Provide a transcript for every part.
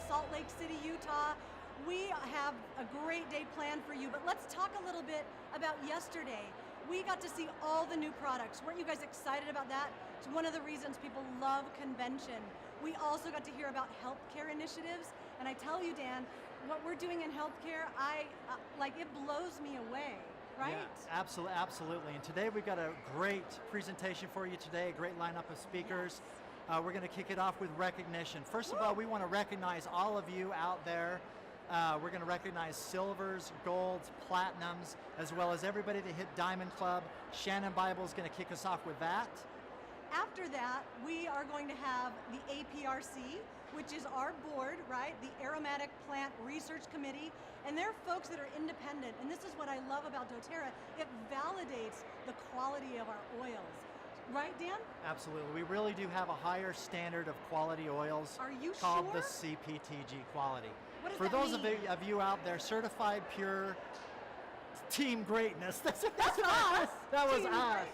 Salt Lake City, Utah. We have a great day planned for you, but let's talk a little bit about yesterday. We got to see all the new products. Weren't you guys excited about that? It's one of the reasons people love convention. We also got to hear about healthcare initiatives, and I tell you, Dan, what we're doing in healthcare, it blows me away, right? Yeah, absolutely. And today we've got a great presentation for you today, a great lineup of speakers. Yes. We're going to kick it off with recognition. First of all, we want to recognize all of you out there. We're going to recognize silvers, golds, platinums, as well as everybody that hit Diamond Club. Shannon Bible is going to kick us off with that. After that, we are going to have the APRC, which is our board, right? The Aromatic Plant Research Committee. And they're folks that are independent. And this is what I love about doTERRA. It validates the quality of our oils. Right, Dan? Absolutely. We really do have a higher standard of quality oils. Are you called sure? the CPTG quality. What does For that those mean? of you out there, certified pure team greatness. That's us. That was team us.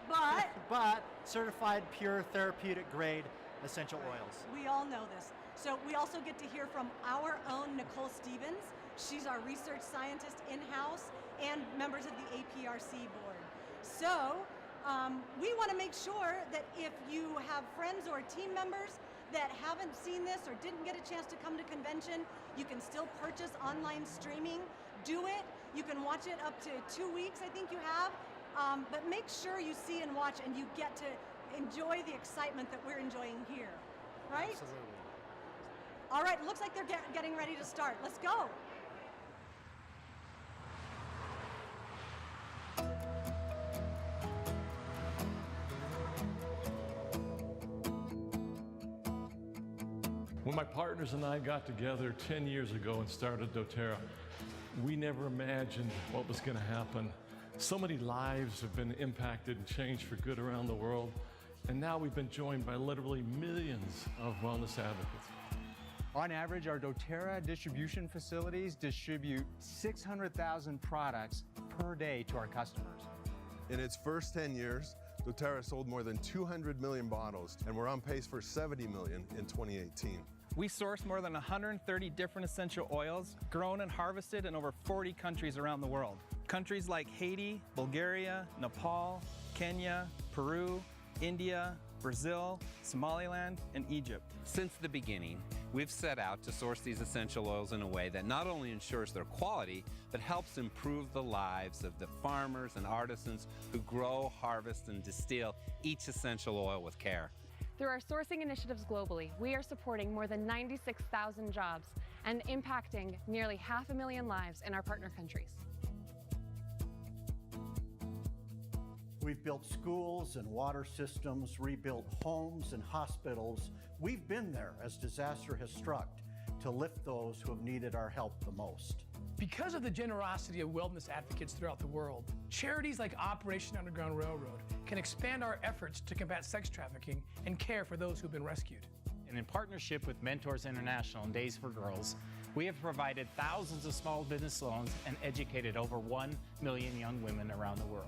Greatness, but certified pure therapeutic grade essential oils. We all know this. So we also get to hear from our own Nicole Stevens. She's our research scientist in-house and members of the APRC board. So we want to make sure that if you have friends or team members that haven't seen this or didn't get a chance to come to convention, you can still purchase online streaming. Do it. You can watch it up to 2 weeks, I think you have. But make sure you see and watch and you get to enjoy the excitement that we're enjoying here, right? Absolutely. All right, looks like they're getting ready to start. Let's go. When my partners and I got together 10 years ago and started doTERRA, we never imagined what was going to happen. So many lives have been impacted and changed for good around the world, and now we've been joined by literally millions of wellness advocates. On average, our doTERRA distribution facilities distribute 600,000 products per day to our customers. In its first 10 years, doTERRA sold more than 200 million bottles, and we're on pace for 70 million in 2018. We source more than 130 different essential oils, grown and harvested in over 40 countries around the world. Countries like Haiti, Bulgaria, Nepal, Kenya, Peru, India, Brazil, Somaliland, and Egypt. Since the beginning, we've set out to source these essential oils in a way that not only ensures their quality, but helps improve the lives of the farmers and artisans who grow, harvest, and distill each essential oil with care. Through our sourcing initiatives globally, we are supporting more than 96,000 jobs and impacting nearly 500,000 lives in our partner countries. We've built schools and water systems, rebuilt homes and hospitals. We've been there as disaster has struck to lift those who have needed our help the most. Because of the generosity of wellness advocates throughout the world, charities like Operation Underground Railroad can expand our efforts to combat sex trafficking and care for those who've been rescued. And in partnership with Mentors International and Days for Girls, we have provided thousands of small business loans and educated over 1 million young women around the world.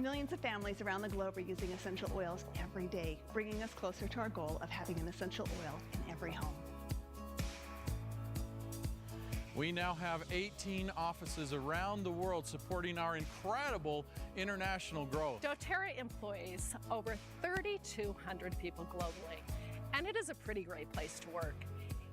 Millions of families around the globe are using essential oils every day, bringing us closer to our goal of having an essential oil in every home. We now have 18 offices around the world supporting our incredible international growth. doTERRA employs over 3,200 people globally, and it is a pretty great place to work.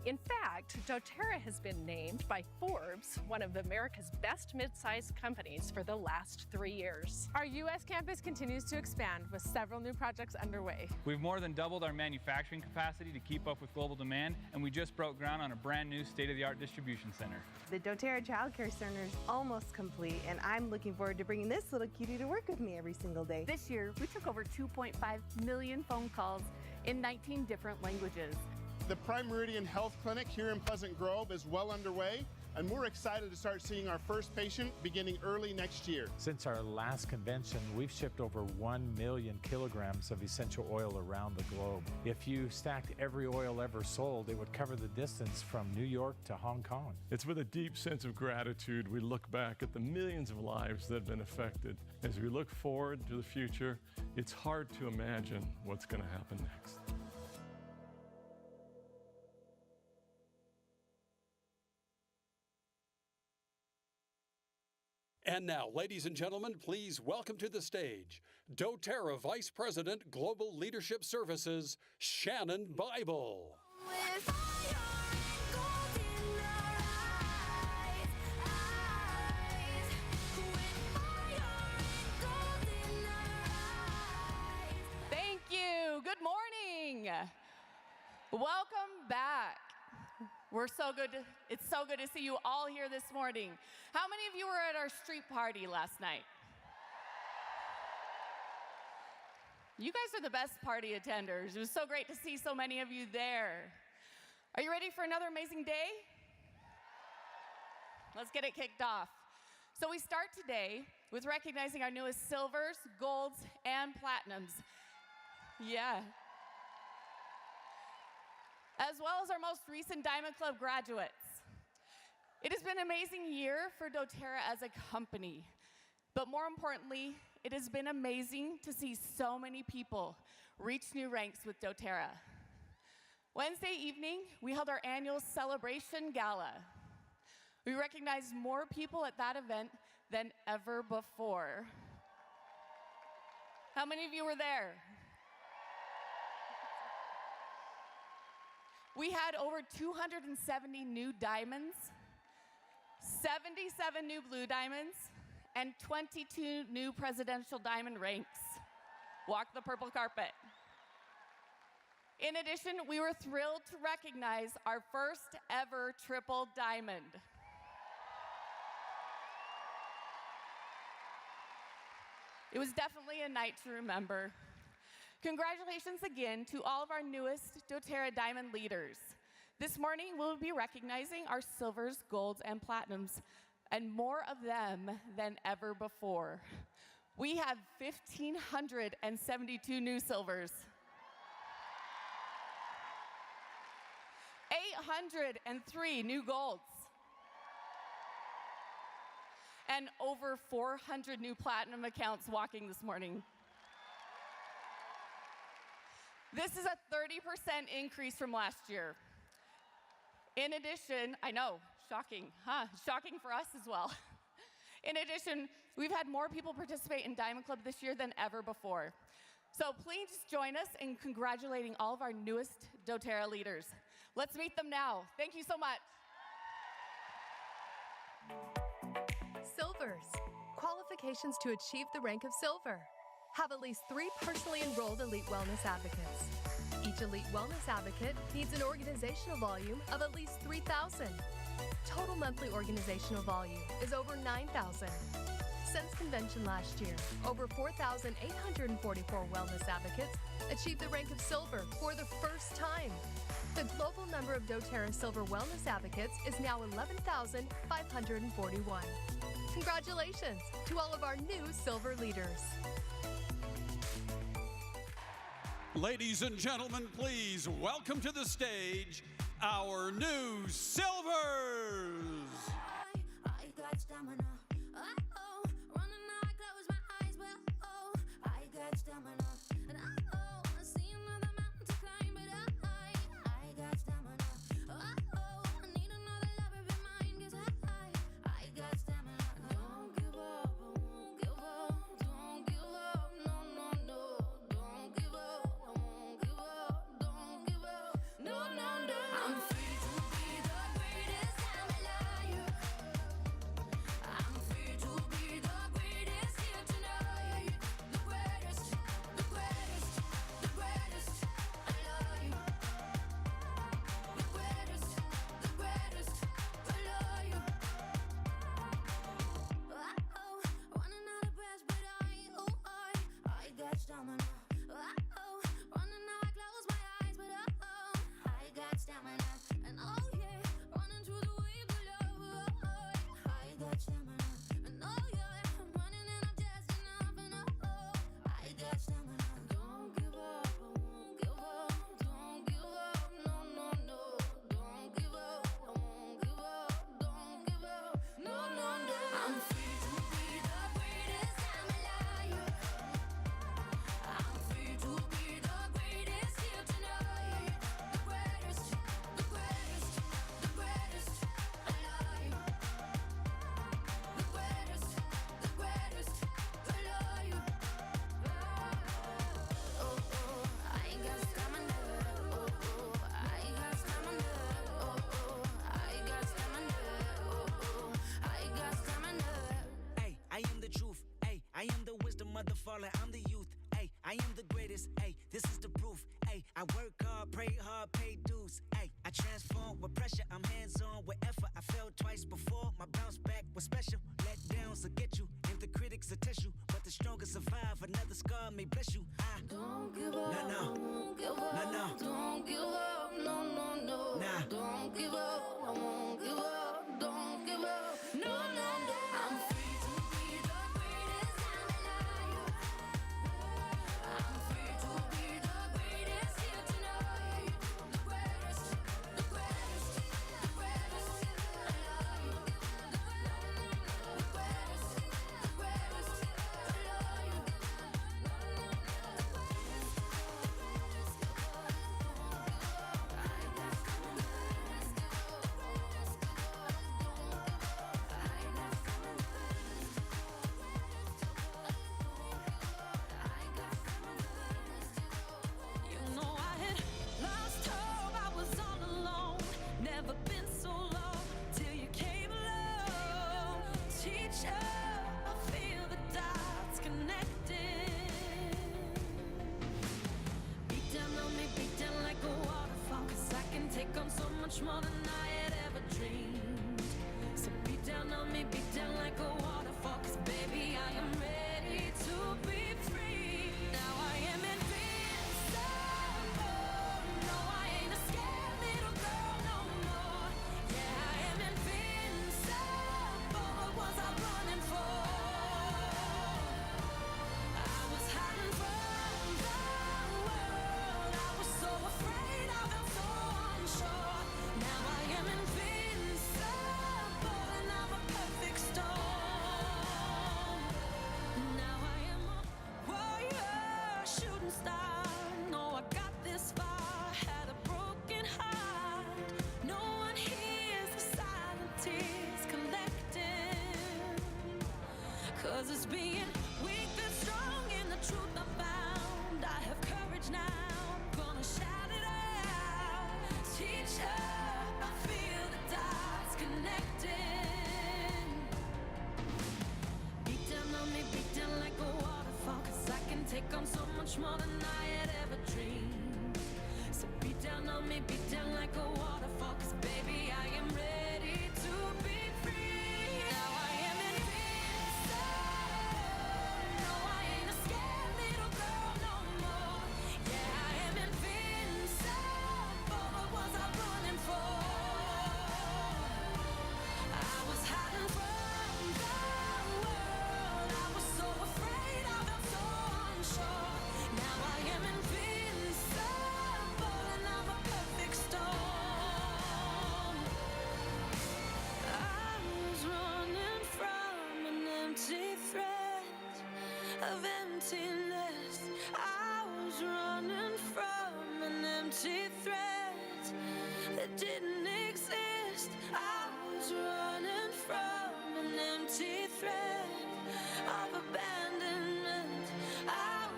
In fact, doTERRA has been named by Forbes one of America's best mid-sized companies for the last 3 years. Our U.S. campus continues to expand with several new projects underway. We've more than doubled our manufacturing capacity to keep up with global demand, and we just broke ground on a brand new state-of-the-art distribution center. The doTERRA Child Care Center is almost complete, and I'm looking forward to bringing this little cutie to work with me every single day. This year, we took over 2.5 million phone calls in 19 different languages. The Prime Meridian Health Clinic here in Pleasant Grove is well underway, and we're excited to start seeing our first patient beginning early next year. Since our last convention, we've shipped over 1 million kilograms of essential oil around the globe. If you stacked every oil ever sold, it would cover the distance from New York to Hong Kong. It's with a deep sense of gratitude we look back at the millions of lives that have been affected. As we look forward to the future, it's hard to imagine what's going to happen next. And now, ladies and gentlemen, please welcome to the stage doTERRA Vice President, Global Leadership Services, Shannon Bible. Thank you. Good morning. Welcome back. It's so good to see you all here this morning. How many of you were at our street party last night? You guys are the best party attenders. It was so great to see so many of you there. Are you ready for another amazing day? Let's get it kicked off. So we start today with recognizing our newest silvers, golds, and platinums. Yeah. As well as our most recent Diamond Club graduates. It has been an amazing year for doTERRA as a company, but more importantly, it has been amazing to see so many people reach new ranks with doTERRA. Wednesday evening, we held our annual celebration gala. We recognized more people at that event than ever before. How many of you were there? We had over 270 new diamonds, 77 new blue diamonds, and 22 new presidential diamond ranks walk the purple carpet. In addition, we were thrilled to recognize our first ever triple diamond. It was definitely a night to remember. Congratulations again to all of our newest doTERRA Diamond leaders. This morning, we'll be recognizing our silvers, golds, and platinums, and more of them than ever before. We have 1,572 new silvers, 803 new golds, and over 400 new platinum accounts walking this morning. This is a 30% increase from last year. In addition, I know, shocking, huh? Shocking for us as well. In addition, we've had more people participate in Diamond Club this year than ever before. So please join us in congratulating all of our newest doTERRA leaders. Let's meet them now. Thank you so much. Silvers. Qualifications to achieve the rank of silver. Have at least 3 personally enrolled elite wellness advocates. Each elite wellness advocate needs an organizational volume of at least 3,000. Total monthly organizational volume is over 9,000. Since convention last year, over 4,844 wellness advocates achieved the rank of silver for the first time. The global number of doTERRA Silver Wellness Advocates is now 11,541. Congratulations to all of our new silver leaders. Ladies and gentlemen, please welcome to the stage our new silvers. I got stamina. Oh, running I close my eyes. Well, oh, I got stamina. And oh, I see another mountain to climb, but I got stamina. Oh, I need another lover be mine, 'cause I got stamina. Don't give up, won't give up, don't give up, no, no, no. Don't give up, won't give up, don't give up, no, no, no. I'm free to be the greatest I'm alive. I'm free to be the greatest here tonight. The greatest, the falling, I'm the youth. Ay, I am the greatest. Ay, this is the proof. Ay, I work hard, pray hard, pay dues. Ay, I transform with pressure. I'm hands-on with effort. I failed twice before. My bounce back was special. Let downs will get you, and the critics will test you. But the strongest survive. Another scar may bless you. I Don't give up. No, no. Won't give up. No, no. Don't give up. No, no, no. Nah. Don't give up. I won't give up. Don't give up. No, no, no. I'm free to be the greatest I'm alive. I'm free to be the greatest here tonight. The greatest, the greatest, the greatest alive. The greatest, the greatest alive. You know I had lost hope, I was all alone. Never been so low till you came along. Teacher, I feel the dots connecting. Beat down on me, beat down like a waterfall. 'Cause I can take on so much more than I had ever dreamed. So beat down on me, beat down like a waterfall. 'Cause baby, I am ready to be free. Now I am invincible. No, I ain't a scared little girl no more. Yeah, I am invincible. What was I running for? I was hiding from the world. I was so afraid, I felt so unsure. Now I am invincible, and I'm a perfect storm. Now I am a warrior, shooting star. No, I got this far, had a broken heart. No one hears the silent tears collecting. 'Cause it's being weak that's strong in the truth I found. I have courage now, gonna shout it out. Teacher, I feel the dots connecting. Beat down on me, beat down like a waterfall. 'Cause I can take on so much more than I had ever dreamed. So beat down on me, beat down like a waterfall. 'Cause baby, I am ready to be free. Now I am invincible. No, I ain't a scared little girl no more. Yeah, I am invincible. What was I running for? I was hiding from the world. I was so afraid, I felt so unsure. Now I am invincible, and I'm a perfect storm. I was running from an empty threat of emptiness. I was running from an empty threat that didn't exist. I was running from an empty threat of abandonment. I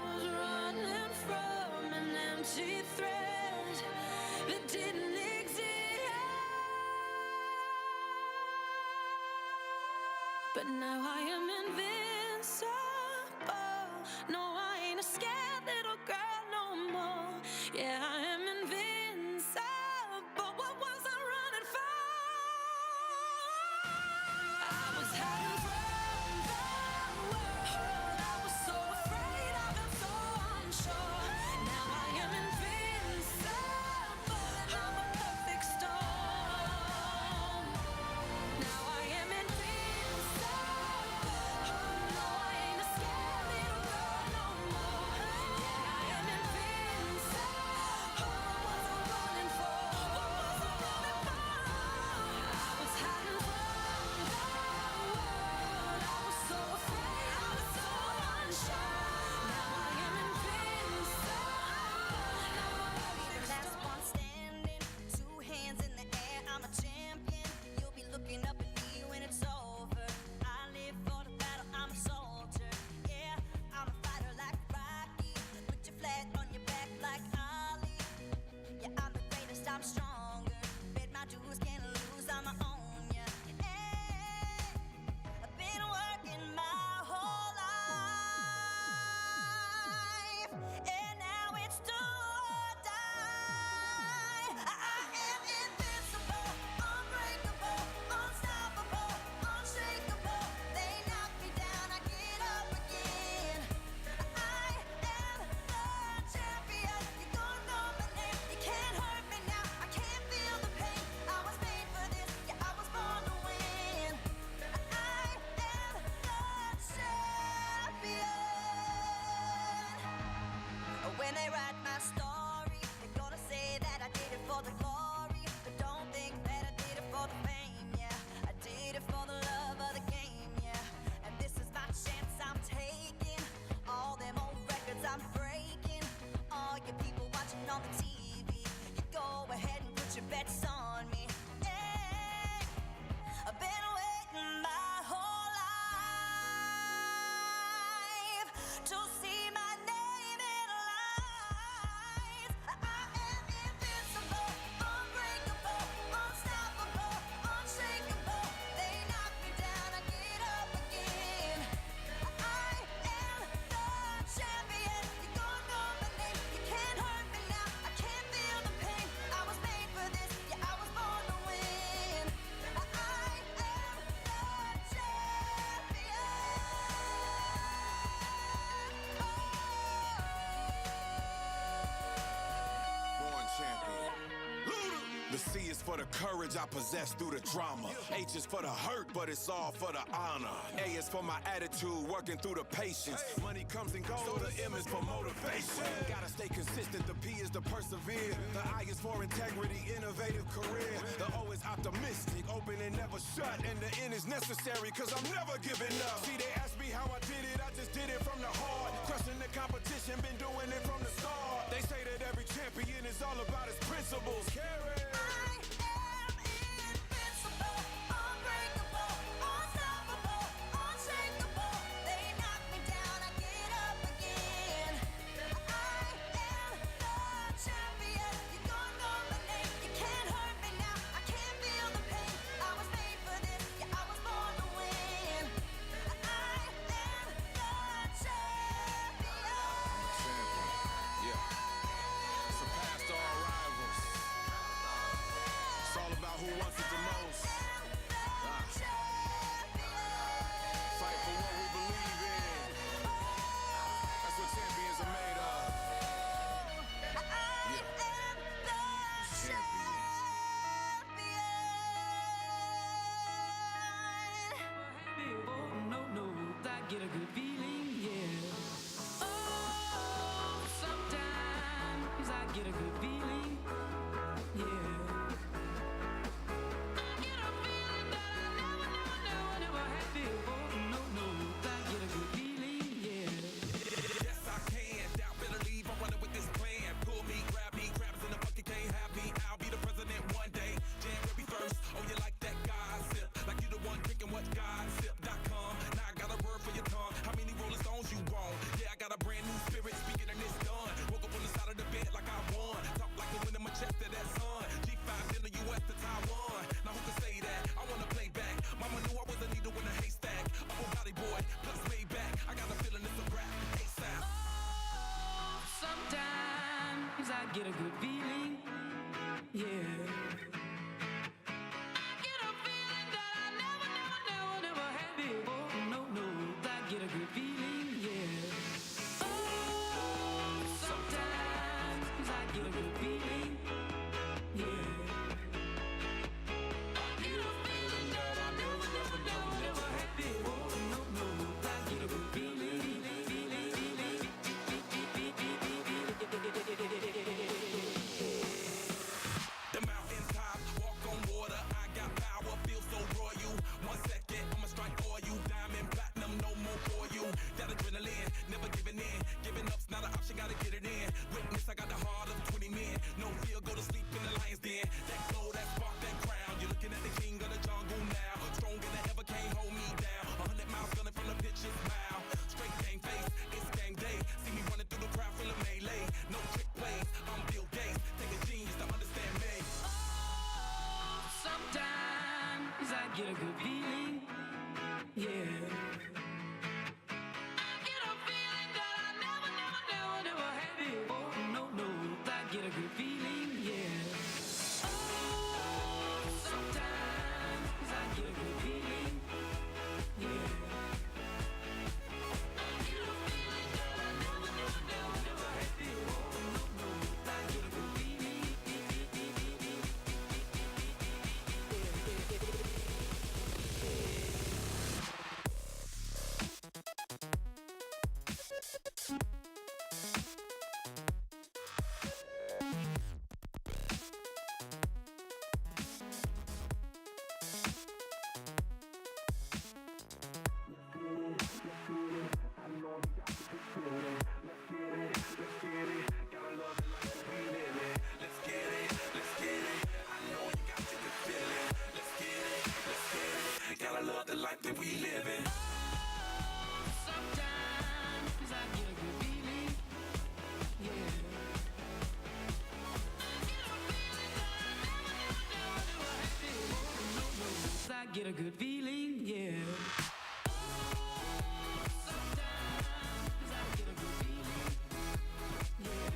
was running from an empty threat that didn't exist. But now I am invincible. No, I ain't a scared little girl no more. Yeah, I am invincible. What was I running for? I was hiding from the world. I was so afraid, I felt so unsure. Now I am invincible, and I'm a perfect storm. Now I am invincible. No, I ain't a scared little girl no more. Yeah, I am invincible. What was I running for? What was I running for? I was hiding from the world. I was so afraid, I was so unsure. Now I am invincible, and I'm a perfect Last storm. one standing, 2 hands in the air, I'm a champion. You'll be looking up at me when it's over. I live for the battle, I'm a soldier. Yeah, I'm a fighter like Rocky. Put your flag on your back like Ali. Yeah, I'm the greatest, I'm stronger. Bet my dues, can't lose, I'ma own ya. Hey, I've been working my whole life. The C is for the courage I possess through the drama. H is for the hurt, but it's all for the honor. A is for my attitude, working through the patience. Money comes and goes, so the M is for motivation. Gotta stay consistent, the P is to persevere. The I is for integrity, innovative career. The O is optimistic, open and never shut. And the N is necessary, cause I'm never giving up. See, they asked me how I did it, I just did it from the heart. Crushing the competition, been doing it from the start. They say that every champion is all about his principles. Carry. Who wants it the most? Fight for what we believe in. That's what champions are made of. Yeah. Champion. No, I get a good feeling, yeah. Oh, sometimes I get a good feeling, yeah. Get a good feeling, yeah. I get a feeling that I never had before. No, I get a good feeling, yeah. Oh, sometimes I get a good feeling, yeah. I get a feeling that I never had before. No, I get a good feeling. The mountaintop, walk on water, I got power, feel so royal. 1 second, I'ma strike for you. Diamond, platinum, no more for you. That adrenaline, never giving in. Giving up's not an option, gotta get it in. Witness, I got the heart of 20 men. No fear, go to sleep in the lion's den. That glow, that spark, that crown. You're looking at the king of the jungle now. Stronger than ever, can't hold me down. 100 miles gunning from the pitcher's mile. Straight game face, it's game day. See me running through the crowd, feel a melee. No trick plays, I'm Bill Gates. Take a genius to understand me. Sometimes I get a good feeling, yeah. I get a feeling that I never had before. No, I get a good feeling, yeah. Oh, sometimes I get a good feeling, yeah. I get a feeling that I never had before. No, I get a good feeling. Gotta love the life that we live in. Sometimes I get a good feeling, yeah. I get a good feeling, yeah. Sometimes I get a good feeling, yeah.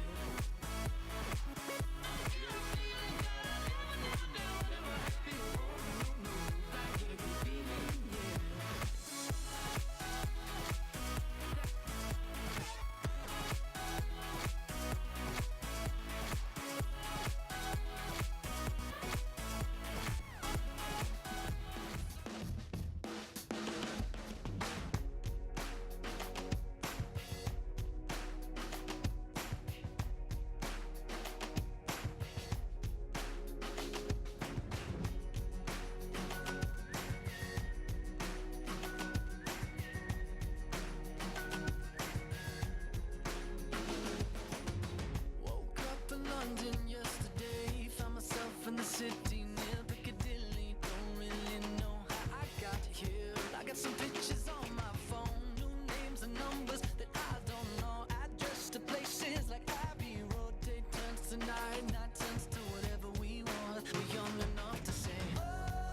London yesterday. Found myself in the city near Piccadilly. Don't really know how I got here. I got some pictures on my phone, new names and numbers that I don't know. Address to places like Abbey Road. Day turns to night, night turns to whatever we want. We're young enough to say, oh,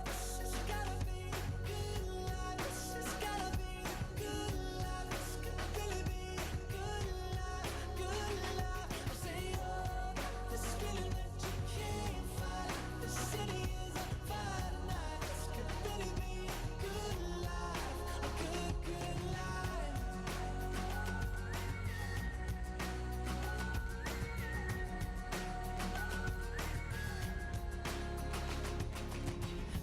this has gotta be a good life. This has gotta be a good life. This could really be a good life, good life. I say, oh, this feeling that you can't fight. The city is on fire tonight. This could really be a good life, a good, good life.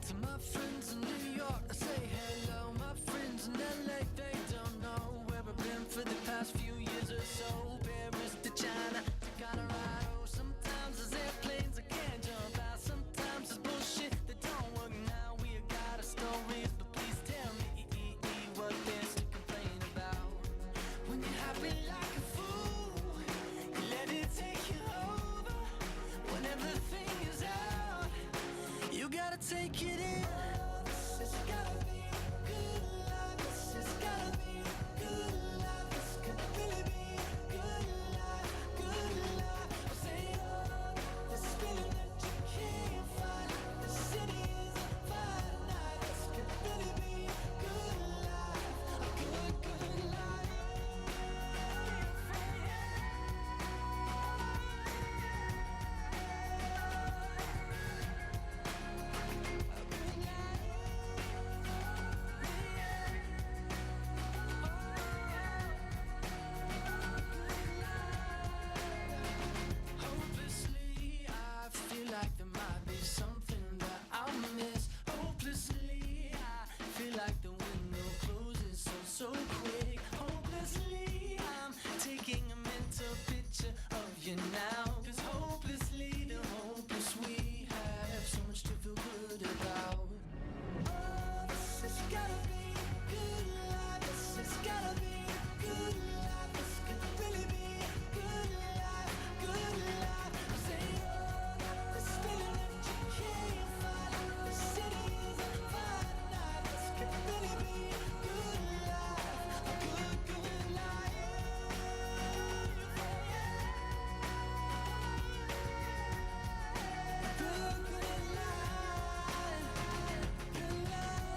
To my friends in New York, I say hello. My friends in LA, they don't know where I've been for the past few years or so. Paris to China to Colorado. Sometimes there's airplanes I can't jump out. Sometimes there's bullshit that don't work. Now we got our stories, but please tell me what there's to complain about. When you're happy like a fool, you let it take you over. When everything is out, you gotta take it in. This has gotta be a good life. This has gotta be a good life. This could really be a good life, good life. I say, oh, this feeling that you can't fight. The city is on fire tonight. This could really be a good life, a good, good life. Hopelessly, I feel like there might be something that I'll miss. Hopelessly, I feel like the window closes so quick. Hopelessly, I'm taking a mental picture of you now. 'Cause hopelessly, the hopeless we have so much to feel good about. Oh, this has gotta be a good life. This has gotta be a good life. This could really be a good life, good life. I say, oh, this feeling that you can't fight. The city is on fire tonight. This could really be a good life, a good, good life. Good, good life, good life.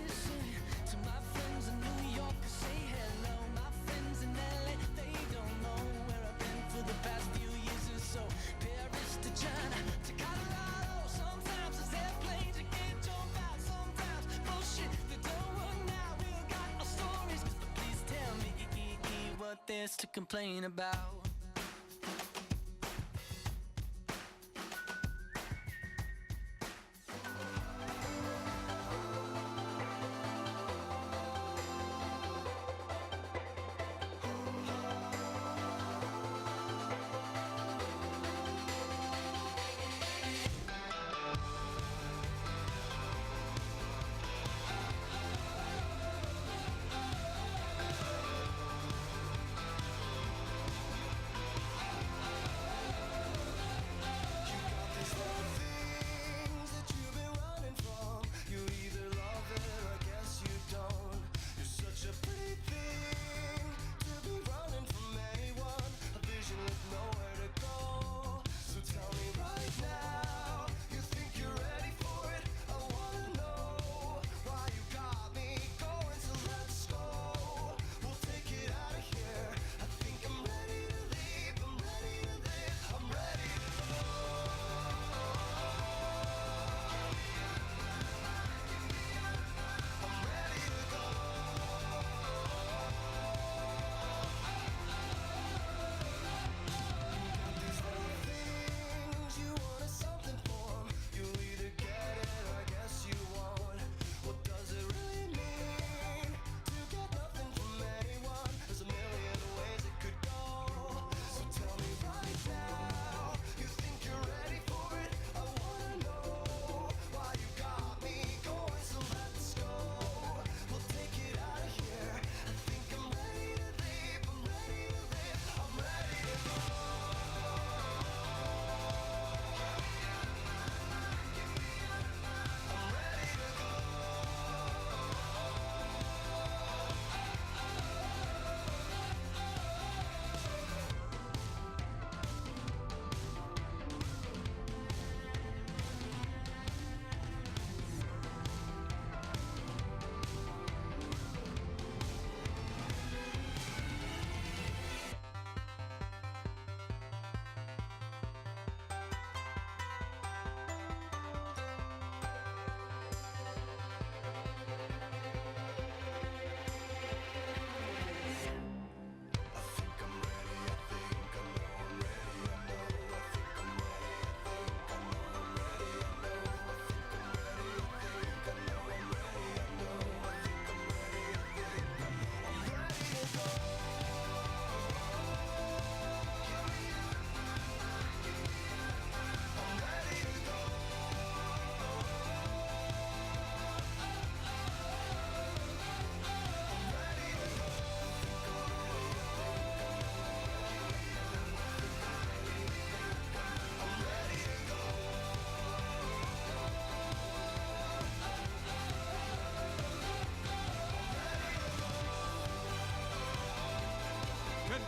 Listen to my friends in New York, say hello. My friends in LA, they don't know where I've been for the past few years or so. Paris to China to Colorado. Sometimes there's airplanes you can't jump out. Sometimes bullshit that don't work now. We all got our stories, but please tell me what there's to complain about.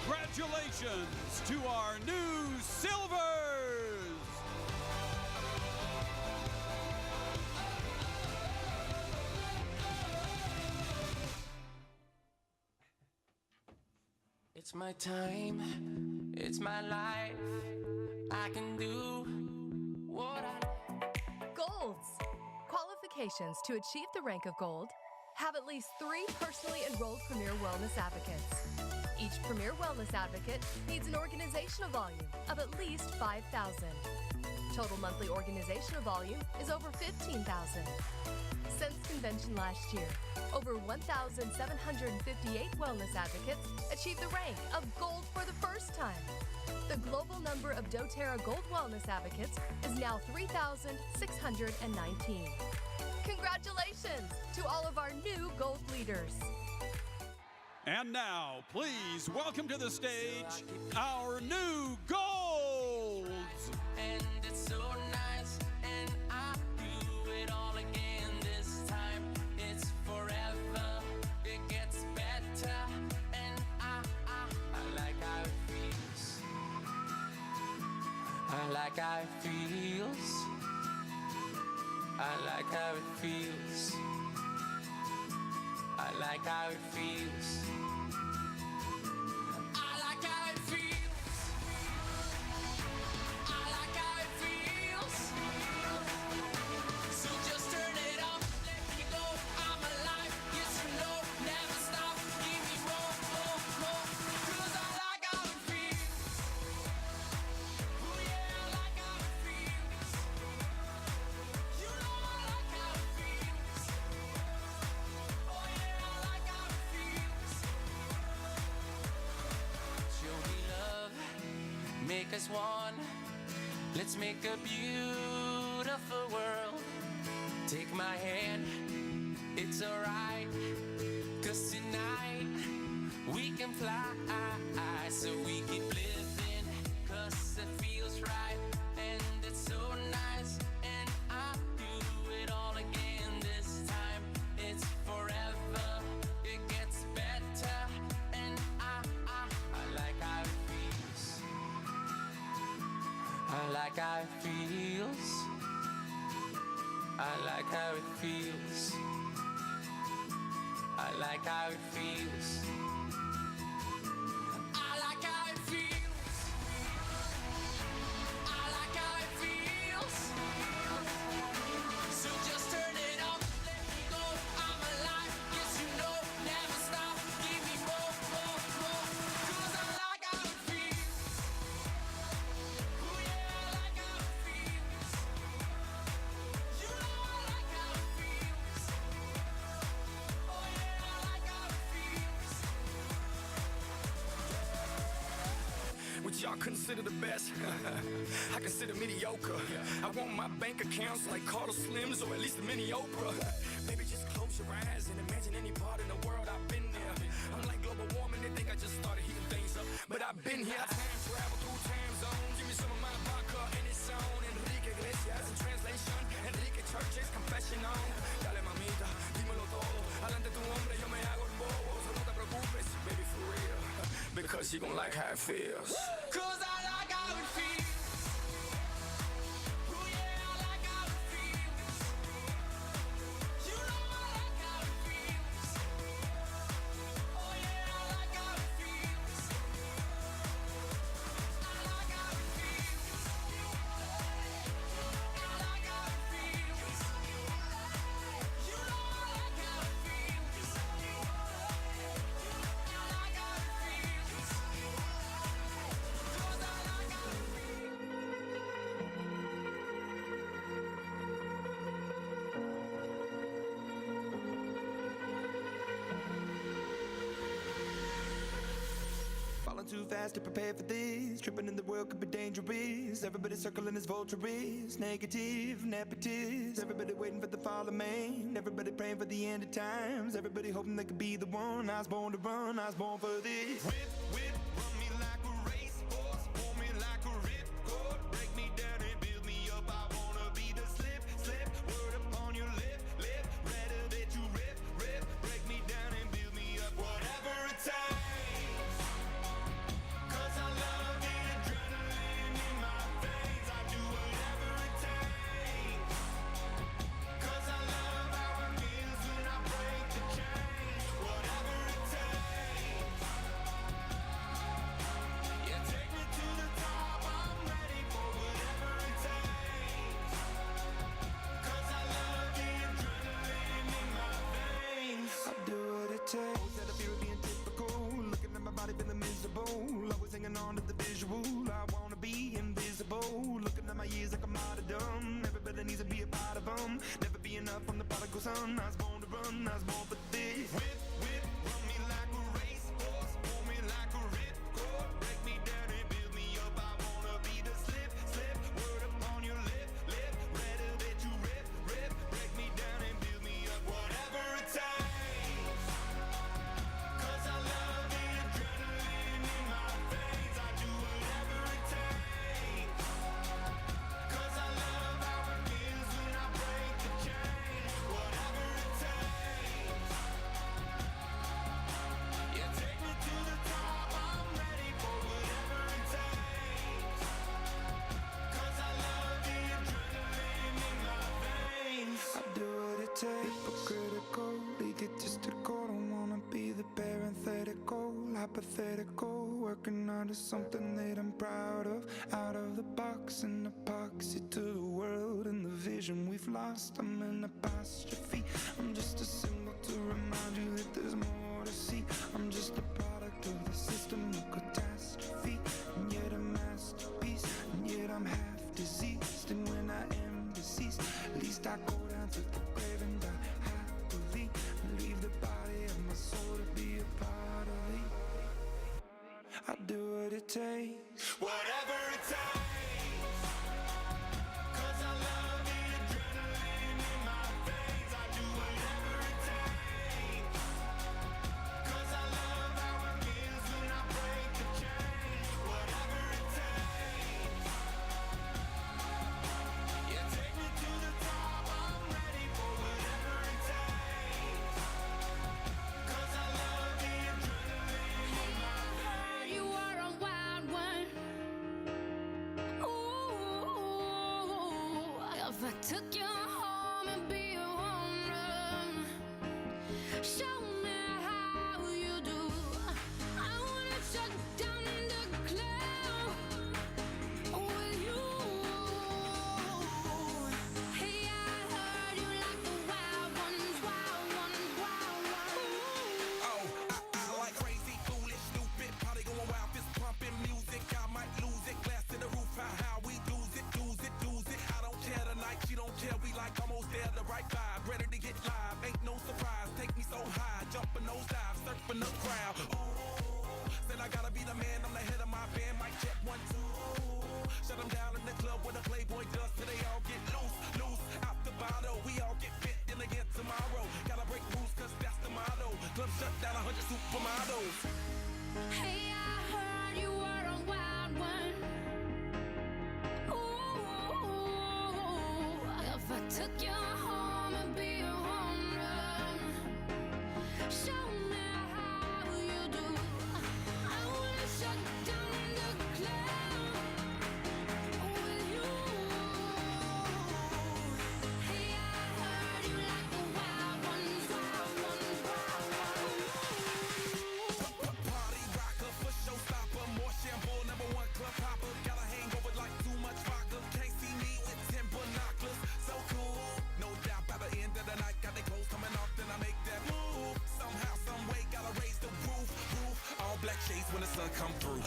Congratulations to our new Silvers! It's my time, it's my life. I can do what I... Golds. Qualifications to achieve the rank of gold. Have at least 3 personally enrolled Premier Wellness Advocates. Each Premier Wellness Advocate needs an organizational volume of at least 5,000. Total monthly organizational volume is over 15,000. Since convention last year, over 1,758 wellness advocates achieved the rank of gold for the first time. The global number of doTERRA Gold Wellness Advocates is now 3,619. Congratulations to all of our new gold leaders. And now, please welcome to the stage our new Golds! And it's so nice, and I do it all again this time. It's forever, it gets better, and I like how it feels. I like how it feels. I like how it feels. I like how it feels. I like how it feels. I like how it feels. So just turn it up, let me go. I'm alive, yes you know, never stop. Give me more. 'Cause I like how it feels. Oh yeah, I like how it feels. You know I like how it feels. Oh yeah, I like how it feels. Show me love, make us one. Let's make a beautiful world. Take my hand, it's alright. 'Cause tonight we can fly. So we keep living, 'cause it feels right. And it's so nice, and I do it all again this time. It's forever, it gets better, and I like how it feels. I like how it feels. I like how it feels. I like how it feels. I like how it feels. I like how it feels. So just turn it up, let me go. I'm alive, yes you know, never stop. Give me more. 'Cause I like how it feels. Oh yeah, I like how it feels. You know I like how it feels. Oh yeah, I like how it feels. Which y'all consider the best. I consider mediocre. I want my bank accounts like Carter Slims or at least a mini Oprah. Baby, just close your eyes and imagine any part in the world I've been there. I'm like global warming, they think I just started heating things up. But I've been here, I time travel through time zones. Give me some of my vodka and it's on. Enrique Iglesias in translation. Enrique Church's confession on. Dale mamita, dímelo todo. Adelante tu hombre, yo me hago el bobo. So no te preocupes, baby, for real. Because you gon' like how it feels. 'Cause I like how it feels. Oh yeah, I like how it feels. You know I like how it feels. Oh yeah, I like how it feels. I like how it feels. I like how it feels. You know I like how it feels. I like how it feels. 'Cause I like how it Falling too fast to prepare for this. Tripping in the world could be dangerous. Everybody circling as vultures. Negative, nepotist. Everybody waiting for the fall of man. Everybody praying for the end of times. Everybody hoping they could be the one. I was born to run, I was born for this. Whip, run me like a racehorse. Pull me like a ripcord. Break me down and build me up. I wanna be the slip. Word upon your lip. Rather that you rip. Break me down and build me up. Whatever it takes. run, I was born to run, I was born for this. Whip, whip, run me like a racehorse, pull me like a ripcord, break me down and build me up. I wanna be the slip, slip, word upon your lip, lip, rather that you rip, rip, break me down and build me up. Whatever it takes, 'cause I love the adrenaline in my veins. I do whatever it takes, 'cause I love how it feels when I break the chain. Whatever it takes, yeah, take me to the top. I'm ready for whatever it takes, 'cause I love the adrenaline in my veins. I do what it takes, but critical, egotistical. Don't wanna be the parenthetical, hypothetical. Working hard is something that I'm proud of. Out of the box, an epoxy to the world and the vision we've lost. I'm an apostrophe. I'm just a symbol to remind you that there's more to see. I'm just a product of the system of catastrophe, and yet a masterpiece, and yet I'm half diseased. And when I am deceased, at least I go down to the grave and die happily, and leave the body of my soul to be a part of me. I do what it takes, whatever it takes, 'cause I love the adrenaline in my veins. I do whatever it takes, 'cause I love how it feels when I break the chain. Whatever it takes, yeah, take me to the top. I'm ready for whatever it takes, 'cause I love the adrenaline in my veins. You are a wild one. Ooh, if I took you home and be a home run, show me how you do. I wanna shut down the club with you. Hey, I heard you like the wild ones, wild ones, wild ones. Oh, I like crazy, foolish, stupid, party going wild, fist pumping music. I might lose it, glass to the roof, how we lose it, lose it, lose it. I don't care tonight, she don't care, we like almost there, the right vibe, ready to get live, ain't no surprise, take me so high, jumping those dives, surfing the crowd. Ooh, said I gotta be the man, I'm the head of my band, mic check 1, 2. Shut them down in the club where the Playboy does, till they all get loose, loose, out the bottle. We all get fit in again tomorrow. Gotta break rules, 'cause that's the motto. Club shut down, 100 supermodels. Hey, I heard you were a wild one. Ooh, if I took you home and be a home run, show me how you do. I wanna shut down the club with you. Hey, I heard you like the wild ones, wild ones, wild ones. Party rocker, for showstopper, more shampoo, #1 club hopper. Got a hangover like too much vodka. Can't see me with 10 binoculars. So cool, no doubt. By the end of the night, got the clothes coming off, then I make that move. Somehow, some way, gotta raise the roof, roof. All black shades when the sun come through.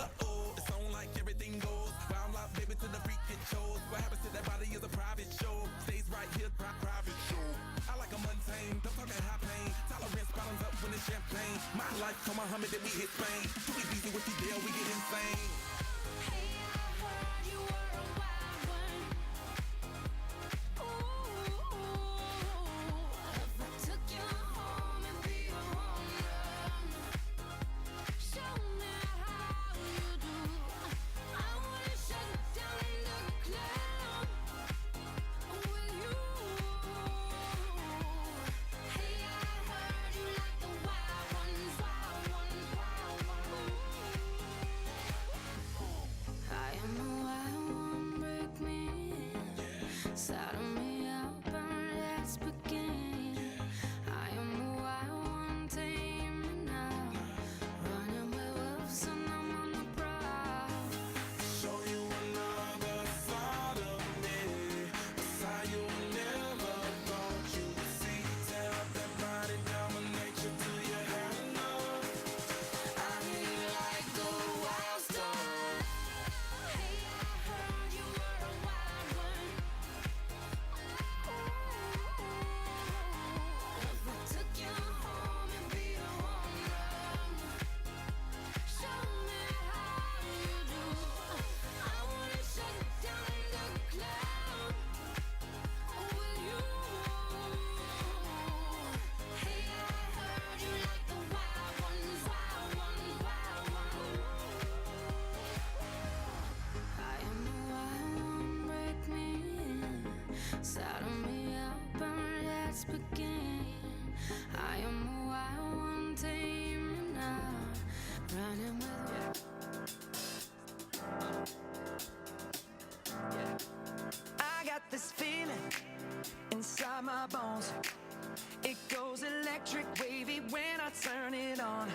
It's on like everything goes. Round like baby to the freak it shows. What happens to that body is a private show. Stays right here, private show. I like a mundane, don't talk that high pain. Tolerance bottoms up when it's champagne. My life, come Muhammad, then we hit Spain. Too easy with the deal, we get insane. Hey, I heard you were a wild one. Ooh, if I took you home and be a home run, show me how you do. I wanna shut down the club with you. Hey, I heard you like the wild ones, wild ones, wild ones. I am the wild one, break me in. Saddle me up and let's begin. I am the wild one, tame me now. Running with wolves and I'm on the prowl. Show you another side of me, a side you never thought you would see. Tear up that body, dominate you till you had enough. I hear you like a wild star. Hey, I heard you were a wild one. Saddle me up and let's begin. I am who I want, tame me now. Running with I got this feeling inside my bones. It goes electric wavy when I turn it on.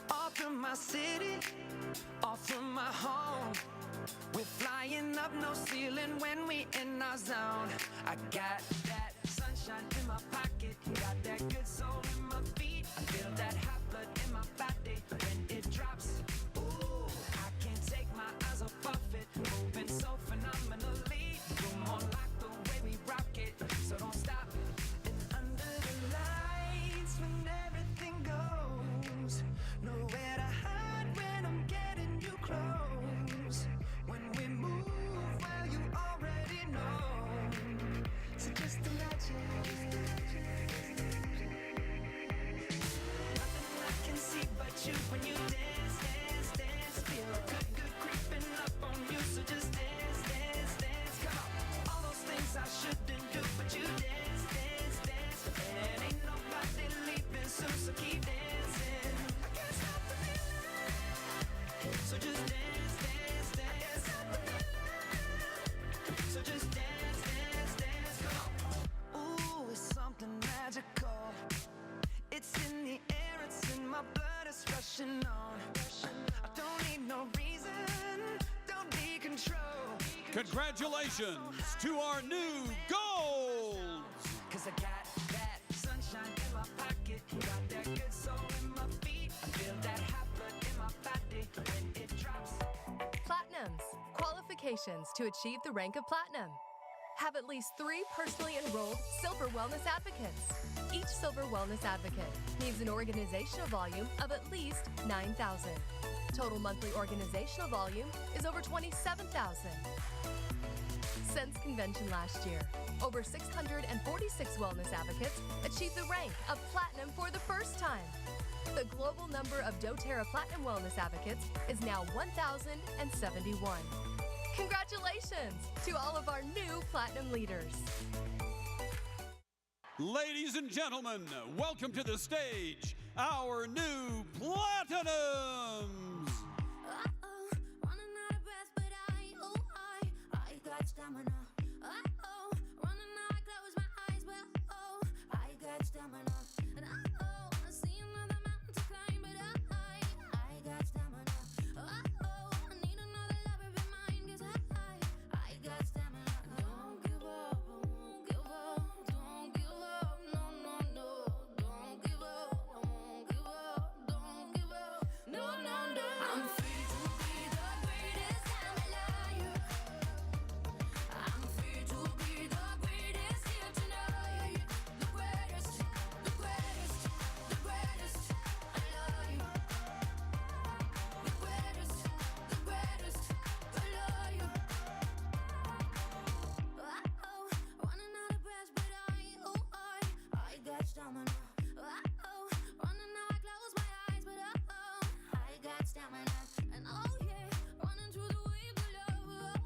Off from my city, off from my home. We're flying up, no ceiling when we in our zone. I got that sunshine in my pocket, got that good soul in my feet. I feel that hot blood in my body when it drops. Ooh, I can't take my eyes off of it, moving so phenomenally. You're more like the way we rock it, so don't stop. And under the lights, when everything goes, nowhere to hide when I'm getting you close. When we move, well, you already know. So just imagine. Nothing I can see but you when you dance, dance, dance. Feel good, good creeping up on you. So just dance, dance, dance. Come on. All those things I shouldn't do, but you dance, dance, dance. And ain't nobody leaving soon, so keep dancing. I can't stop the feeling. So just dance, dance, dance. So just dance, dance, dance. Come on. Ooh, it's something magical. It's in the air, it's in my blood, it's rushing on. I don't need no reason, don't need control. Congratulations to our new golds! Cause I got that sunshine in my pocket, got that good soul in my feet. I feel that hot blood in my body when it drops. Platinums, qualifications to achieve the rank of platinum. Have at least 3 personally enrolled Silver Wellness Advocates. Each Silver Wellness Advocate needs an organizational volume of at least 9,000. Total monthly organizational volume is over 27,000. Since convention last year, over 646 wellness advocates achieved the rank of platinum for the first time. The global number of doTERRA Platinum Wellness Advocates is now 1,071. Congratulations to all of our new platinum leaders. Ladies and gentlemen, welcome to the stage, our new Platinums! running out of breath, but I got stamina. Running out, I close my eyes, but I got stamina. And I see another mountain to climb, but I got stamina. I need another lover in mine, 'cause I got stamina. Don't give up, won't give up, don't give up, no, no, no. Don't give up, I won't give up, don't give up, no, no, no. I'm free to be the greatest, I'm a liar. I'm free to be the greatest here tonight. The greatest, the greatest, the greatest, I love you. The greatest, the greatest, I love you. Running out of breath, but I got stamina. Running out, I close my eyes, but I got stamina. And yeah, running through the waves of love,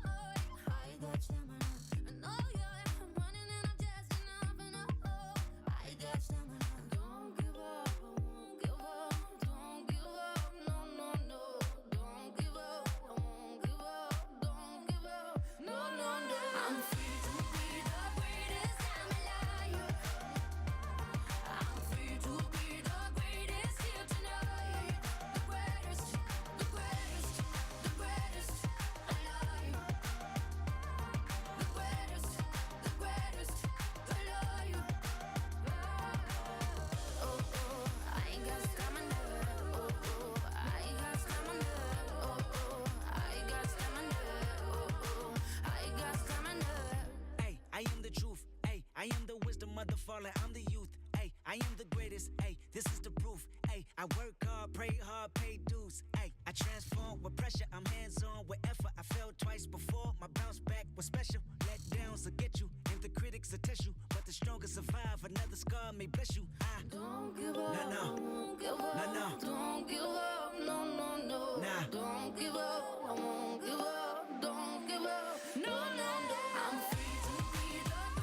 I got stamina. And yeah, I'm running and I'm just enough, and I got stamina. Don't give up, I won't give up, don't give up, no, no, no. Don't give up, I won't give up, don't give up, no, no, no. I'm free to be the greatest, I'm a liar. I'm free to be the greatest here tonight. The greatest, the greatest, the greatest, I love you. The greatest, the greatest, I love you. I ain't got stamina. I got stamina. I got stamina. I got stamina. Ay, I am the truth. Ay, I am the wisdom of the fallen. I'm the youth. Ay, I am the greatest. Ay, this is the proof. Ay, I work hard, pray hard, pay dues. Ay, I transform with pressure. I'm hands-on with effort. I fell twice before. My bounce back was special. Let downs will get you, and the critics will test you. But the strongest survive. Another scar may bless you. Don't give up, no, won't give up, no. don't give up, no, no, no. Nah. Don't give up, I won't give up, don't give up, no, no, no. I'm free to be the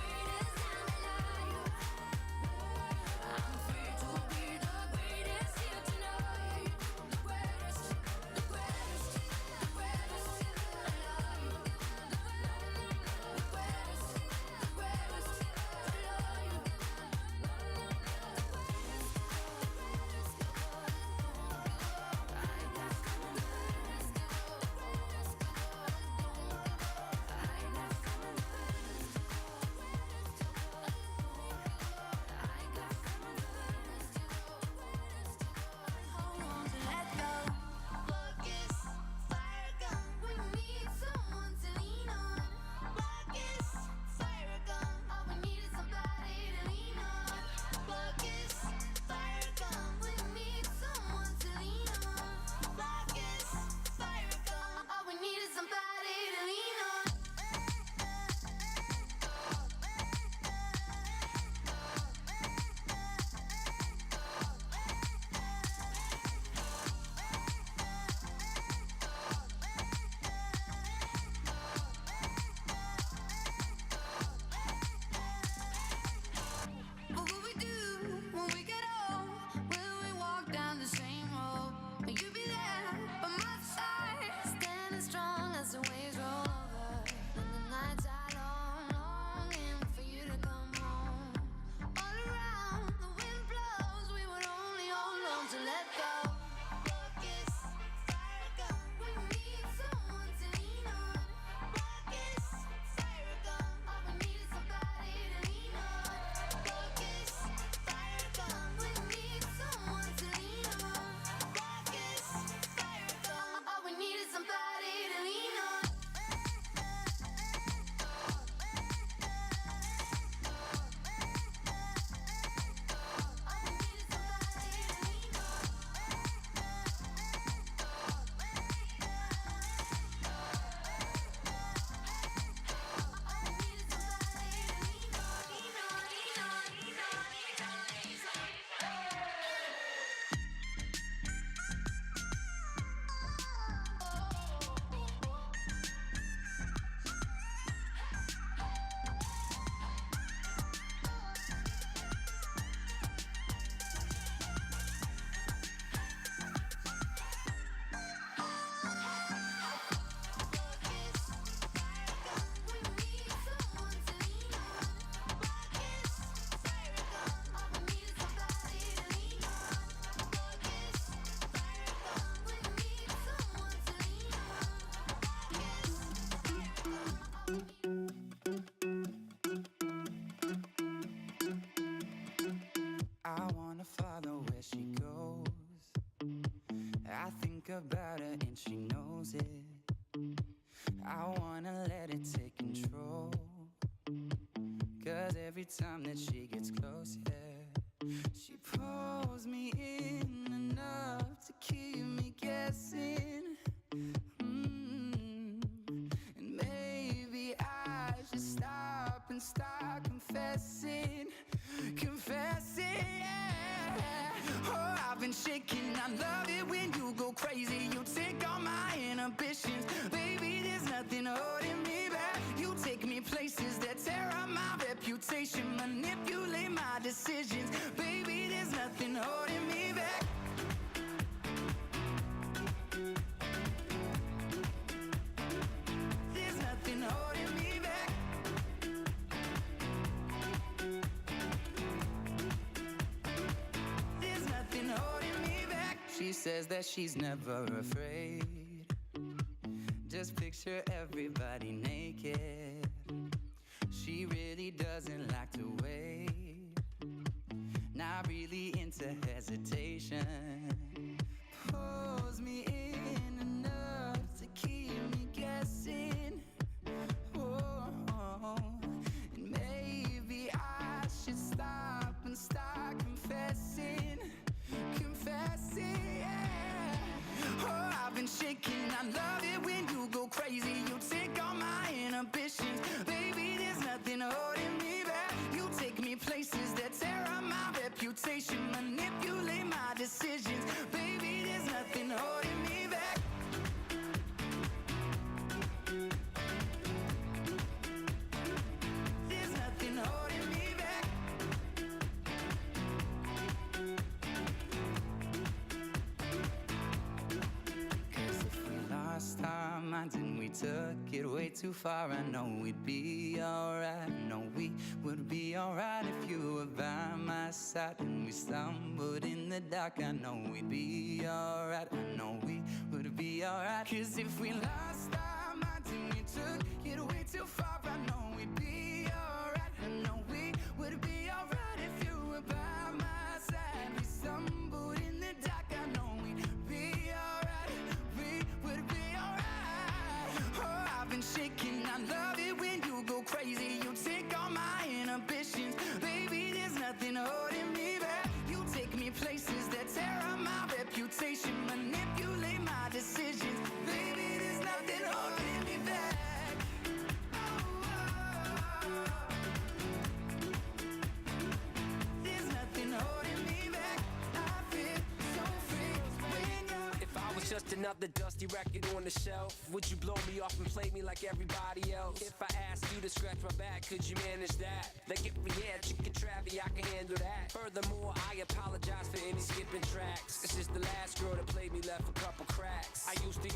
think about her and she knows it. I wanna let it take control, 'cause every time that she gets close, yeah, she pulls me in enough to keep me guessing. And maybe I should stop and start confessing, yeah. Oh, I've been shaking, I love it when you go crazy. You take all my inhibitions, baby, there's nothing holding me back. You take me places that tear up my reputation, manipulate my decisions, baby, there's nothing holding me back. There's nothing holding me back. There's nothing holding me back. She says that she's never afraid. Just picture everybody naked. She really doesn't like to wait. Not really into hesitation. Pulls me in enough to keep me guessing. Oh, and maybe I should stop and start confessing, yeah. Oh, I've been shaking, I love it when you go crazy. You take all my inhibitions, baby, there's nothing holding me back. You take me places that tear up my reputation, manipulate my decisions, baby, there's nothing holding me back. There's nothing holding me back. Lost our minds and we took it way too far. I know we'd be alright. I know we would be alright if you were by my side. And we stumbled in the dark. I know we'd be alright. I know we would be alright. 'Cause if we lost our minds and we took it way too far, I know we'd be alright. I know we would be alright if you were by my side. We stumbled in the dark. I know we'd be alright. We would be alright. Oh, I've been shaking, I love it when you go crazy. You take all my inhibitions, baby, there's nothing holding me back. You take me places that tear up my reputation, manipulate my decisions, baby, there's nothing holding me back. There's nothing holding me back. I feel so free when you're. If I was just another dusty record on the shelf, would you blow me off and play me like everybody else? If I asked you to scratch my back, could you manage that? Like if we had chicken trappy, I can handle that. Furthermore, I apologize for any skipping tracks. This is the last girl that played me, left a couple cracks. I used to,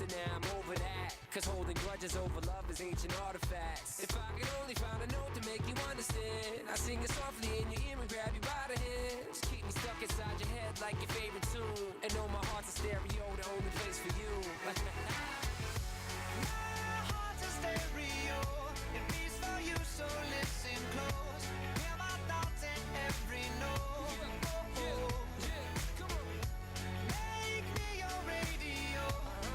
now I'm over that. 'Cause holding grudges over love is ancient artifacts. If I could only find a note to make you understand, I sing it softly in your ear and grab you by the hands. Keep me stuck inside your head like your favorite tune. And know my heart's a stereo, the only place for you. My heart's a stereo, it beats for you, so listen close. Hear my thoughts in every note. Make me your radio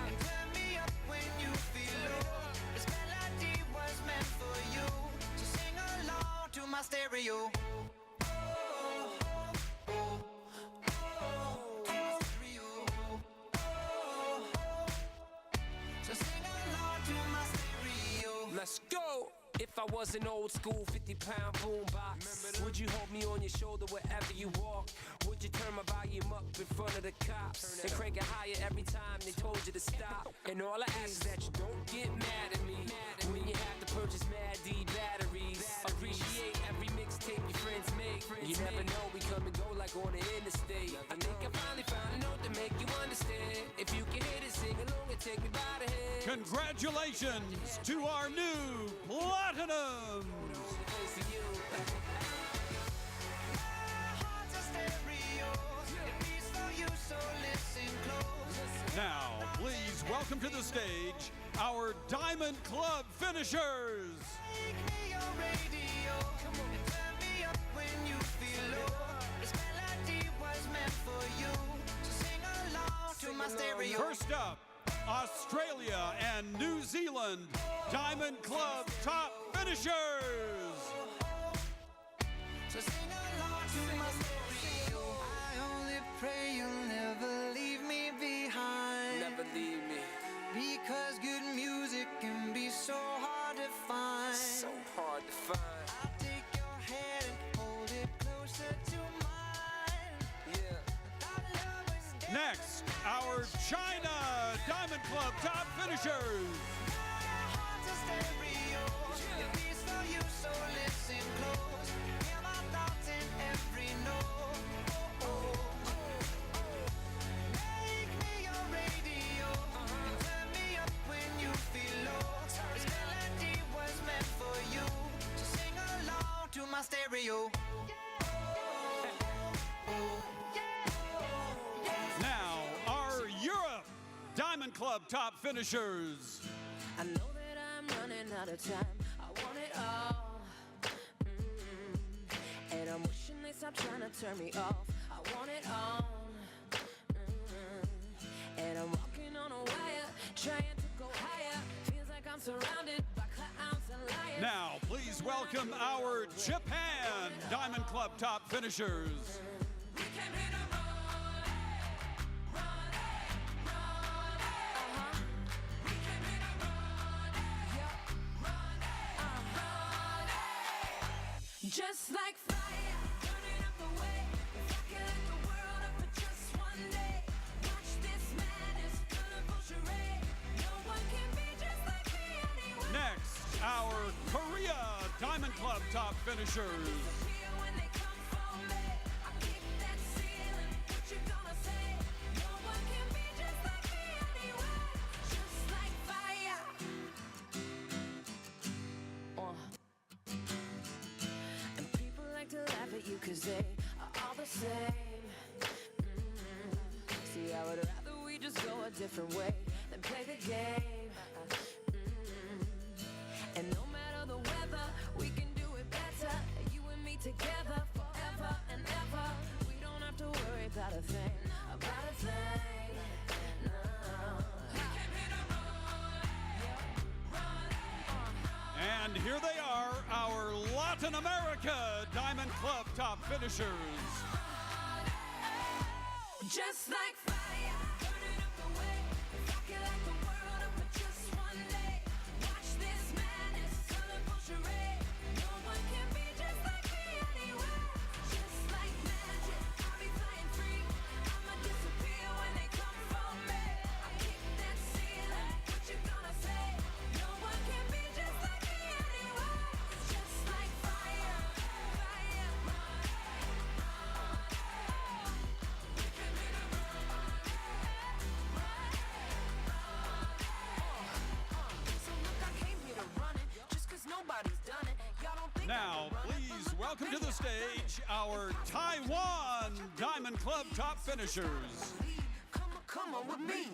and turn me up when you feel low. This melody was meant for you, so sing along to my stereo. So sing along to my stereo. Let's go! If I was an old school 50-pound boombox, would you hold me on your shoulder wherever you walk? Would you turn my volume up in front of the cops and crank it higher every time they told you to stop? And all I ask is that you don't get mad at me when you have to purchase Mad D batteries. Appreciate every mixtape your friends make. You never know, we come and go like on the interstate. I think I finally found a note to make you understand. If you can hit it, sing along and take me by the hand. Congratulations to our new Platinums! Now, please welcome to the stage our Diamond Club finishers. Make me your radio and turn me up when you feel low. This melody was meant for you, so sing along to my stereo. First up, Australia and New Zealand Diamond Club top finishers. So sing along to my stereo. I only pray you'll never leave me behind. Never leave me. Because good music can be so hard to find. So hard to find. I'll take your hand and hold it closer to mine. Yeah. Next, our China Diamond Club top finishers. My stereo. Now, our Europe Diamond Club top finishers. I know that I'm running out of time. I want it all. And I'm wishing they stop trying to turn me off. I want it on. And I'm walking on a wire, trying to go higher. Feels like I'm surrounded by clowns and liars. Now, please welcome our Japan Diamond Club top finishers. Just like fire, burning up the way. If I could light the world up for just one day. Watch this madness, colorful charade. No one can be just like me anyway. Next, our Korea Diamond Club top finishers. When they come for me, I keep that ceiling. What you gonna say? No one can be just like me anyway. Just like fire. And people like to laugh at you 'cause they are all the same. See, I would rather we just go a different way than play the game. And no matter the weather, we can do it better. You and me together forever and ever. We don't have to worry about a thing, about a thing. No. And here they are, our Latin America Diamond Club top finishers. Just like fire, burning up the way. If I could light the world up for just one day. Watch this madness, colorful charade. No one can be just like me anyway. Just like magic, I'll be flying free. I'ma disappear when they come for me. I kick that ceiling, what you gonna say? No one can be just like me anyway. Just like fire, fire. So look, I came here to run it, just 'cause nobody's done it. Y'all don't think Now, please welcome to the stage our Taiwan Diamond Club top finishers. come on with me.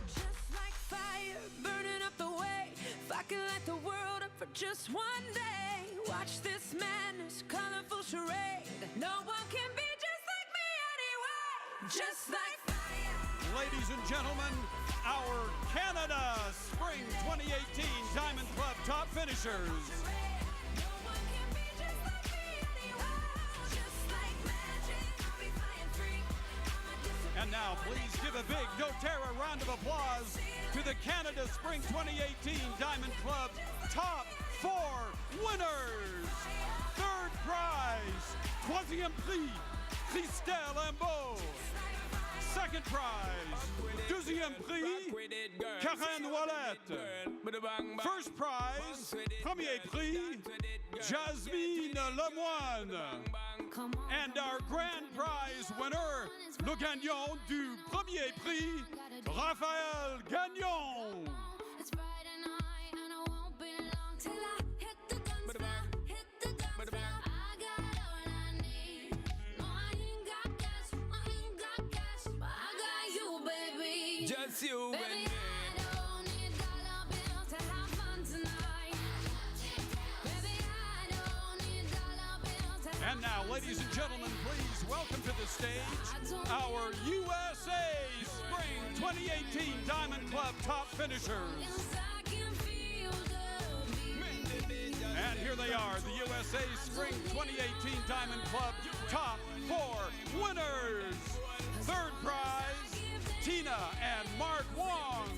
Just like fire, burning up the way. If I could light the world up for just one day. Watch this madness, colorful charade. No one can be just like me anyway. Just like fire. Ladies and gentlemen, our Canada Spring 2018 Diamond Club top finishers. And now, please give a big doTERRA round of applause to the Canada Spring 2018 Diamond Club top 4 winners. Third prize, 20th prix, Christelle Imbeau. Second prize, deuxième prix, Karen Ouellette. First prize, premier prix, Jasmine Lemoine. And our grand prize winner, le gagnant du premier prix, Raphaël Gagnon. It's Friday night and I won't be long till I hit the guns now, hit the guns now. I got all I need. No, I ain't got cash, but I got you, baby. Just you baby, and me. I don't need dollar bills to have fun ladies and gentlemen, please welcome to the stage our USA Spring 2018 Diamond Club top finishers. And here they are, the USA Spring 2018 Diamond Club top 4 winners. Third prize, Tina and Mark Wong.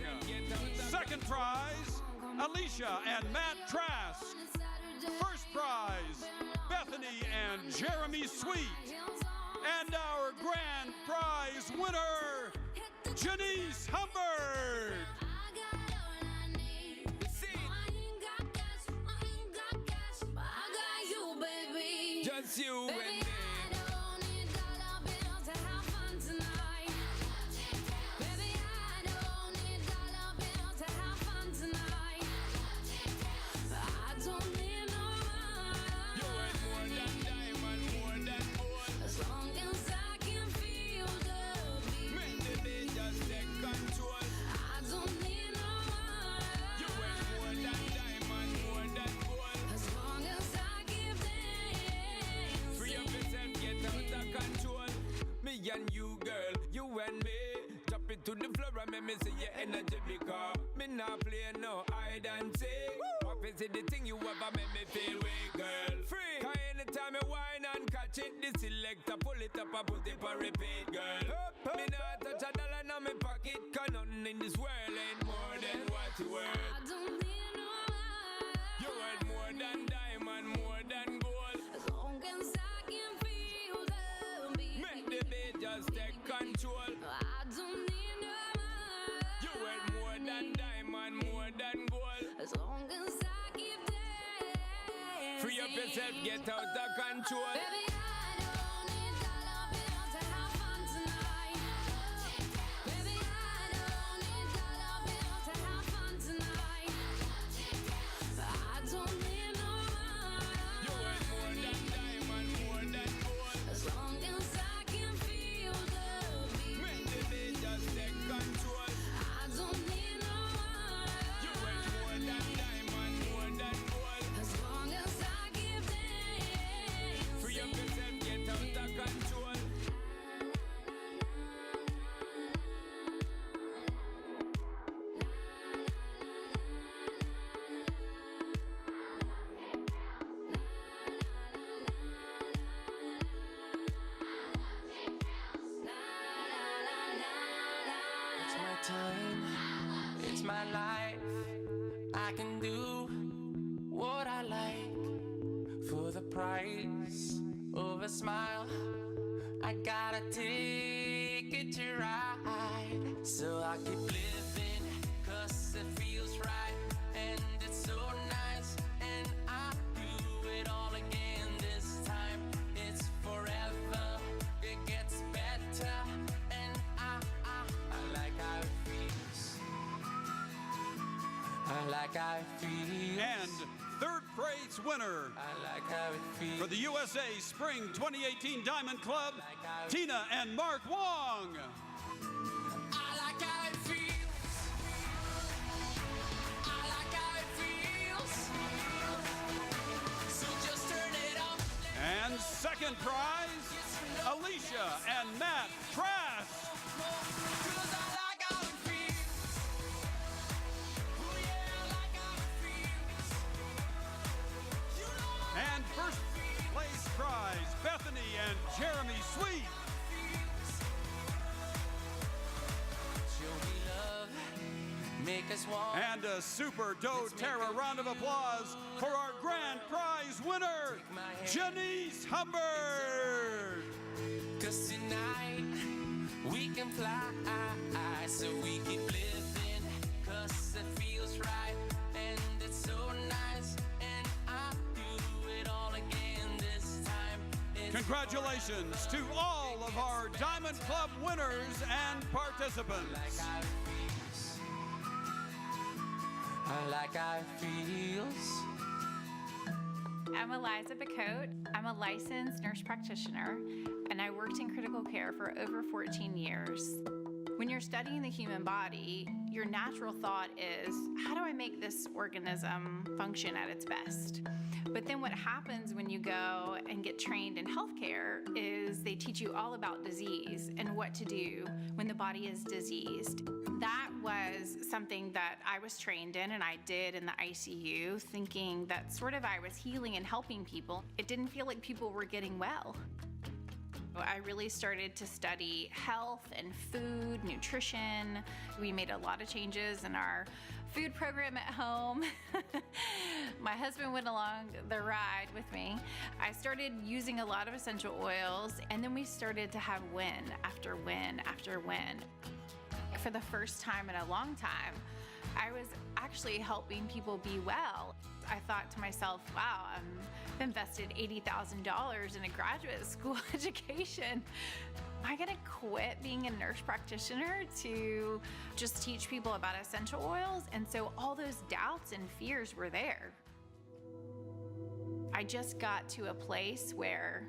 Second prize, Alicia and Matt Trask. First prize, Bethany and Jeremy Sweet. And our grand prize winner, Janice Humbert. Just you and me. And you, girl, you and me. Drop it to the floor and make me see your energy because me not play no hide and seek. What is it the thing you ever make me feel weak, girl? Free. Cause anytime you whine and catch it, the selector pull it up and put it for repeat, girl. Me not touch a dollar in my pocket, cause nothing in this world ain't more than what you worth. I don't need no money. You worth more than diamond, more than gold. As long as I can feel the beat. Make the beat just take control. I don't need no money. You worth more than diamond, more than gold. As long as I keep dancing. Free up yourself, get out of control. Baby, I don't need dollar bills to have fun tonight. Baby, I don't need dollar bills to have fun tonight. I don't need no money. You worth more than diamond, more than gold. As long as I can feel the beat. Make the beat just take control. I don't need no money. You worth more than diamond, more than gold. As long as I keep dancing. Free up yourself, get out of control. It's my time, it's my life. I can do what I like for the price of a smile. I got a ticket to ride, so I keep living, cause it feels right, and it's so nice, and I do it all again this time. It's forever, it gets better, and I like how it feels. I like how it feels. And third prize winner I like how it feels. for the USA Spring 2018 Diamond Club, Tina and Mark Wong. I like how it feels. I like how it feels. So just turn it up. And second prize, Alicia and Matt Trask. Cause I like how it feels. Oh yeah, I like how it feels. You know I And first place prize, Bethany and Jeremy Sweet. show me love, make us want. And a super doTERRA round of applause for our grand prize winner, Janice Humbert. Cause tonight we can fly, so we keep living, cause it feels right, and it's so nice, and I do it all again this time. It's Congratulations to all of our Diamond Club winners and participants. I like how it feels. I'm Eliza Bacote. I'm a licensed nurse practitioner, and I worked in critical care for over 14 years. When you're studying the human body, your natural thought is, how do I make this organism function at its best? But then what happens when you go and get trained in healthcare is they teach you all about disease and what to do when the body is diseased. That was something that I was trained in and I did in the ICU, thinking that sort of I was healing and helping people. It didn't feel like people were getting well. I really started to study health and food, nutrition. We made a lot of changes in our food program at home. My husband went along the ride with me. I started using a lot of essential oils, and then we started to have win after win after win. For the first time in a long time, I was actually helping people be well. I thought to myself, wow, I've invested $80,000 in a graduate school education. Am I gonna quit being a nurse practitioner to just teach people about essential oils? And so all those doubts and fears were there. I just got to a place where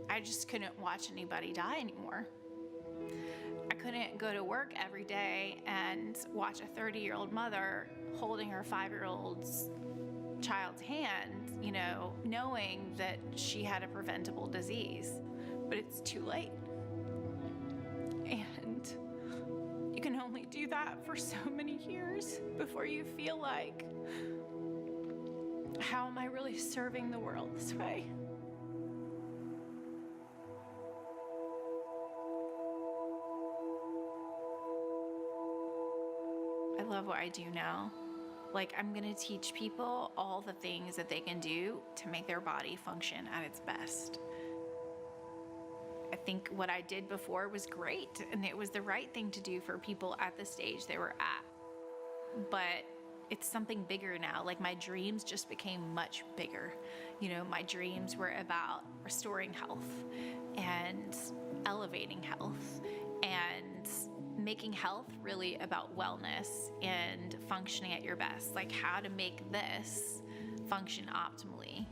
I just couldn't watch anybody die anymore. I couldn't go to work every day and watch a 30-year-old mother holding her 5-year-old's child's hand, you know, knowing that she had a preventable disease, but it's too late. And you can only do that for so many years before you feel like, how am I really serving the world this way? I love what I do now. Like, I'm gonna teach people all the things that they can do to make their body function at its best. I think what I did before was great, and it was the right thing to do for people at the stage they were at. But it's something bigger now. Like, my dreams just became much bigger. You know, my dreams were about restoring health and elevating health and making health really about wellness and functioning at your best, like how to make this function optimally.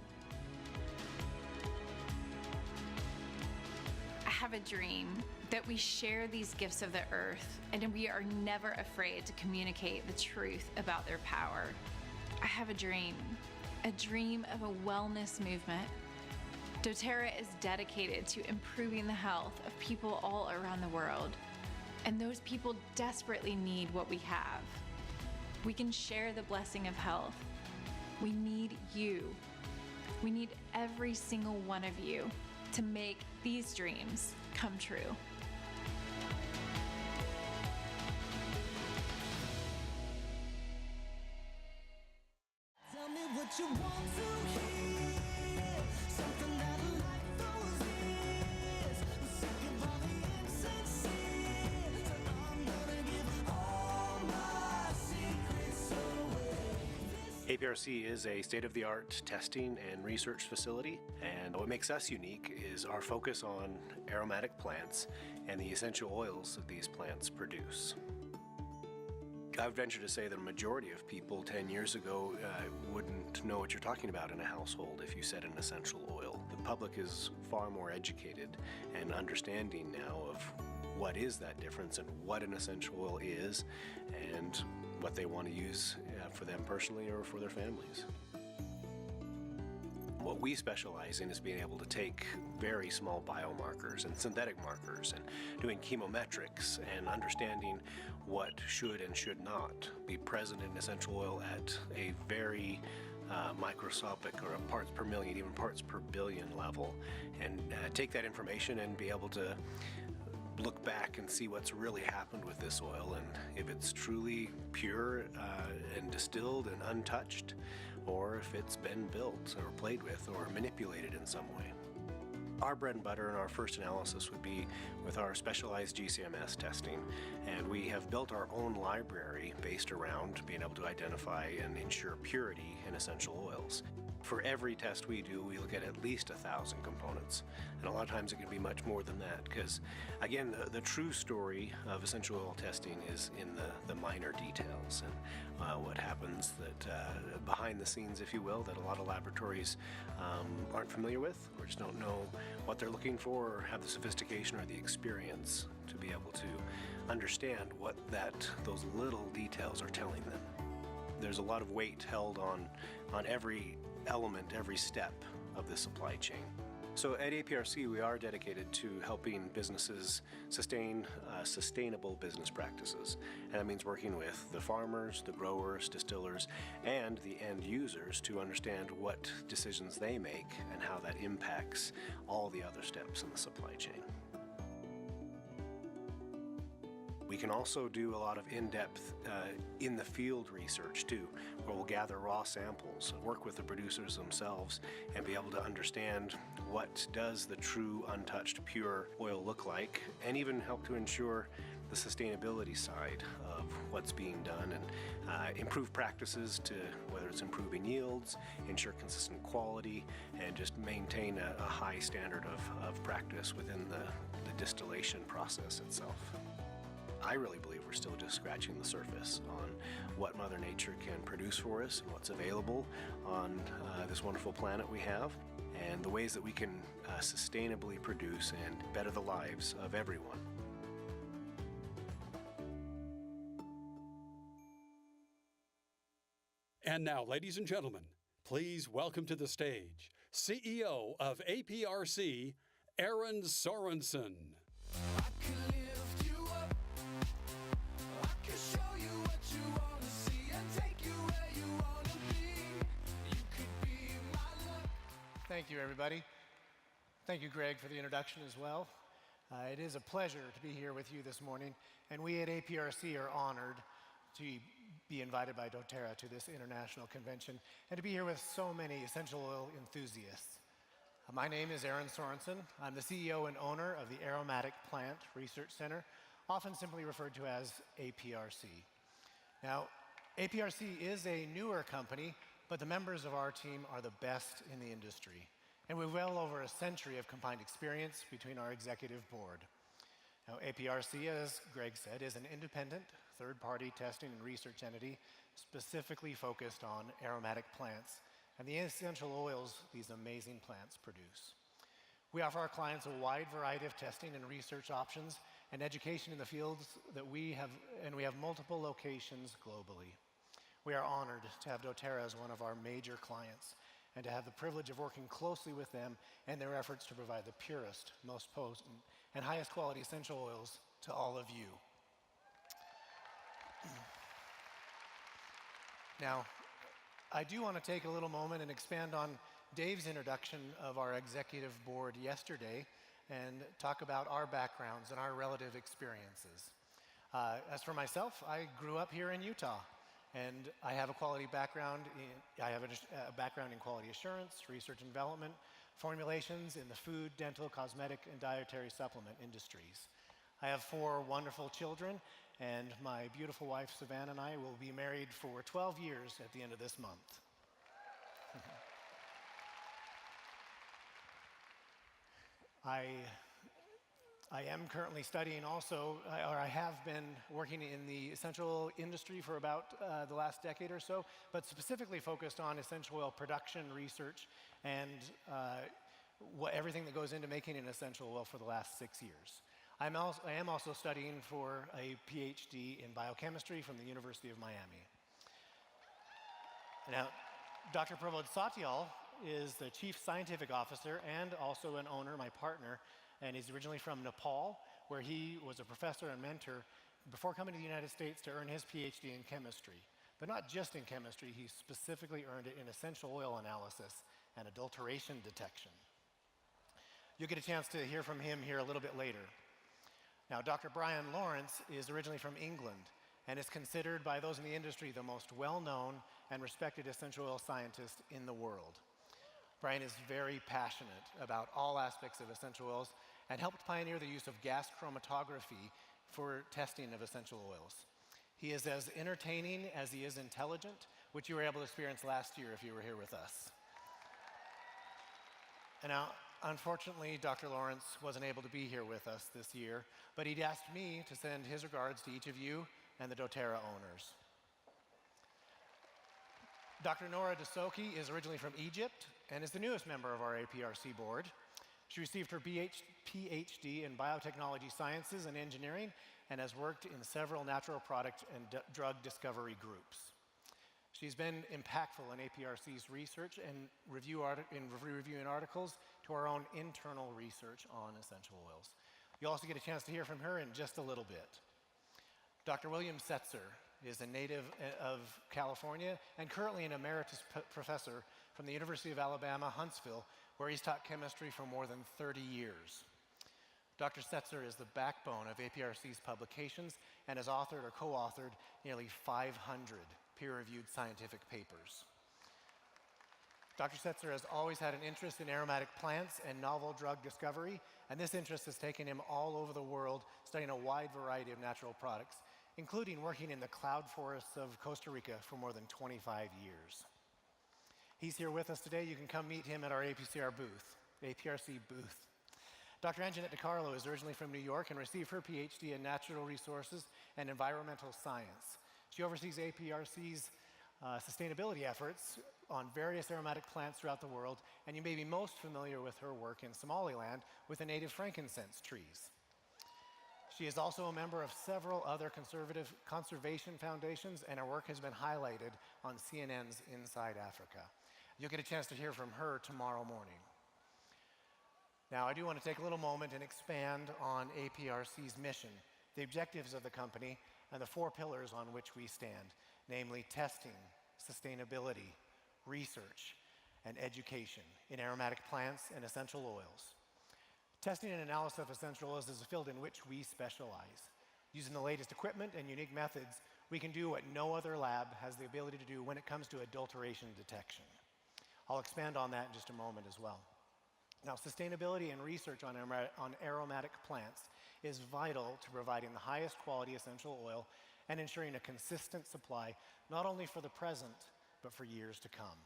I have a dream that we share these gifts of the earth and we are never afraid to communicate the truth about their power. I have a dream of a wellness movement. doTERRA is dedicated to improving the health of people all around the world. And those people desperately need what we have. We can share the blessing of health. We need you. We need every single one of you to make these dreams come true. Tell me what you want to hear. Something that'll light those ears. I'm sick of all the insincere. So I'm gonna give all my secrets away. APRC is a state-of-the-art testing and research facility, and what makes us unique is our focus on aromatic plants and the essential oils that these plants produce. I would venture to say that a majority of people 10 years ago wouldn't know what you're talking about in a household if you said an essential oil. The public is far more educated and understanding now of what is that difference and what an essential oil is and what they want to use for them personally or for their families. What we specialize in is being able to take very small biomarkers and synthetic markers and doing chemometrics and understanding what should and should not be present in essential oil at a very microscopic or a parts per million, even parts per billion level, and take that information and be able to look back and see what's really happened with this oil and if it's truly pure and distilled and untouched, or if it's been built or played with or manipulated in some way. Our bread and butter and our first analysis would be with our specialized GCMS testing, and we have built our own library based around being able to identify and ensure purity in essential oils. For every test we do, we look at least 1,000 components, and a lot of times it can be much more than that, because again, the true story of essential oil testing is in the minor details and what happens that behind the scenes, if you will, that a lot of laboratories aren't familiar with or just don't know what they're looking for or have the sophistication or the experience to be able to understand what those little details are telling them. There's a lot of weight held on every element, every step of the supply chain. So at APRC, we are dedicated to helping businesses sustain sustainable business practices. And that means working with the farmers, the growers, distillers, and the end users to understand what decisions they make and how that impacts all the other steps in the supply chain. We can also do a lot of in-depth in-the-field research too, where we'll gather raw samples, work with the producers themselves, and be able to understand what does the true, untouched, pure oil look like, and even help to ensure the sustainability side of what's being done and improve practices to whether it's improving yields, ensure consistent quality, and just maintain a high standard of practice within the distillation process itself. I really believe we're still just scratching the surface on what Mother Nature can produce for us and what's available on this wonderful planet we have, and the ways that we can sustainably produce and better the lives of everyone. And now, ladies and gentlemen, please welcome to the stage CEO of APRC, Aaron Sorensen. Thank you, everybody. Thank you, Greg, for the introduction as well. It is a pleasure to be here with you this morning, and we at APRC are honored to be invited by doTERRA to this international convention and to be here with so many essential oil enthusiasts. My name is Aaron Sorensen. I'm the CEO and owner of the Aromatic Plant Research Center, often simply referred to as APRC. Now, APRC is a newer company, but the members of our team are the best in the industry. And we've well over a century of combined experience between our executive board. Now, APRC, as Greg said, is an independent, third-party testing and research entity specifically focused on aromatic plants and the essential oils these amazing plants produce. We offer our clients a wide variety of testing and research options and education in the fields that we have, and we have multiple locations globally. We are honored to have doTERRA as one of our major clients and to have the privilege of working closely with them and their efforts to provide the purest, most potent, and highest quality essential oils to all of you. Now, I do want to take a little moment and expand on Dave's introduction of our executive board yesterday and talk about our backgrounds and our relative experiences. As for myself, I grew up here in Utah. And I have a background in quality assurance, research and development, formulations in the food, dental, cosmetic, and dietary supplement industries. I have 4 wonderful children, and my beautiful wife, Savannah, and I will be married for 12 years at the end of this month. I am currently studying also, or I have been working in the essential industry for about the last decade or so, but specifically focused on essential oil production research and everything that goes into making an essential oil for the last 6 years. I am also studying for a PhD in biochemistry from the University of Miami. Now, Dr. Prabodh Satyal is the Chief Scientific Officer and also an owner, my partner, and he's originally from Nepal, where he was a professor and mentor before coming to the United States to earn his PhD in chemistry. But not just in chemistry, he specifically earned it in essential oil analysis and adulteration detection. You'll get a chance to hear from him here a little bit later. Now, Dr. Brian Lawrence is originally from England and is considered by those in the industry the most well-known and respected essential oil scientist in the world. Brian is very passionate about all aspects of essential oils and helped pioneer the use of gas chromatography for testing of essential oils. He is as entertaining as he is intelligent, which you were able to experience last year if you were here with us. And now, unfortunately, Dr. Lawrence wasn't able to be here with us this year, but he'd asked me to send his regards to each of you and the doTERRA owners. Dr. Nora Dessouky is originally from Egypt and is the newest member of our APRC board. She received her PhD in biotechnology sciences and engineering and has worked in several natural product and drug discovery groups. She's been impactful in APRC's research and reviewing articles to our own internal research on essential oils. You'll also get a chance to hear from her in just a little bit. Dr. William Setzer is a native of California and currently an emeritus professor from the University of Alabama, Huntsville, where he's taught chemistry for more than 30 years. Dr. Setzer is the backbone of APRC's publications and has authored or co-authored nearly 500 peer-reviewed scientific papers. Dr. Setzer has always had an interest in aromatic plants and novel drug discovery, and this interest has taken him all over the world, studying a wide variety of natural products, including working in the cloud forests of Costa Rica for more than 25 years. He's here with us today. You can come meet him at our APRC booth. Dr. Anjanette DiCarlo is originally from New York and received her PhD in Natural Resources and Environmental Science. She oversees APRC's sustainability efforts on various aromatic plants throughout the world, and you may be most familiar with her work in Somaliland with the native frankincense trees. She is also a member of several other conservation foundations, and her work has been highlighted on CNN's Inside Africa. You'll get a chance to hear from her tomorrow morning. Now, I do want to take a little moment and expand on APRC's mission, the objectives of the company, and the 4 pillars on which we stand, namely testing, sustainability, research, and education in aromatic plants and essential oils. Testing and analysis of essential oils is a field in which we specialize. Using the latest equipment and unique methods, we can do what no other lab has the ability to do when it comes to adulteration detection. I'll expand on that in just a moment as well. Now, sustainability and research on aromatic plants is vital to providing the highest quality essential oil and ensuring a consistent supply, not only for the present, but for years to come.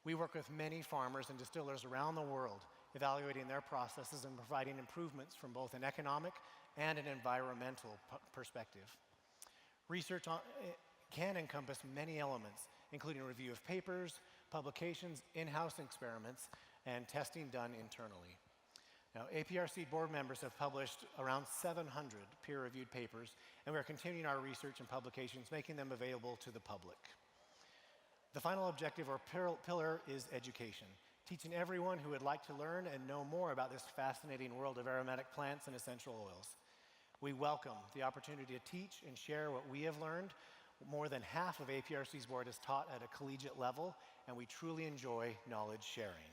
We work with many farmers and distillers around the world, evaluating their processes and providing improvements from both an economic and an environmental perspective. Research can encompass many elements, including review of papers, publications, in-house experiments, and testing done internally. Now, APRC board members have published around 700 peer-reviewed papers, and we are continuing our research and publications, making them available to the public. The final objective or pillar is education, teaching everyone who would like to learn and know more about this fascinating world of aromatic plants and essential oils. We welcome the opportunity to teach and share what we have learned. More than half of APRC's board is taught at a collegiate level, and we truly enjoy knowledge sharing.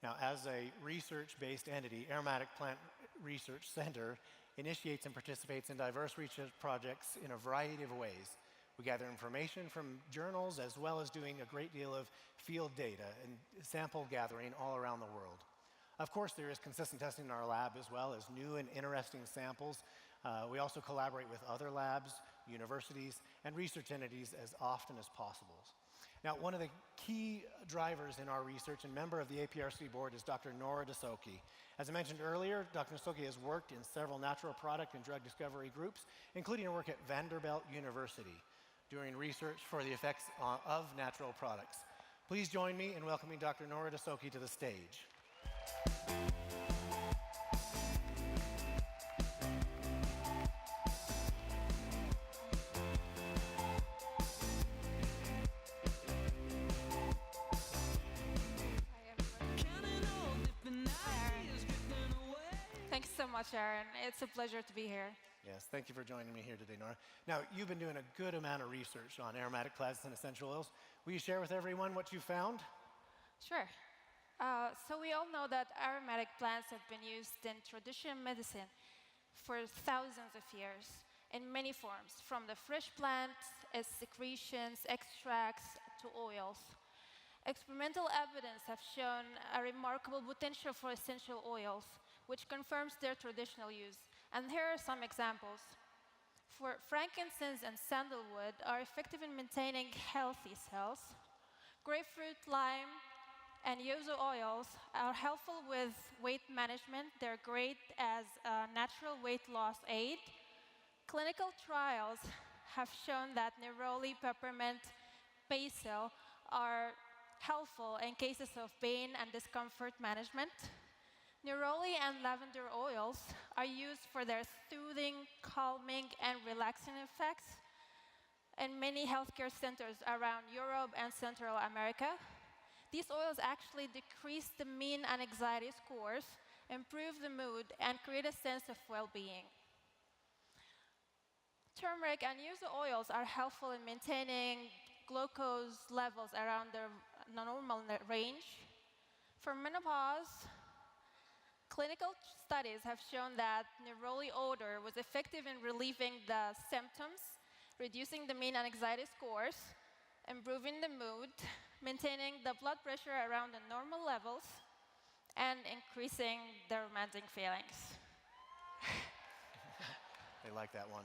Now, as a research-based entity, Aromatic Plant Research Center initiates and participates in diverse research projects in a variety of ways. We gather information from journals as well as doing a great deal of field data and sample gathering all around the world. Of course, there is consistent testing in our lab as well as new and interesting samples. We also collaborate with other labs, universities, and research entities as often as possible. Now, one of the key drivers in our research and member of the APRC board is Dr. Nora Dasoki. As I mentioned earlier, Dr. Dasoki has worked in several natural product and drug discovery groups, including her work at Vanderbilt University, doing research for the effects of natural products. Please join me in welcoming Dr. Nora Dasoki to the stage. Thanks so much, Aaron. It's a pleasure to be here. Yes, thank you for joining me here today, Nora. Now, you've been doing a good amount of research on aromatic plants and essential oils. Will you share with everyone what you found? Sure. So we all know that aromatic plants have been used in traditional medicine for thousands of years in many forms, from the fresh plants, as secretions, extracts, to oils. Experimental evidence have shown a remarkable potential for essential oils, which confirms their traditional use. And here are some examples. For frankincense and sandalwood are effective in maintaining healthy cells. Grapefruit, lime, and yuzu oils are helpful with weight management. They're great as a natural weight loss aid. Clinical trials have shown that neroli, peppermint, basil are helpful in cases of pain and discomfort management. Neroli and lavender oils are used for their soothing, calming, and relaxing effects in many healthcare centers around Europe and Central America. These oils actually decrease the mean and anxiety scores, improve the mood, and create a sense of well-being. Turmeric and yuzu oils are helpful in maintaining glucose levels around the normal range. For menopause, clinical studies have shown that neroli odor was effective in relieving the symptoms, reducing the mean and anxiety scores, improving the mood, maintaining the blood pressure around the normal levels, and increasing the romantic feelings. They like that one.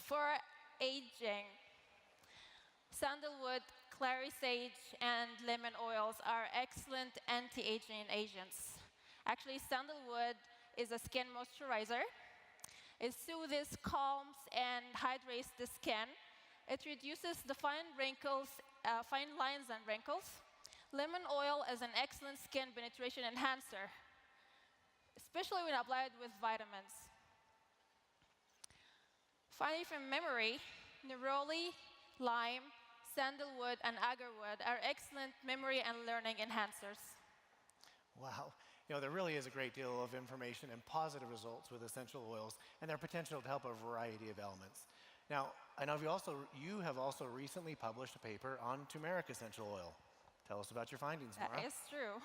For aging, sandalwood, clary sage, and lemon oils are excellent anti-aging agents. Actually, sandalwood is a skin moisturizer. It soothes, calms, and hydrates the skin. It reduces the fine lines and wrinkles. Lemon oil is an excellent skin penetration enhancer, especially when applied with vitamins. Finally, from memory, neroli, lime, sandalwood, and agarwood are excellent memory and learning enhancers. Wow. There really is a great deal of information and positive results with essential oils and their potential to help a variety of ailments. Now, I know you have also recently published a paper on turmeric essential oil. Tell us about your findings, Nora. That is true.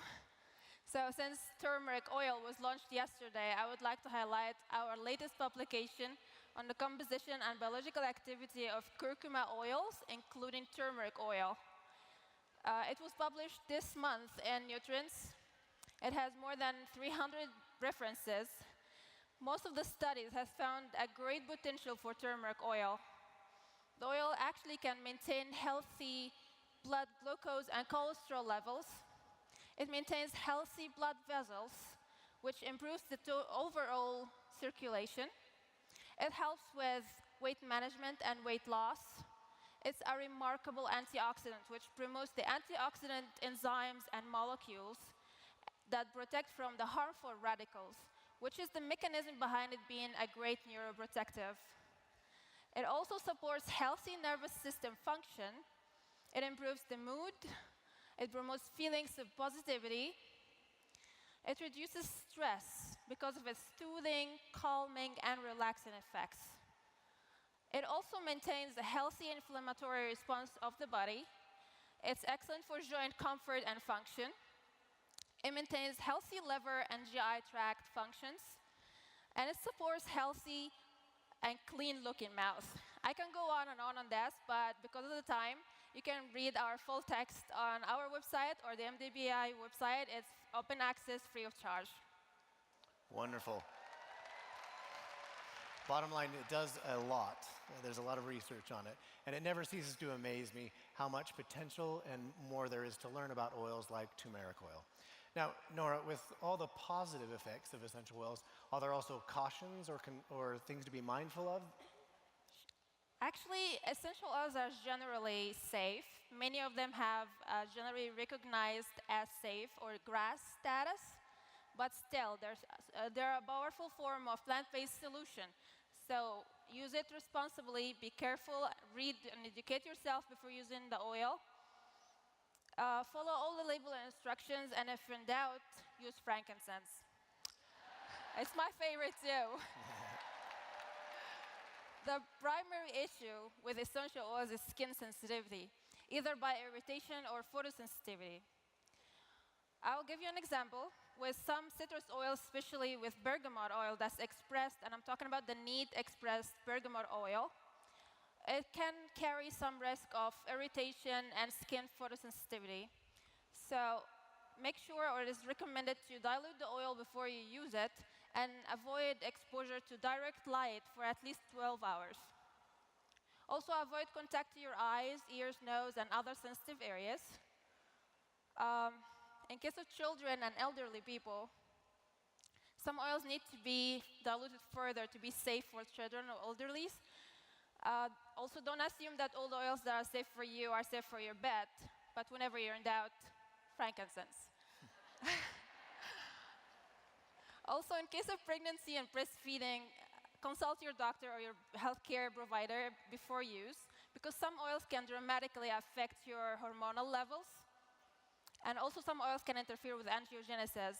So since turmeric oil was launched yesterday, I would like to highlight our latest publication on the composition and biological activity of curcuma oils, including turmeric oil. It was published this month in Nutrients. It has more than 300 references. Most of the studies have found a great potential for turmeric oil. The oil actually can maintain healthy blood glucose and cholesterol levels. It maintains healthy blood vessels, which improves the overall circulation. It helps with weight management and weight loss. It's a remarkable antioxidant, which promotes the antioxidant enzymes and molecules that protect from the harmful radicals, which is the mechanism behind it being a great neuroprotective. It also supports healthy nervous system function. It improves the mood. It promotes feelings of positivity. It reduces stress because of its soothing, calming, and relaxing effects. It also maintains a healthy inflammatory response of the body. It's excellent for joint comfort and function. It maintains healthy liver and GI tract functions. And it supports healthy and clean-looking mouth. I can go on this, but because of the time, you can read our full text on our website or the MDBI website. It's open access, free of charge. Wonderful. Bottom line, it does a lot. There's a lot of research on it. And it never ceases to amaze me how much potential and more there is to learn about oils like turmeric oil. Now, Nora, with all the positive effects of essential oils, are there also cautions or things to be mindful of? Actually, essential oils are generally safe. Many of them have generally recognized as safe or GRAS status, but still, they're a powerful form of plant-based solution. So use it responsibly, be careful, read and educate yourself before using the oil. Follow all the label instructions, and if in doubt, use frankincense. It's my favorite too. The primary issue with essential oils is skin sensitivity, either by irritation or photosensitivity. I'll give you an example. With some citrus oils, especially with bergamot oil that's expressed, and I'm talking about the neat expressed bergamot oil, it can carry some risk of irritation and skin photosensitivity. So make sure, or it is recommended to dilute the oil before you use it and avoid exposure to direct light for at least 12 hours. Also avoid contact to your eyes, ears, nose, and other sensitive areas. In case of children and elderly people, some oils need to be diluted further to be safe for children or elderlies. Also, don't assume that all the oils that are safe for you are safe for your pet. but whenever you're in doubt, frankincense. Also, in case of pregnancy and breastfeeding, consult your doctor or your healthcare provider before use, because some oils can dramatically affect your hormonal levels, and also some oils can interfere with angiogenesis.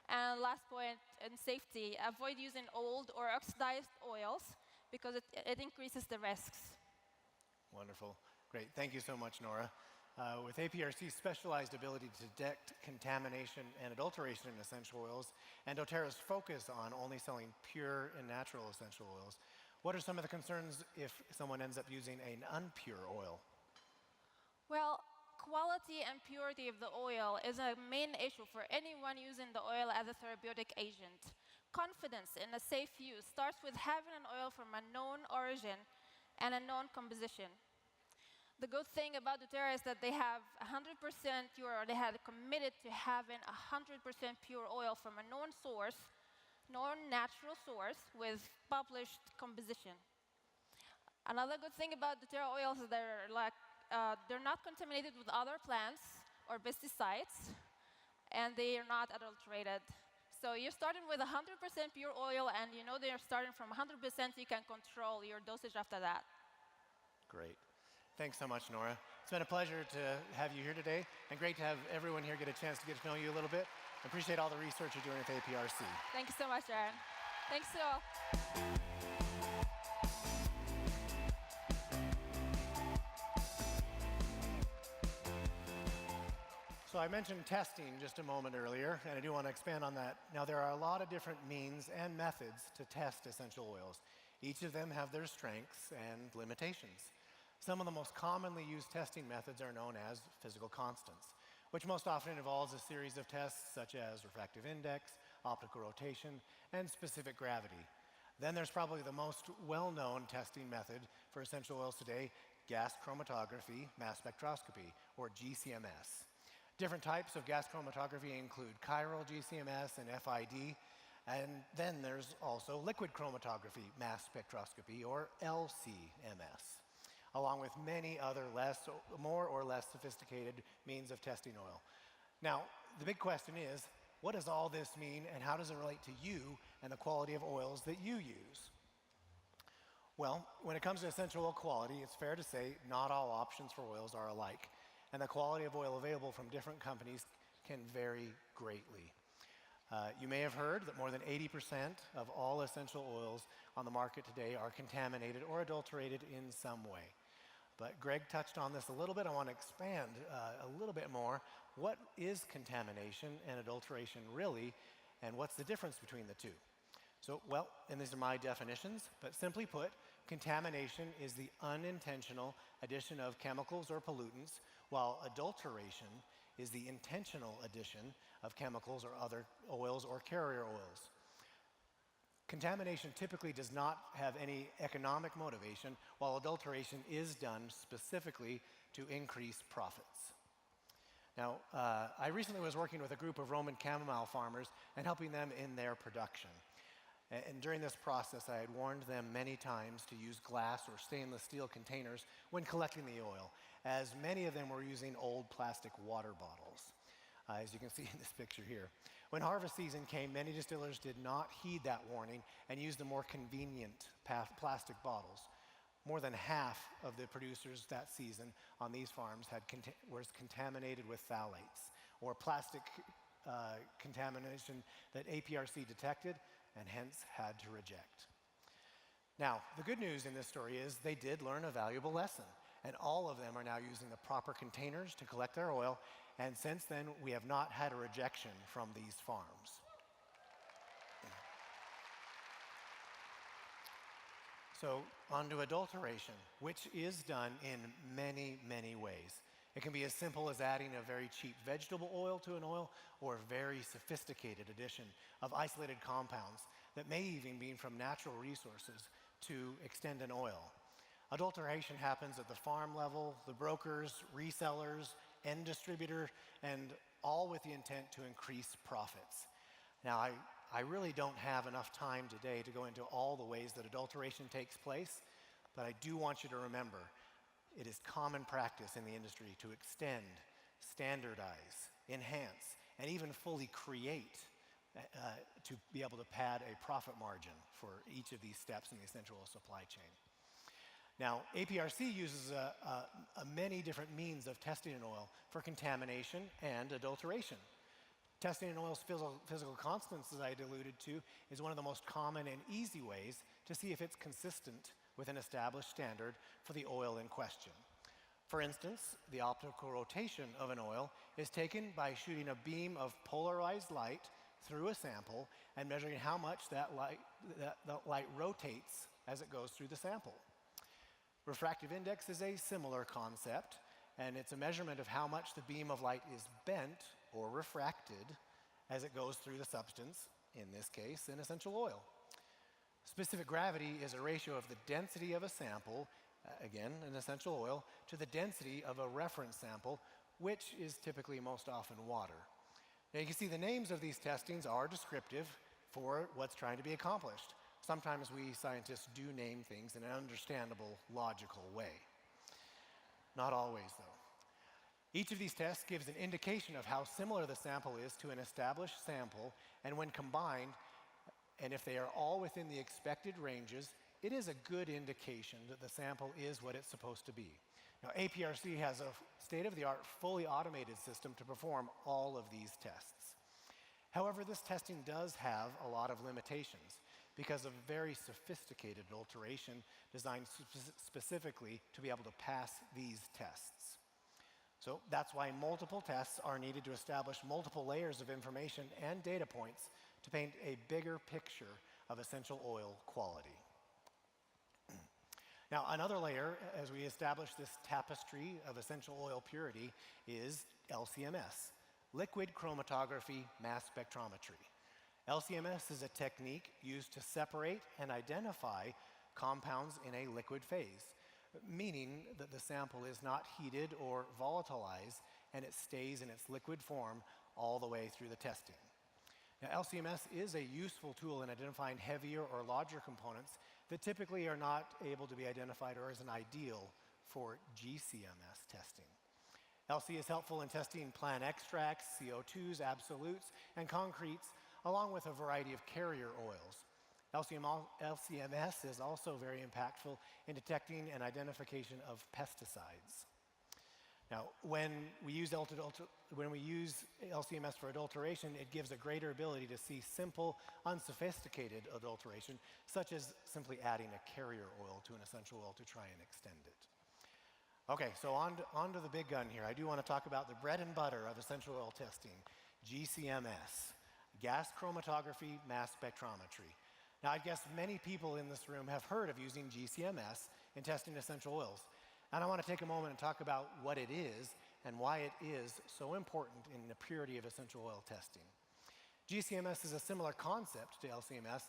And last point, in safety, avoid using old or oxidized oils because it increases the risks. Wonderful. Great. Thank you so much, Nora. With APRC's specialized ability to detect contamination and adulteration in essential oils, and doTERRA's focus on only selling pure and natural essential oils, what are some of the concerns if someone ends up using an unpure oil? Well, quality and purity of the oil is a main issue for anyone using the oil as a therapeutic agent. Confidence in a safe use starts with having an oil from a known origin and a known composition. The good thing about doTERRA is that they have 100% pure, or they had committed to having 100% pure oil from a known source, known natural source with published composition. Another good thing about doTERRA oils is they're not contaminated with other plants or pesticides, and they are not adulterated. So you're starting with 100% pure oil, and you know they're starting from 100%, you can control your dosage after that. Great. Thanks so much, Nora. It's been a pleasure to have you here today, and great to have everyone here get a chance to get to know you a little bit. I appreciate all the research you're doing with APRC. Thank you so much, Aaron. Thanks to all. So I mentioned testing just a moment earlier, and I do want to expand on that. Now, there are a lot of different means and methods to test essential oils. Each of them have their strengths and limitations. Some of the most commonly used testing methods are known as physical constants, which most often involves a series of tests such as refractive index, optical rotation, and specific gravity. Then there's probably the most well-known testing method for essential oils today, gas chromatography mass spectroscopy, or GCMS. Different types of gas chromatography include chiral GCMS and FID, and then there's also liquid chromatography mass spectroscopy, or LCMS, along with many other more or less sophisticated means of testing oil. Now, the big question is, what does all this mean, and how does it relate to you and the quality of oils that you use? Well, when it comes to essential oil quality, it's fair to say not all options for oils are alike, and the quality of oil available from different companies can vary greatly. You may have heard that more than 80% of all essential oils on the market today are contaminated or adulterated in some way. But Greg touched on this a little bit. I want to expand a little bit more. What is contamination and adulteration really, and what's the difference between the two? So, well, and these are my definitions, but simply put, contamination is the unintentional addition of chemicals or pollutants, while adulteration is the intentional addition of chemicals or other oils or carrier oils. Contamination typically does not have any economic motivation, while adulteration is done specifically to increase profits. Now, I recently was working with a group of Roman chamomile farmers and helping them in their production. And during this process, I had warned them many times to use glass or stainless steel containers when collecting the oil, as many of them were using old plastic water bottles, as you can see in this picture here. When harvest season came, many distillers did not heed that warning and used the more convenient plastic bottles. More than half of the producers that season on these farms was contaminated with phthalates, or plastic contamination that APRC detected and hence had to reject. Now, the good news in this story is they did learn a valuable lesson, and all of them are now using the proper containers to collect their oil, and since then, we have not had a rejection from these farms. So, on to adulteration, which is done in many, many ways. It can be as simple as adding a very cheap vegetable oil to an oil, or a very sophisticated addition of isolated compounds that may even be from natural resources to extend an oil. Adulteration happens at the farm level, the brokers, resellers, end distributor, and all with the intent to increase profits. Now, I really don't have enough time today to go into all the ways that adulteration takes place, but I do want you to remember, It is common practice in the industry to extend, standardize, enhance, and even fully create to be able to pad a profit margin for each of these steps in the essential oil supply chain. Now, APRC uses many different means of testing an oil for contamination and adulteration. Testing an oil's physical constants, as I alluded to, is one of the most common and easy ways to see if it's consistent with an established standard for the oil in question. For instance, the optical rotation of an oil is taken by shooting a beam of polarized light through a sample and measuring how much that light rotates as it goes through the sample. Refractive index is a similar concept, and it's a measurement of how much the beam of light is bent or refracted as it goes through the substance, in this case, an essential oil. Specific gravity is a ratio of the density of a sample, again, an essential oil, to the density of a reference sample, which is typically most often water. Now you can see the names of these testings are descriptive for what's trying to be accomplished. Sometimes we scientists do name things in an understandable, logical way. Not always, though. Each of these tests gives an indication of how similar the sample is to an established sample, and when combined, and if they are all within the expected ranges, it is a good indication that the sample is what it's supposed to be. Now, APRC has a state-of-the-art, fully automated system to perform all of these tests. However, this testing does have a lot of limitations because of very sophisticated adulteration designed specifically to be able to pass these tests. So that's why multiple tests are needed to establish multiple layers of information and data points to paint a bigger picture of essential oil quality. Now, another layer, as we establish this tapestry of essential oil purity, is LCMS, liquid chromatography mass spectrometry. LCMS is a technique used to separate and identify compounds in a liquid phase, meaning that the sample is not heated or volatilized and it stays in its liquid form all the way through the testing. Now, LCMS is a useful tool in identifying heavier or larger components that typically are not able to be identified or isn't ideal for GCMS testing. LC is helpful in testing plant extracts, CO2s, absolutes, and concretes, along with a variety of carrier oils. LCMS is also very impactful in detecting and identification of pesticides. Now, when we use LCMS for adulteration, it gives a greater ability to see simple, unsophisticated adulteration, such as simply adding a carrier oil to an essential oil to try and extend it. Okay, so on to the big gun here. I do want to talk about the bread and butter of essential oil testing, GCMS, gas chromatography mass spectrometry. Now, I guess many people in this room have heard of using GCMS in testing essential oils. And I want to take a moment and talk about what it is and why it is so important in the purity of essential oil testing. GCMS is a similar concept to LCMS,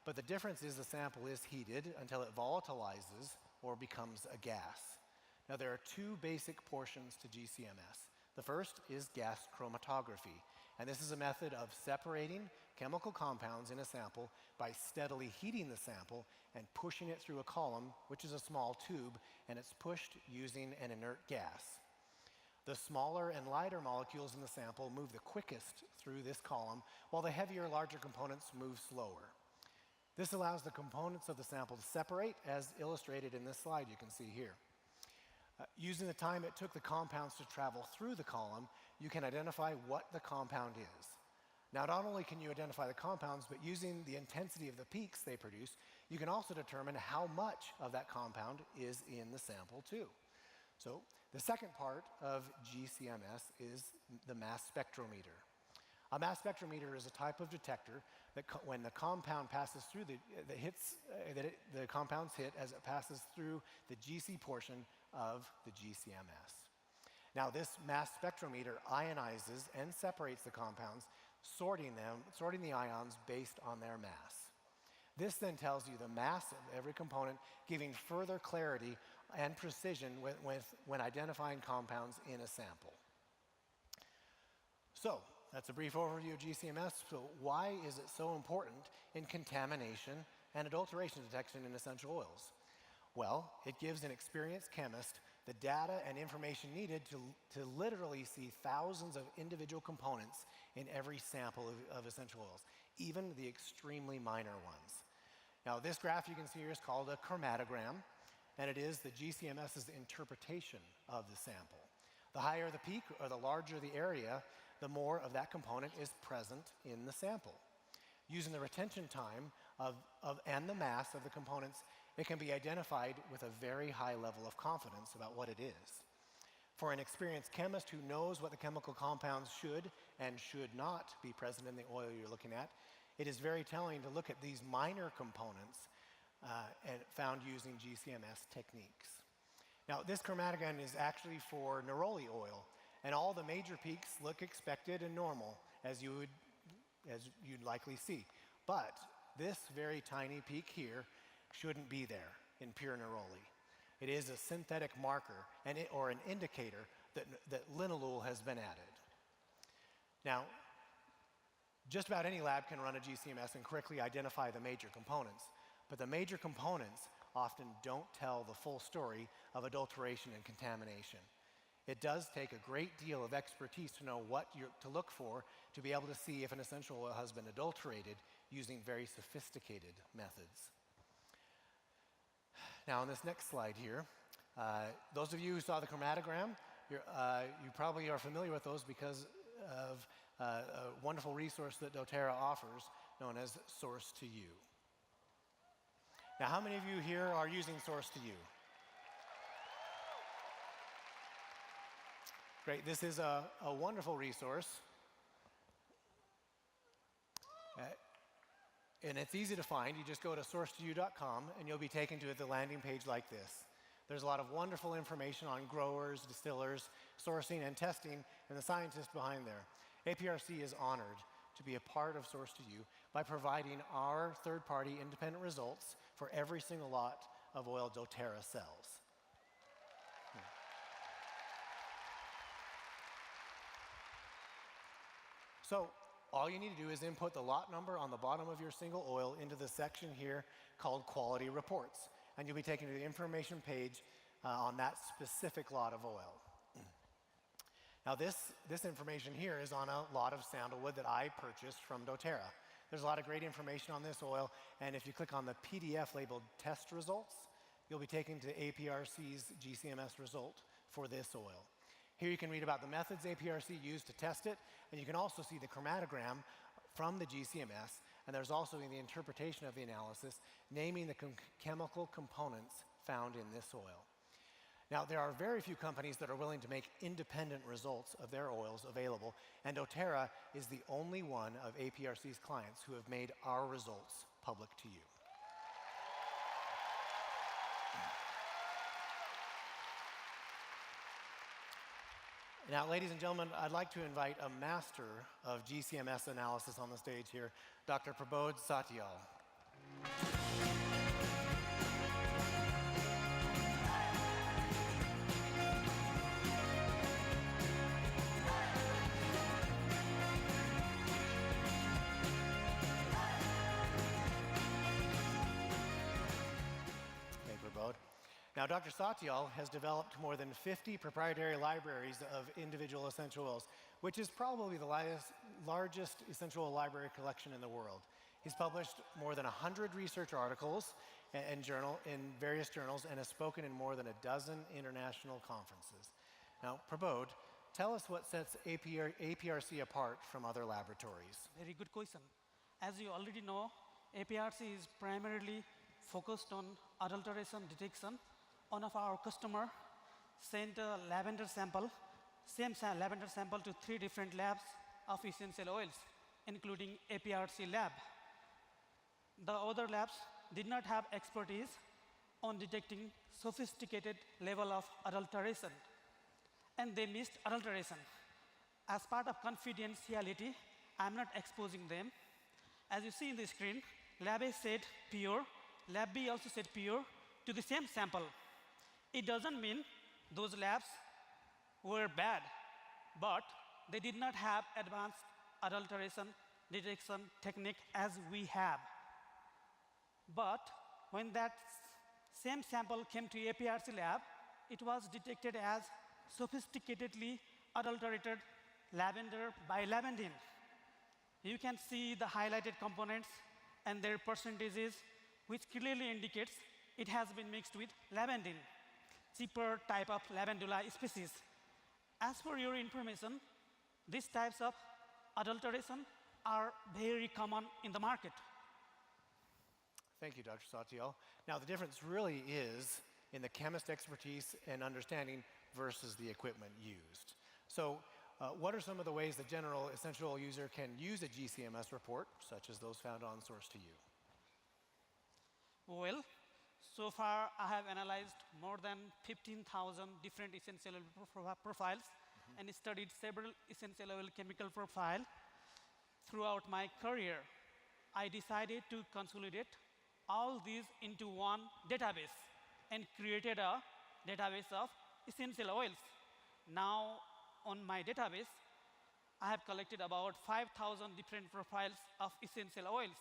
but the difference is the sample is heated until it volatilizes or becomes a gas. Now, there are two basic portions to GCMS. The first is gas chromatography, and this is a method of separating chemical compounds in a sample by steadily heating the sample and pushing it through a column, which is a small tube, and it's pushed using an inert gas. The smaller and lighter molecules in the sample move the quickest through this column, while the heavier, larger components move slower. This allows the components of the sample to separate, as illustrated in this slide you can see here. Using the time it took the compounds to travel through the column, you can identify what the compound is. Now, not only can you identify the compounds, but using the intensity of the peaks they produce, you can also determine how much of that compound is in the sample too. So the second part of GCMS is the mass spectrometer. A mass spectrometer is a type of detector that when the compound passes through the compounds hit as it passes through the GC portion of the GCMS. Now, this mass spectrometer ionizes and separates the compounds, sorting the ions based on their mass. This then tells you the mass of every component, giving further clarity and precision when identifying compounds in a sample. So, that's a brief overview of GCMS. So why is it so important in contamination and adulteration detection in essential oils? Well, it gives an experienced chemist the data and information needed to literally see thousands of individual components in every sample of essential oils, even the extremely minor ones. Now, this graph you can see here is called a chromatogram, and it is the GCMS's interpretation of the sample. The higher the peak or the larger the area, the more of that component is present in the sample. Using the retention time and the mass of the components, it can be identified with a very high level of confidence about what it is. For an experienced chemist who knows what the chemical compounds should and should not be present in the oil you're looking at, it is very telling to look at these minor components and found using GCMS techniques. Now, this chromatogram is actually for neroli oil, and all the major peaks look expected and normal, as you'd likely see. But this very tiny peak here shouldn't be there in pure neroli. It is a synthetic marker or an indicator that linalool has been added. Now, just about any lab can run a GCMS and correctly identify the major components, but the major components often don't tell the full story of adulteration and contamination. It does take a great deal of expertise to know what to look for to be able to see if an essential oil has been adulterated using very sophisticated methods. Now, on this next slide here, those of you who saw the chromatogram, you probably are familiar with those because of a wonderful resource that doTERRA offers known as Source to You. Now, how many of you here are using Source to You? Great, this is a wonderful resource. And it's easy to find. You just go to source2u.com and you'll be taken to the landing page like this. There's a lot of wonderful information on growers, distillers, sourcing, and testing, and the scientists behind there. APRC is honored to be a part of Source to You by providing our third-party independent results for every single lot of oil doTERRA sells. So, all you need to do is input the lot number on the bottom of your single oil into the section here called Quality Reports, and you'll be taken to the information page on that specific lot of oil. Now, this information here is on a lot of sandalwood that I purchased from doTERRA. There's a lot of great information on this oil, and if you click on the PDF labeled Test Results, you'll be taken to APRC's GCMS result for this oil. Here you can read about the methods APRC used to test it, and you can also see the chromatogram from the GCMS, and there's also in the interpretation of the analysis, naming the chemical components found in this oil. Now, there are very few companies that are willing to make independent results of their oils available, and doTERRA is the only one of APRC's clients who have made our results public to you. Now, ladies and gentlemen, I'd like to invite a master of GCMS analysis on the stage here, Dr. Prabodh Satyal. Now, Dr. Satyal has developed more than 50 proprietary libraries of individual essential oils, which is probably the largest essential oil library collection in the world. He's published more than 100 research articles in various journals and has spoken in more than a dozen international conferences. Now, Prabodh, tell us what sets APRC apart from other laboratories. Very good question. As you already know, APRC is primarily focused on adulteration detection. One of our customer sent a lavender sample, lavender sample to 3 different labs of essential oils, including APRC lab. The other labs did not have expertise on detecting sophisticated level of adulteration, and they missed adulteration. As part of confidentiality, I'm not exposing them. As you see in the screen, lab A said pure, lab B also said pure to the same sample. It doesn't mean those labs were bad, but they did not have advanced adulteration detection technique as we have. But when that same sample came to APRC lab, it was detected as sophisticatedly adulterated lavender by lavandin. You can see the highlighted components and their percentages, which clearly indicates it has been mixed with lavandin, cheaper type of lavandula species. As for your information, these types of adulteration are very common in the market. Thank you, Dr. Satyal. Now, the difference really is in the chemist expertise and understanding versus the equipment used. So, what are some of the ways the general essential oil user can use a GCMS report, such as those found on Source to You? Well, so far I have analyzed more than 15,000 different essential oil profiles and studied several essential oil chemical profiles. Throughout my career, I decided to consolidate all these into one database and created a database of essential oils. Now, on my database, I have collected about 5,000 different profiles of essential oils.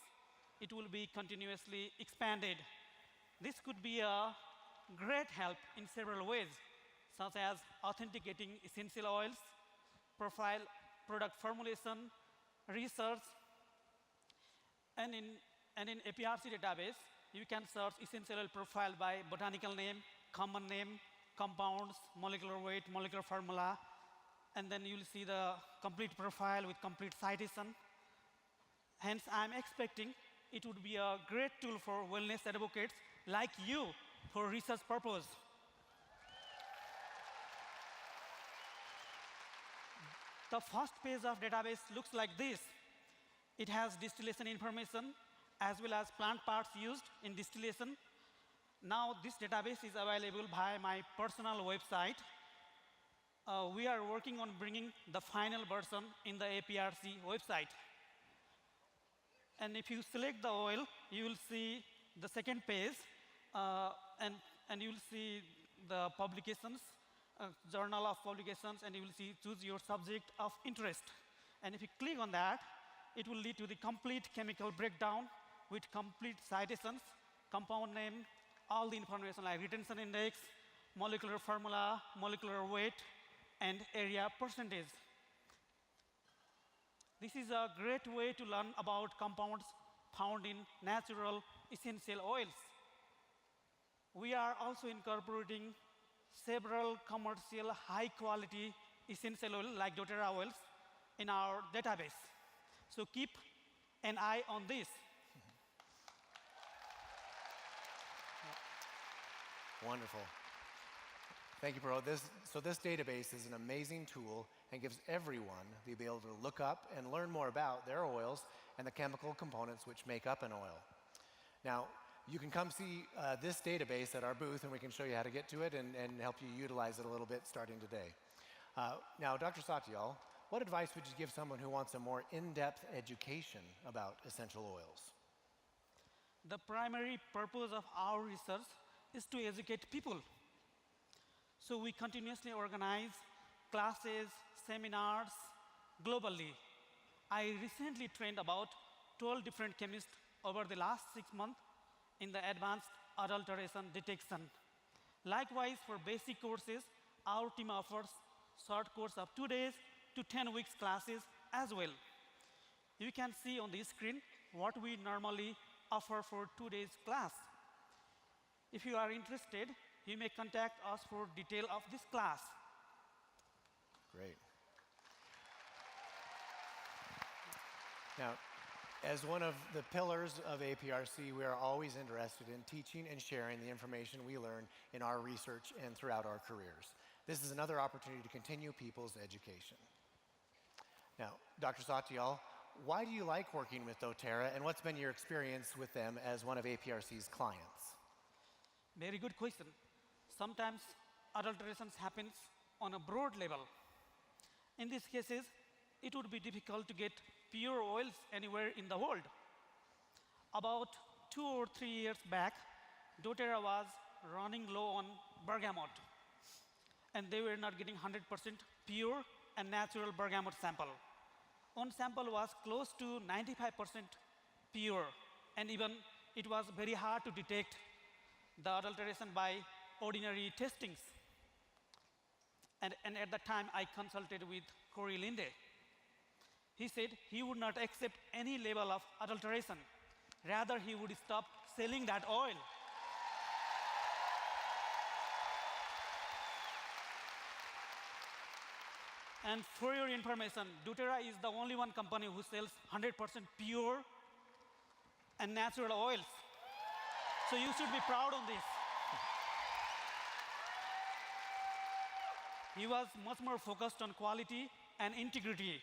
It will be continuously expanded. This could be a great help in several ways, such as authenticating essential oils, profile product formulation, research, and in APRC database, you can search essential oil profile by botanical name, common name, compounds, molecular weight, molecular formula, and then you'll see the complete profile with complete citation. Hence, I'm expecting it would be a great tool for wellness advocates like you for research purpose. The first page of database looks like this. It has distillation information as well as plant parts used in distillation. Now, this database is available via my personal website. We are working on bringing the final version in the APRC website. And if you select the oil, you will see the second page, and you will see the publications, journal of publications, and you will see choose your subject of interest. And if you click on that, it will lead to the complete chemical breakdown with complete citations, compound name, all the information like retention index, molecular formula, molecular weight, and area percentage. This is a great way to learn about compounds found in natural essential oils. We are also incorporating several commercial high-quality essential oils like doTERRA oils in our database. So keep an eye on this. Wonderful. Thank you, Pro. So this database is an amazing tool and gives everyone the ability to look up and learn more about their oils and the chemical components which make up an oil. Now, you can come see this database at our booth, and we can show you how to get to it and help you utilize it a little bit starting today. Now, Dr. Satyal, what advice would you give someone who wants a more in-depth education about essential oils? The primary purpose of our research is to educate people. So we continuously organize classes, seminars globally. I recently trained about 12 different chemists over the last 6 months in the advanced adulteration detection. Likewise, for basic courses, our team offers short course of 2 days to 10 weeks classes as well. You can see on the screen what we normally offer for 2 days class. If you are interested, you may contact us for detail of this class. Great. Now, as one of the pillars of APRC, we are always interested in teaching and sharing the information we learn in our research and throughout our careers. This is another opportunity to continue people's education. Now, Dr. Satyal, why do you like working with doTERRA, and what's been your experience with them as one of APRC's clients? Very good question. Sometimes adulterations happens on a broad level. In these cases, it would be difficult to get pure oils anywhere in the world. About 2 or 3 years back, doTERRA was running low on bergamot, and they were not getting 100% pure and natural bergamot sample. One sample was close to 95% pure, and even it was very hard to detect the adulteration by ordinary testings. And at that time, I consulted with Corey Linde. He said he would not accept any level of adulteration. Rather, he would stop selling that oil. And for your information, doTERRA is the only one company who sells 100% pure and natural oils. So you should be proud on this. He was much more focused on quality and integrity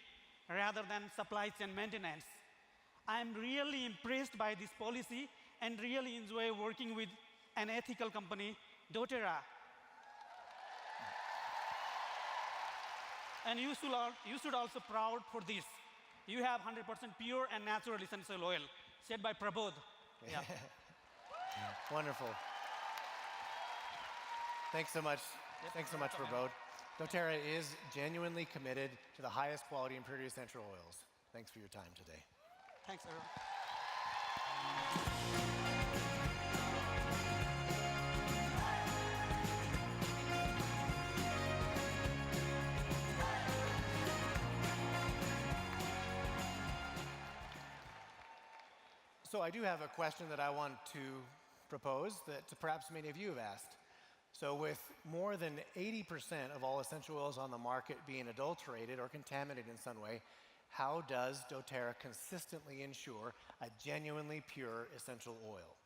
rather than supply chain maintenance. I'm really impressed by this policy and really enjoy working with an ethical company, doTERRA. And you should also proud for this. You have 100% pure and natural essential oil, said by Prabodh. Yeah. Wonderful. Thanks so much. Thanks so much, Prabodh. doTERRA is genuinely committed to the highest quality and purity essential oils. Thanks for your time today. Thanks, everyone. So I do have a question that I want to propose that perhaps many of you have asked. So with more than 80% of all essential oils on the market being adulterated or contaminated in some way, how does doTERRA consistently ensure a genuinely pure essential oil?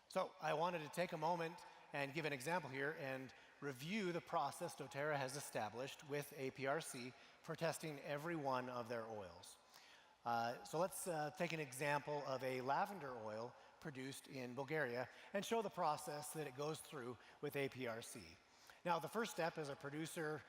So I wanted to take a moment and give an example here and review the process doTERRA has established with APRC for testing every one of their oils. So let's take an example of a lavender oil produced in Bulgaria and show the process that it goes through with APRC. Now, the first step as a producer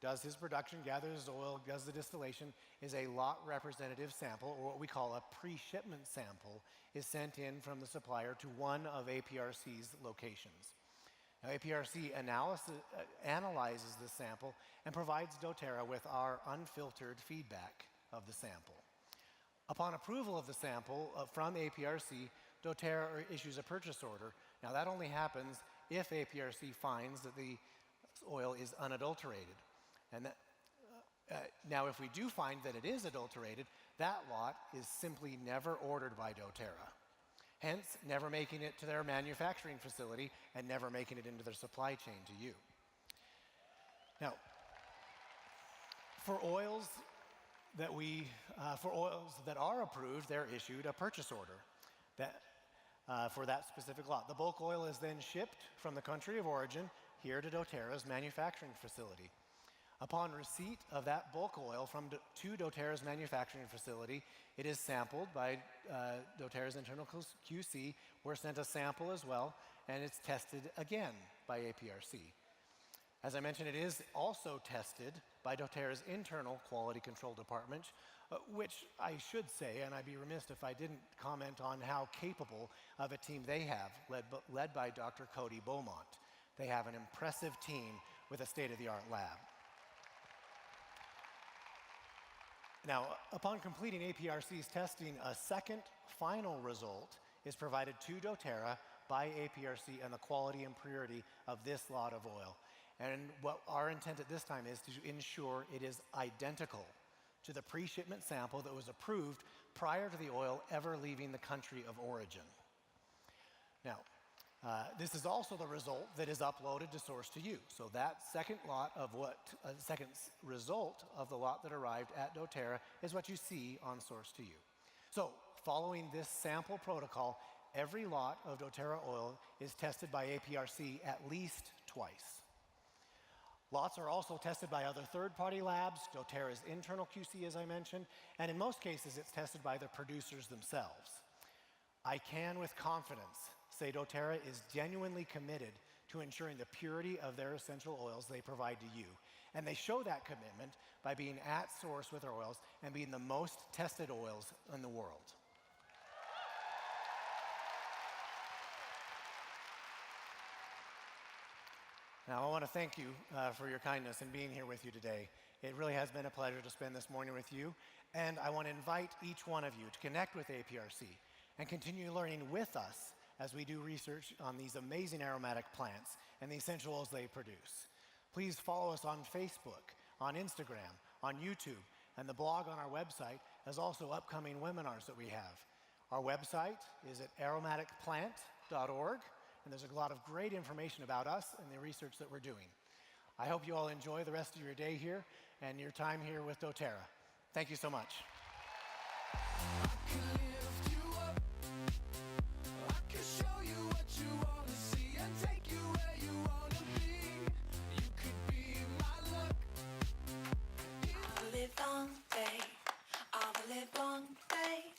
does his production, gathers his oil, does the distillation, is a lot representative sample, or what we call a pre-shipment sample, is sent in from the supplier to one of APRC's locations. Now, APRC analyzes the sample and provides doTERRA with our unfiltered feedback of the sample. Upon approval of the sample from APRC, doTERRA issues a purchase order. Now, that only happens if APRC finds that the oil is unadulterated. And now, if we do find that it is adulterated, that lot is simply never ordered by doTERRA, hence never making it to their manufacturing facility and never making it into their supply chain to you. Now, for oils that are approved, they're issued a purchase order for that specific lot. The bulk oil is then shipped from the country of origin here to doTERRA's manufacturing facility. Upon receipt of that bulk oil to doTERRA's manufacturing facility, it is sampled by doTERRA's internal QC. We're sent a sample as well, and it's tested again by APRC. As I mentioned, it is also tested by doTERRA's internal quality control department, which I should say, and I'd be remiss if I didn't comment on how capable of a team they have, led by Dr. Cody Beaumont. They have an impressive team with a state-of-the-art lab. Now, upon completing APRC's testing, a second final result is provided to doTERRA by APRC and the quality and purity of this lot of oil. And what our intent at this time is to ensure it is identical to the pre-shipment sample that was approved prior to the oil ever leaving the country of origin. Now, this is also the result that is uploaded to Source to You. So that second result of the lot that arrived at doTERRA is what you see on Source to You. So following this sample protocol, every lot of doTERRA oil is tested by APRC at least twice. Lots are also tested by other third-party labs, doTERRA's internal QC, as I mentioned, and in most cases, it's tested by the producers themselves. I can, with confidence, say doTERRA is genuinely committed to ensuring the purity of their essential oils they provide to you. And they show that commitment by being at source with their oils and being the most tested oils in the world. Now, I want to thank you for your kindness in being here with you today. It really has been a pleasure to spend this morning with you, and I want to invite each one of you to connect with APRC and continue learning with us as we do research on these amazing aromatic plants and the essential oils they produce. Please follow us on Facebook, on Instagram, on YouTube, and the blog on our website has also upcoming webinars that we have. Our website is at aromaticplant.org, and there's a lot of great information about us and the research that we're doing. I hope you all enjoy the rest of your day here and your time here with doTERRA. Thank you so much.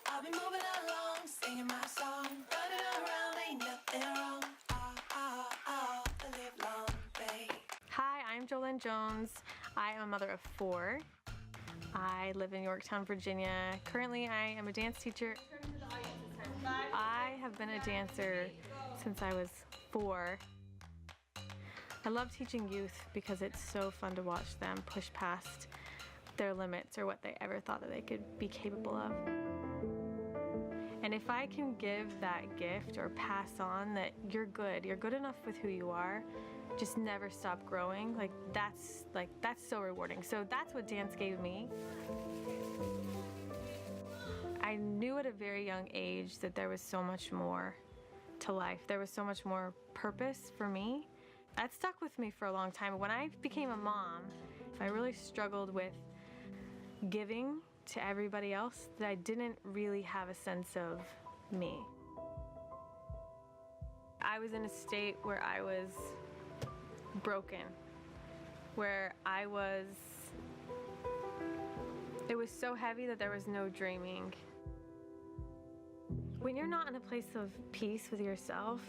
I'll be moving along, singing my song, running around, ain't nothing wrong. The live long day. Hi, I'm Jolene Jones. I am a mother of 4. I live in Yorktown, Virginia. Currently, I am a dance teacher. I have been a dancer since I was 4. I love teaching youth because it's so fun to watch them push past their limits or what they ever thought that they could be capable of. And if I can give that gift or pass on that you're good enough with who you are, just never stop growing, that's so rewarding. So that's what dance gave me. I knew at a very young age that there was so much more to life. There was so much more purpose for me. That stuck with me for a long time. When I became a mom, I really struggled with giving to everybody else that I didn't really have a sense of me. I was in a state where I was broken, where it was so heavy that there was no dreaming. When you're not in a place of peace with yourself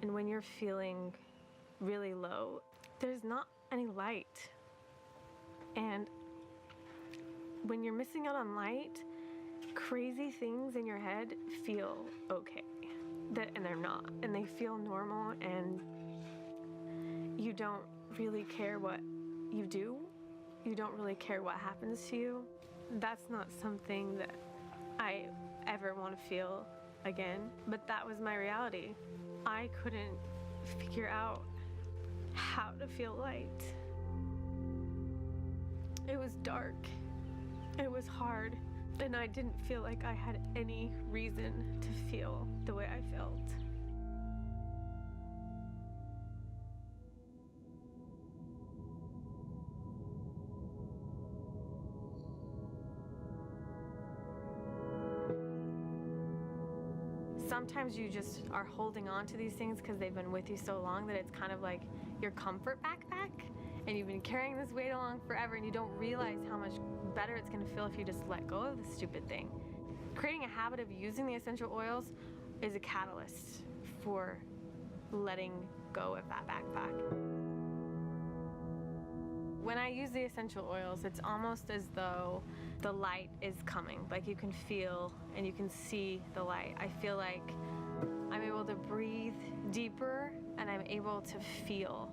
and when you're feeling really low, there's not any light. And when you're missing out on light, crazy things in your head feel okay. And they're not. And they feel normal, and you don't really care what you do. You don't really care what happens to you. That's not something that I ever want to feel again. But that was my reality. I couldn't figure out how to feel light. It was dark. It was hard, and I didn't feel like I had any reason to feel the way I felt. Sometimes you just are holding on to these things because they've been with you so long that it's kind of like your comfort backpack, and you've been carrying this weight along forever, and you don't realize how much better it's going to feel if you just let go of the stupid thing. Creating a habit of using the essential oils is a catalyst for letting go of that backpack. When I use the essential oils, it's almost as though the light is coming. Like you can feel and you can see the light. I feel like I'm able to breathe deeper and I'm able to feel.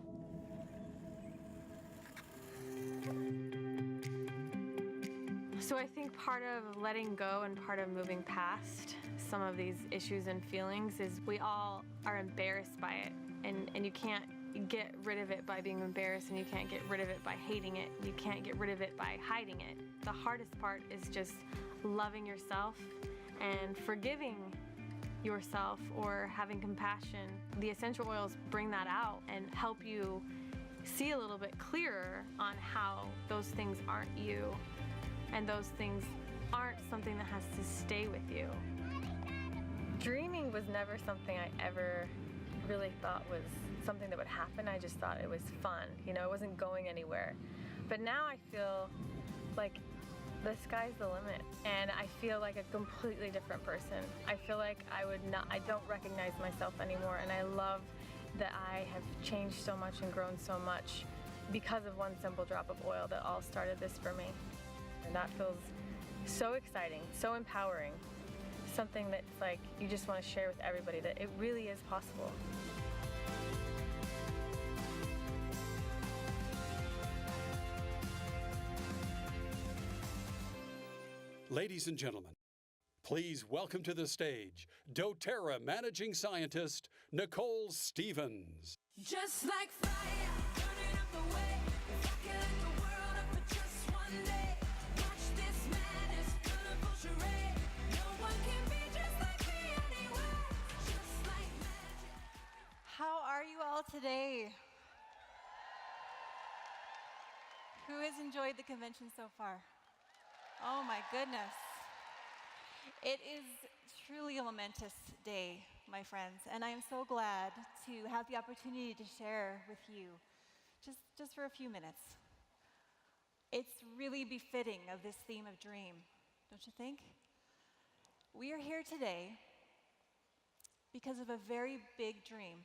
So I think part of letting go and part of moving past some of these issues and feelings is we all are embarrassed by it, and you can't get rid of it by being embarrassed, and you can't get rid of it by hating it. You can't get rid of it by hiding it. The hardest part is just loving yourself and forgiving yourself or having compassion. The essential oils bring that out and help you see a little bit clearer on how those things aren't you. And those things aren't something that has to stay with you. Dreaming was never something I ever really thought was something that would happen. I just thought it was fun. You know, it wasn't going anywhere. But now I feel like the sky's the limit, and I feel like a completely different person. I feel like I don't recognize myself anymore, and I love that I have changed so much and grown so much because of one simple drop of oil that all started this for me. And that feels so exciting, so empowering. Something that's like you just want to share with everybody that it really is possible. Ladies and gentlemen, please welcome to the stage doTERRA Managing Scientist, Nicole Stevens. Just like fire, burning up the way. Who has enjoyed the convention so far? Oh my goodness. It is truly a momentous day, my friends, and I am so glad to have the opportunity to share with you just for a few minutes. It's really befitting of this theme of dream, don't you think? We are here today because of a very big dream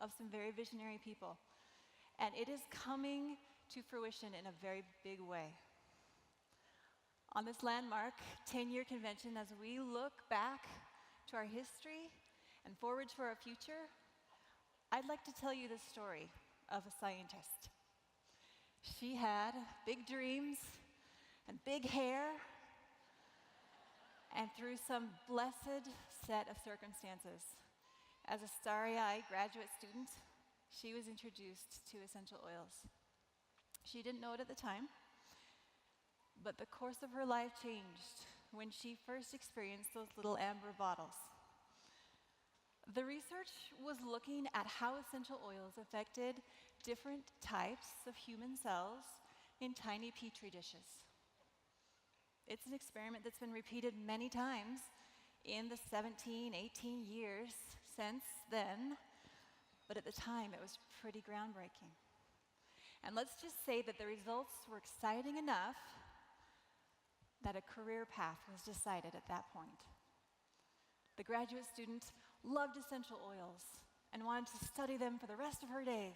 of some very visionary people, and it is coming to fruition in a very big way. On this landmark 10-year convention, as we look back to our history and forward to our future, I'd like to tell you the story of a scientist. She had big dreams and big hair, and through some blessed set of circumstances, as a starry-eyed graduate student, she was introduced to essential oils. She didn't know it at the time, but the course of her life changed when she first experienced those little amber bottles. The research was looking at how essential oils affected different types of human cells in tiny petri dishes. It's an experiment that's been repeated many times in the 17, 18 years since then, but at the time it was pretty groundbreaking. And let's just say that the results were exciting enough that a career path was decided at that point. The graduate student loved essential oils and wanted to study them for the rest of her days.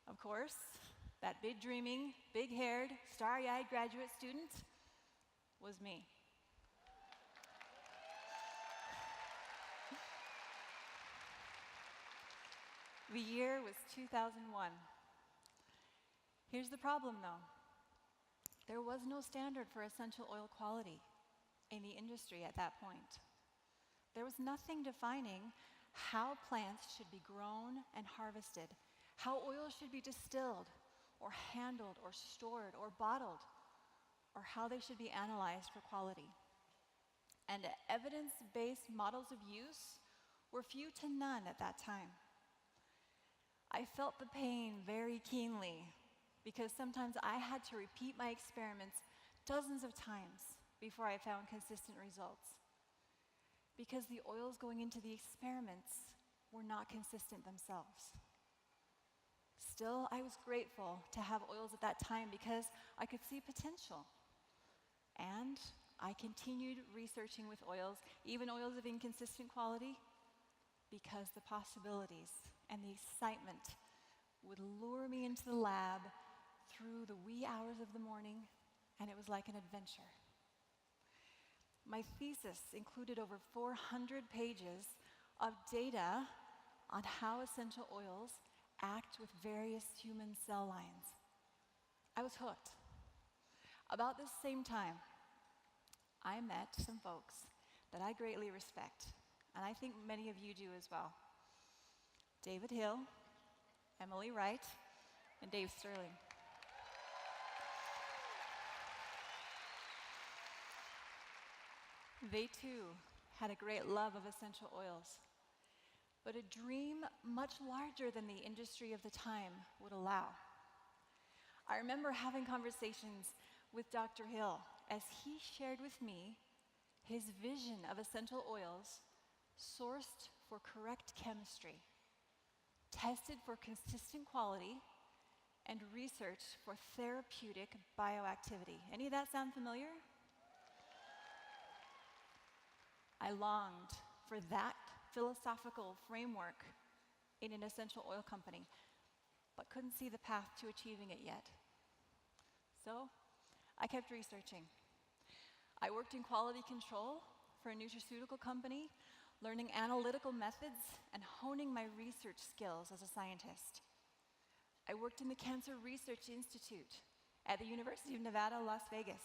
Of course, that big dreaming, big-haired, starry-eyed graduate student was me. The year was 2001. Here's the problem, though. There was no standard for essential oil quality in the industry at that point. There was nothing defining how plants should be grown and harvested, how oils should be distilled or handled or stored or bottled, or how they should be analyzed for quality. And evidence-based models of use were few to none at that time. I felt the pain very keenly because sometimes I had to repeat my experiments dozens of times before I found consistent results, because the oils going into the experiments were not consistent themselves. Still, I was grateful to have oils at that time because I could see potential. And I continued researching with oils, even oils of inconsistent quality, because the possibilities and the excitement would lure me into the lab through the wee hours of the morning, and it was like an adventure. My thesis included over 400 pages of data on how essential oils act with various human cell lines. I was hooked. About this same time, I met some folks that I greatly respect, and I think many of you do as well. David Hill, Emily Wright, and Dave Sterling. They too had a great love of essential oils, but a dream much larger than the industry of the time would allow. I remember having conversations with Dr. Hill as he shared with me his vision of essential oils sourced for correct chemistry, tested for consistent quality, and researched for therapeutic bioactivity. Any of that sound familiar? I longed for that philosophical framework in an essential oil company, but couldn't see the path to achieving it yet. So I kept researching. I worked in quality control for a nutraceutical company, learning analytical methods and honing my research skills as a scientist. I worked in the Cancer Research Institute at the University of Nevada, Las Vegas,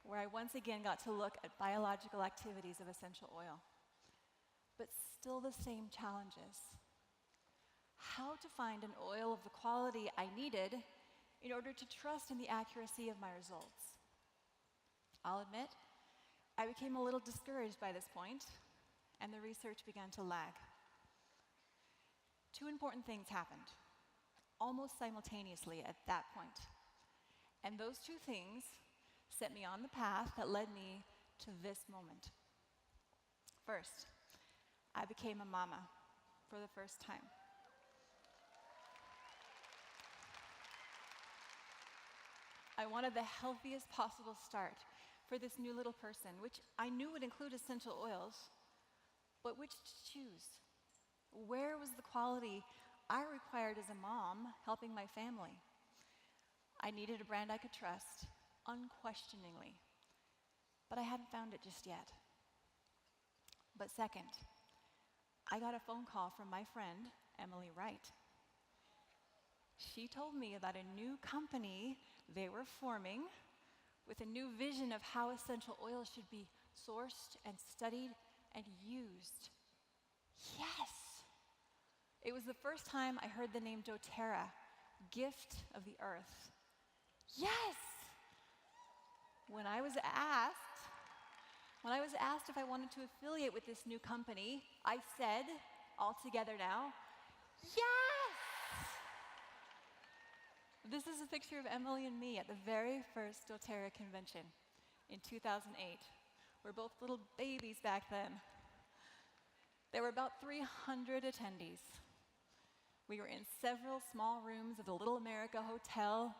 where I once again got to look at biological activities of essential oil. But still the same challenges. How to find an oil of the quality I needed in order to trust in the accuracy of my results. I'll admit, I became a little discouraged by this point, and the research began to lag. Two important things happened. almost simultaneously at that point. And those two things set me on the path that led me to this moment. First, I became a mama for the first time. I wanted the healthiest possible start for this new little person, which I knew would include essential oils, but which to choose? Where was the quality I required as a mom helping my family? I needed a brand I could trust, unquestioningly, but I hadn't found it just yet. But second, I got a phone call from my friend, Emily Wright. She told me about a new company they were forming with a new vision of how essential oils should be sourced and studied and used. Yes! It was the first time I heard the name doTERRA, gift of the earth. Yes! When I was asked if I wanted to affiliate with this new company, I said, all together now, yes! This is a picture of Emily and me at the very first doTERRA convention in 2008. We're both little babies back then. There were about 300 attendees. We were in several small rooms of the Little America Hotel,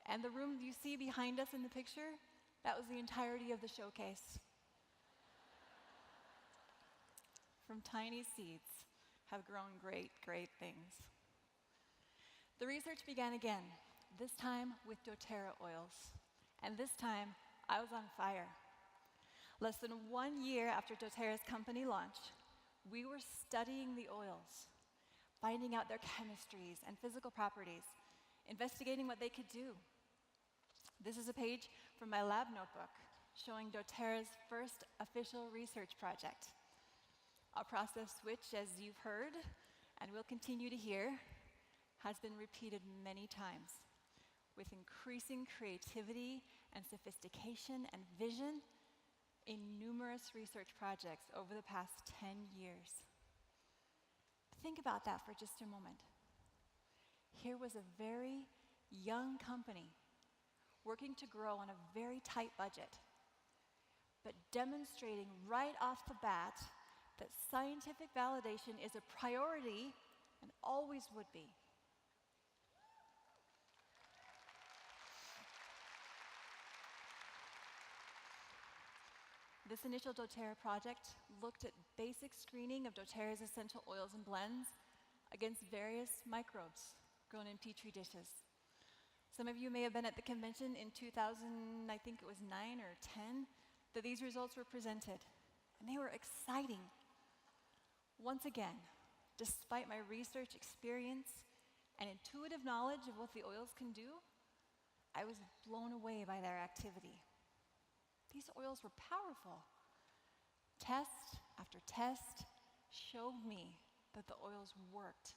and the room you see behind us in the picture, that was the entirety of the showcase. From tiny seeds have grown great, great things. The research began again, this time with doTERRA oils. And this time, I was on fire. Less than 1 year after doTERRA's company launch, we were studying the oils, finding out their chemistries and physical properties, investigating what they could do. This is a page from my lab notebook showing doTERRA's first official research project, a process which, as you've heard and will continue to hear, has been repeated many times with increasing creativity and sophistication and vision in numerous research projects over the past 10 years. Think about that for just a moment. Here was a very young company working to grow on a very tight budget, but demonstrating right off the bat that scientific validation is a priority and always would be. This initial doTERRA project looked at basic screening of doTERRA's essential oils and blends against various microbes grown in petri dishes. Some of you may have been at the convention in 2000, I think it was 9 or 10, that these results were presented, and they were exciting. Once again, despite my research experience and intuitive knowledge of what the oils can do, I was blown away by their activity. These oils were powerful. Test after test showed me that the oils worked,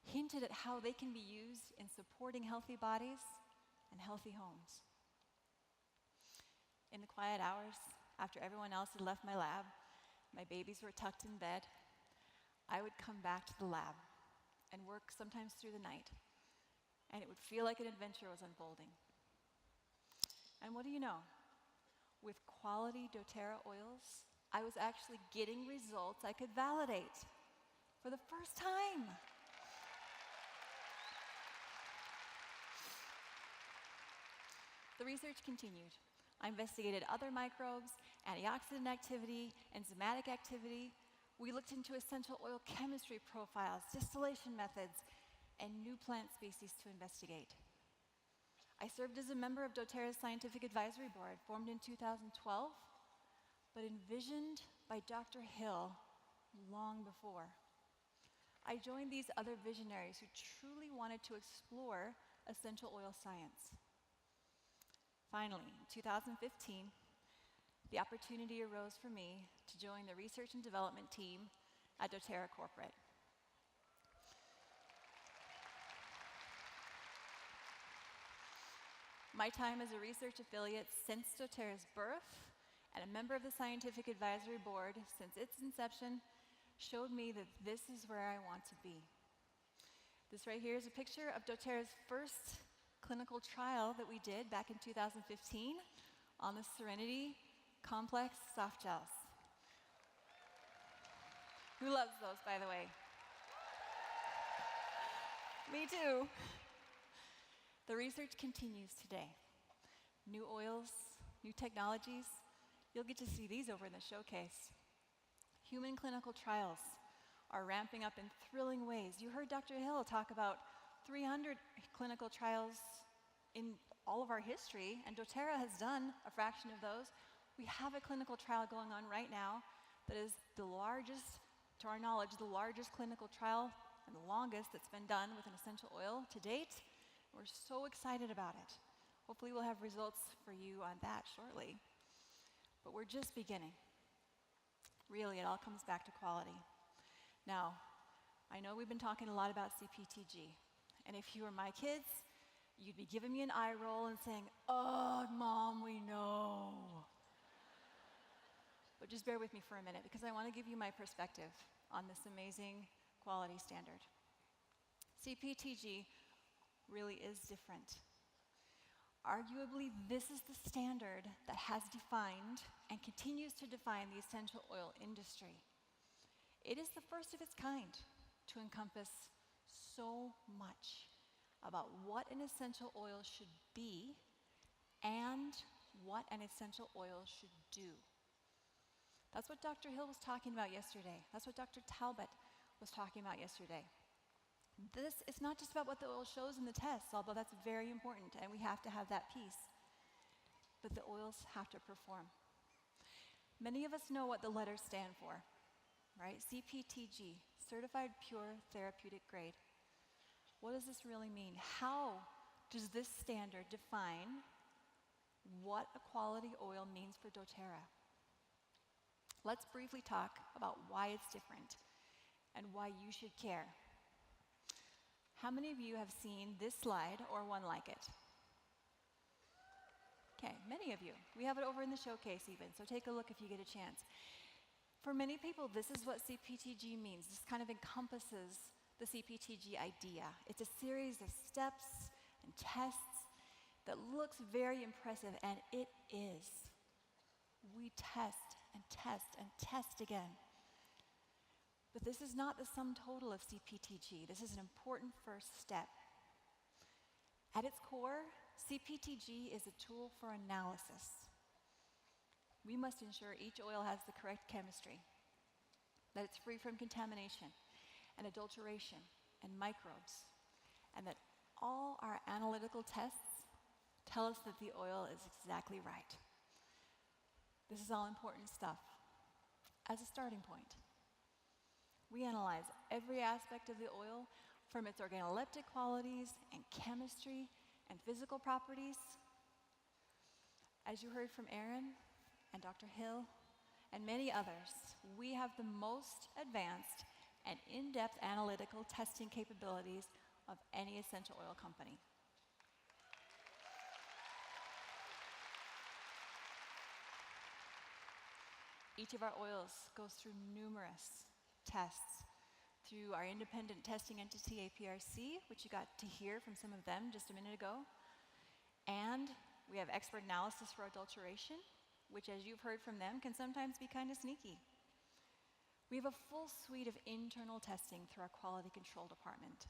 hinted at how they can be used in supporting healthy bodies and healthy homes. In the quiet hours, after everyone else had left my lab, my babies were tucked in bed, I would come back to the lab and work sometimes through the night, and it would feel like an adventure was unfolding. And what do you know? With quality doTERRA oils, I was actually getting results I could validate for the first time. The research continued. I investigated other microbes, antioxidant activity, enzymatic activity. We looked into essential oil chemistry profiles, distillation methods, and new plant species to investigate. I served as a member of doTERRA's Scientific Advisory Board, formed in 2012, but envisioned by Dr. Hill long before. I joined these other visionaries who truly wanted to explore essential oil science. Finally, in 2015, the opportunity arose for me to join the research and development team at doTERRA Corporate. My time as a research affiliate since doTERRA's birth and a member of the Scientific Advisory Board since its inception showed me that this is where I want to be. This right here is a picture of doTERRA's first clinical trial that we did back in 2015 on the Serenity Complex soft gels. Who loves those, by the way? Me too. The research continues today. New oils, new technologies. You'll get to see these over in the showcase. Human clinical trials are ramping up in thrilling ways. You heard Dr. Hill talk about 300 clinical trials in all of our history, and doTERRA has done a fraction of those. We have a clinical trial going on right now that is the largest, to our knowledge, the largest clinical trial and the longest that's been done with an essential oil to date. We're so excited about it. Hopefully we'll have results for you on that shortly. But we're just beginning. Really, it all comes back to quality. Now, I know we've been talking a lot about CPTG, and if you were my kids, you'd be giving me an eye roll and saying, "Oh, Mom, we know." But just bear with me for a minute, because I want to give you my perspective on this amazing quality standard. CPTG really is different. Arguably, this is the standard that has defined and continues to define the essential oil industry. It is the first of its kind to encompass so much about what an essential oil should be and what an essential oil should do. That's what Dr. Hill was talking about yesterday. That's what Dr. Talbot was talking about yesterday. This is not just about what the oil shows in the tests, although that's very important, and we have to have that piece. But the oils have to perform. Many of us know what the letters stand for, right? CPTG, Certified Pure Therapeutic Grade. What does this really mean? How does this standard define what a quality oil means for doTERRA? Let's briefly talk about why it's different and why you should care. How many of you have seen this slide or one like it? Okay, many of you. We have it over in the showcase even, so take a look if you get a chance. For many people, this is what CPTG means. This kind of encompasses the CPTG idea. It's a series of steps and tests that looks very impressive, and it is. We test and test and test again. But this is not the sum total of CPTG. This is an important first step. At its core, CPTG is a tool for analysis. We must ensure each oil has the correct chemistry, that it's free from contamination and adulteration and microbes, and that all our analytical tests tell us that the oil is exactly right. This is all important stuff. As a starting point, we analyze every aspect of the oil, from its organoleptic qualities and chemistry and physical properties. As you heard from Aaron and Dr. Hill and many others, we have the most advanced and in-depth analytical testing capabilities of any essential oil company. Each of our oils goes through numerous tests through our independent testing entity, APRC, which you got to hear from some of them just a minute ago. And we have expert analysis for adulteration, which, as you've heard from them, can sometimes be kind of sneaky. We have a full suite of internal testing through our quality control department.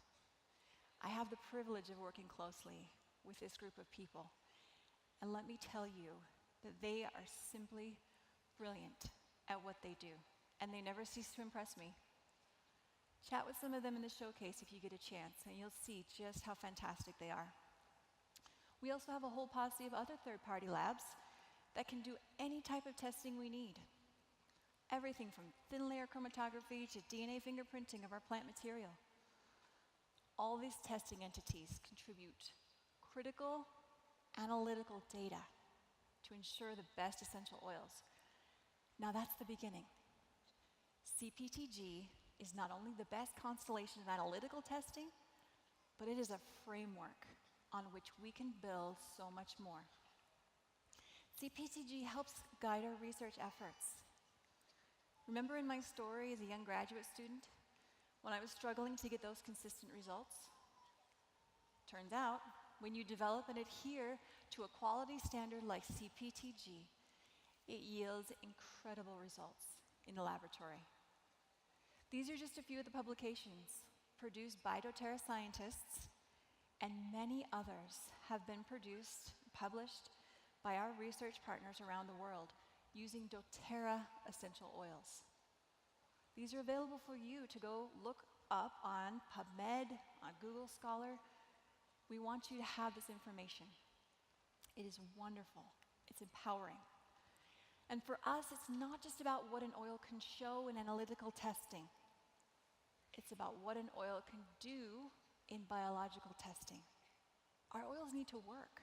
I have the privilege of working closely with this group of people. And let me tell you that they are simply brilliant at what they do, and they never cease to impress me. Chat with some of them in the showcase if you get a chance, and you'll see just how fantastic they are. We also have a whole posse of other third-party labs that can do any type of testing we need. Everything from thin layer chromatography to DNA fingerprinting of our plant material. All these testing entities contribute critical analytical data to ensure the best essential oils. Now that's the beginning. CPTG is not only the best constellation of analytical testing, but it is a framework on which we can build so much more. CPTG helps guide our research efforts. Remember in my story as a young graduate student, when I was struggling to get those consistent results? Turns out, when you develop and adhere to a quality standard like CPTG, it yields incredible results in the laboratory. These are just a few of the publications produced by doTERRA scientists, and many others have been published by our research partners around the world using doTERRA essential oils. These are available for you to go look up on PubMed, on Google Scholar. We want you to have this information. It is wonderful. It's empowering. And for us, it's not just about what an oil can show in analytical testing. It's about what an oil can do in biological testing. Our oils need to work.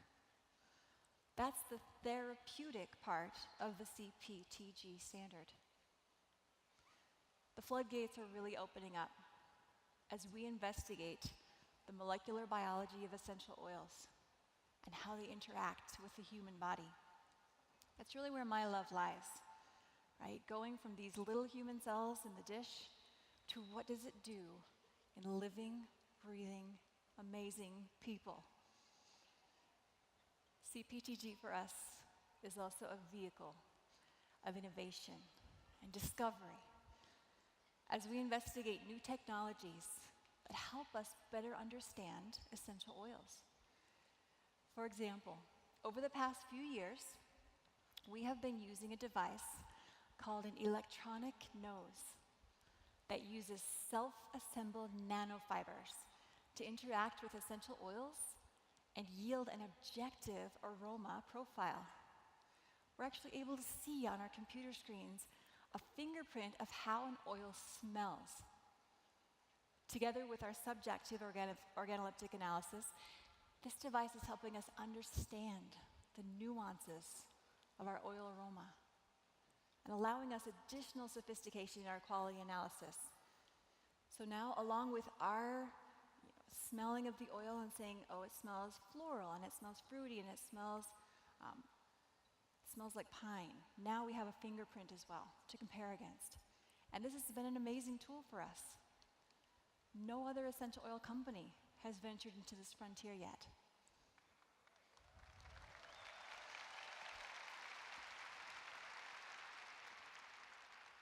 That's the therapeutic part of the CPTG standard. The floodgates are really opening up as we investigate the molecular biology of essential oils and how they interact with the human body. That's really where my love lies, right? Going from these little human cells in the dish to what does it do in living, breathing, amazing people. CPTG for us is also a vehicle of innovation and discovery as we investigate new technologies that help us better understand essential oils. For example, over the past few years, we have been using a device called an electronic nose that uses self-assembled nanofibers to interact with essential oils and yield an objective aroma profile. We're actually able to see on our computer screens a fingerprint of how an oil smells. Together with our subjective organoleptic analysis, this device is helping us understand the nuances of our oil aroma and allowing us additional sophistication in our quality analysis. So now, along with our smelling of the oil and saying, oh, it smells floral and it smells fruity and it smells like pine, now we have a fingerprint as well to compare against. And this has been an amazing tool for us. No other essential oil company has ventured into this frontier yet.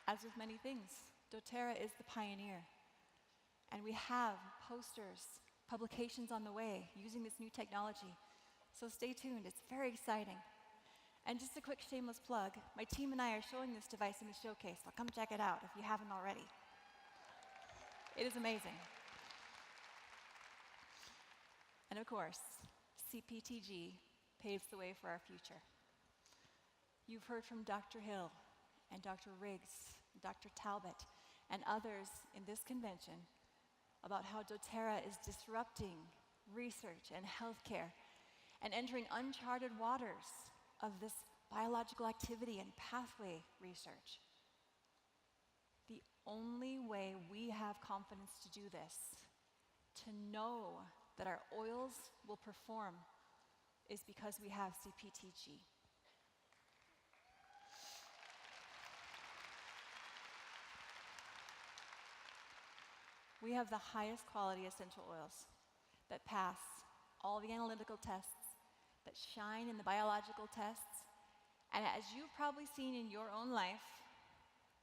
As with many things, doTERRA is the pioneer. And we have posters, publications on the way using this new technology. So stay tuned, it's very exciting. And just a quick shameless plug, my team and I are showing this device in the showcase, so come check it out if you haven't already. It is amazing. And of course, CPTG paves the way for our future. You've heard from Dr. Hill and Dr. Riggs, Dr. Talbot, and others in this convention about how doTERRA is disrupting research and healthcare and entering uncharted waters of this biological activity and pathway research. The only way we have confidence to do this, to know that our oils will perform, is because we have CPTG. We have the highest quality essential oils that pass all the analytical tests, that shine in the biological tests, and as you've probably seen in your own life,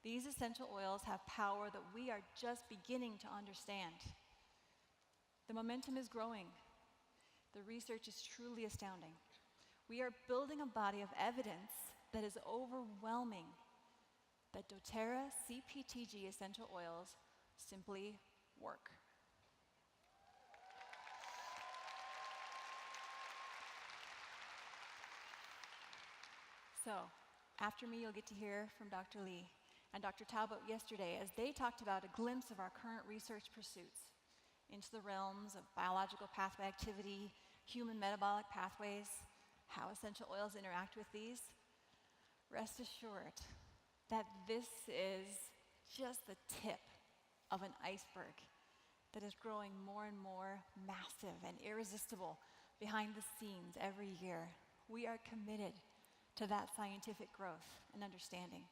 these essential oils have power that we are just beginning to understand. The momentum is growing. The research is truly astounding. We are building a body of evidence that is overwhelming that doTERRA CPTG essential oils simply work. So, after me, you'll get to hear from Dr. Lee and Dr. Talbot yesterday as they talked about a glimpse of our current research pursuits into the realms of biological pathway activity, human metabolic pathways, how essential oils interact with these. Rest assured that this is just the tip of an iceberg that is growing more and more massive and irresistible behind the scenes every year. We are committed to that scientific growth and understanding.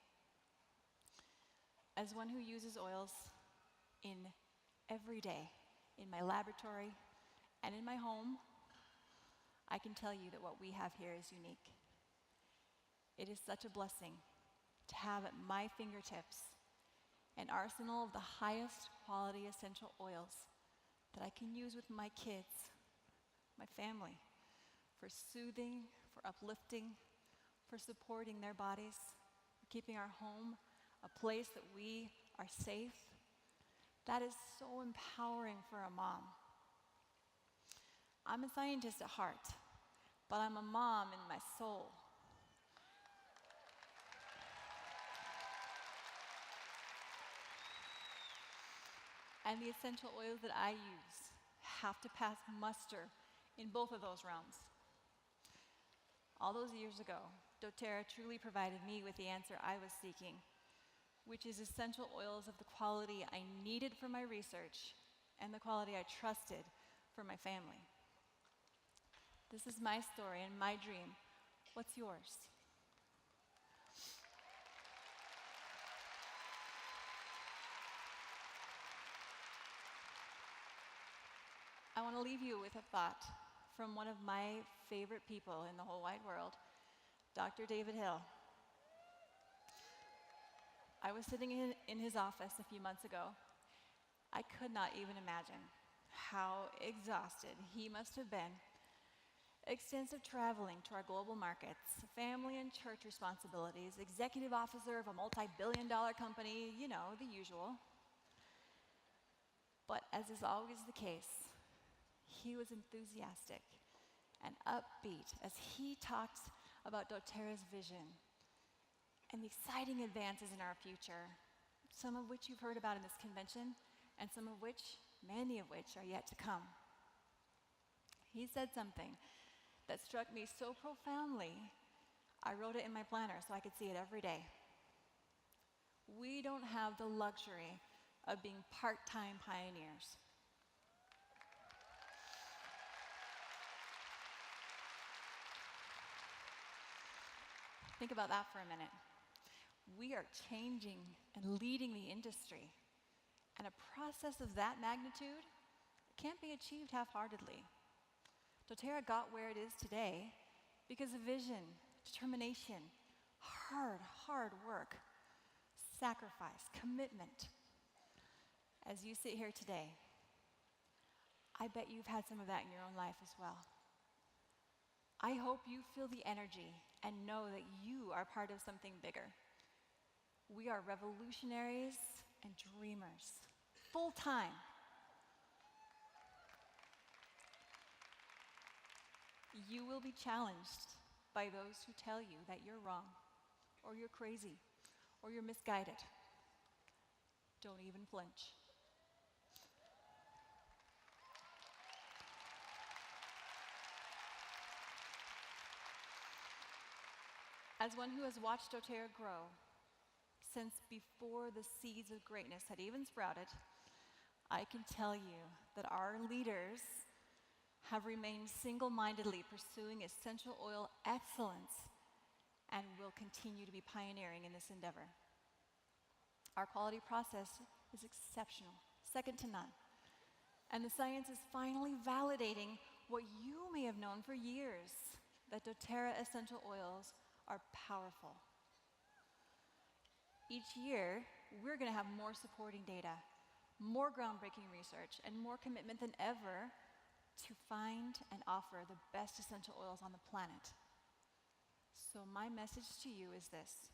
As one who uses oils in every day, in my laboratory And in my home, I can tell you that what we have here is unique. It is such a blessing to have at my fingertips an arsenal of the highest quality essential oils that I can use with my kids, my family, for soothing, for uplifting, for supporting their bodies, for keeping our home a place that we are safe. That is so empowering for a mom. I'm a scientist at heart, but I'm a mom in my soul. And the essential oils that I use have to pass muster in both of those realms. All those years ago, doTERRA truly provided me with the answer I was seeking, which is essential oils of the quality I needed for my research and the quality I trusted for my family. This is my story and my dream. What's yours? I want to leave you with a thought from one of my favorite people in the whole wide world, Dr. David Hill. I was sitting in his office a few months ago. I could not even imagine how exhausted he must have been. Extensive traveling to our global markets, family and church responsibilities, executive officer of a multi-billion-dollar company, you know, the usual. But as is always the case, he was enthusiastic and upbeat as he talked about doTERRA's vision and the exciting advances in our future, some of which you've heard about in this convention, and some of which, many of which, are yet to come. He said something that struck me so profoundly, I wrote it in my planner so I could see it every day. We don't have the luxury of being part-time pioneers. Think about that for a minute. We are changing and leading the industry, and a process of that magnitude can't be achieved half-heartedly. doTERRA got where it is today because of vision, determination, hard work, sacrifice, commitment. As you sit here today, I bet you've had some of that in your own life as well. I hope you feel the energy and know that you are part of something bigger. We are revolutionaries and dreamers, full time. You will be challenged by those who tell you that you're wrong, or you're crazy, or you're misguided. Don't even flinch. As one who has watched doTERRA grow since before the seeds of greatness had even sprouted, I can tell you that our leaders have remained single-mindedly pursuing essential oil excellence and will continue to be pioneering in this endeavor. Our quality process is exceptional, second to none. And the science is finally validating what you may have known for years, that doTERRA essential oils are powerful. Each year, we're going to have more supporting data, more groundbreaking research, and more commitment than ever to find and offer the best essential oils on the planet. So my message to you is this: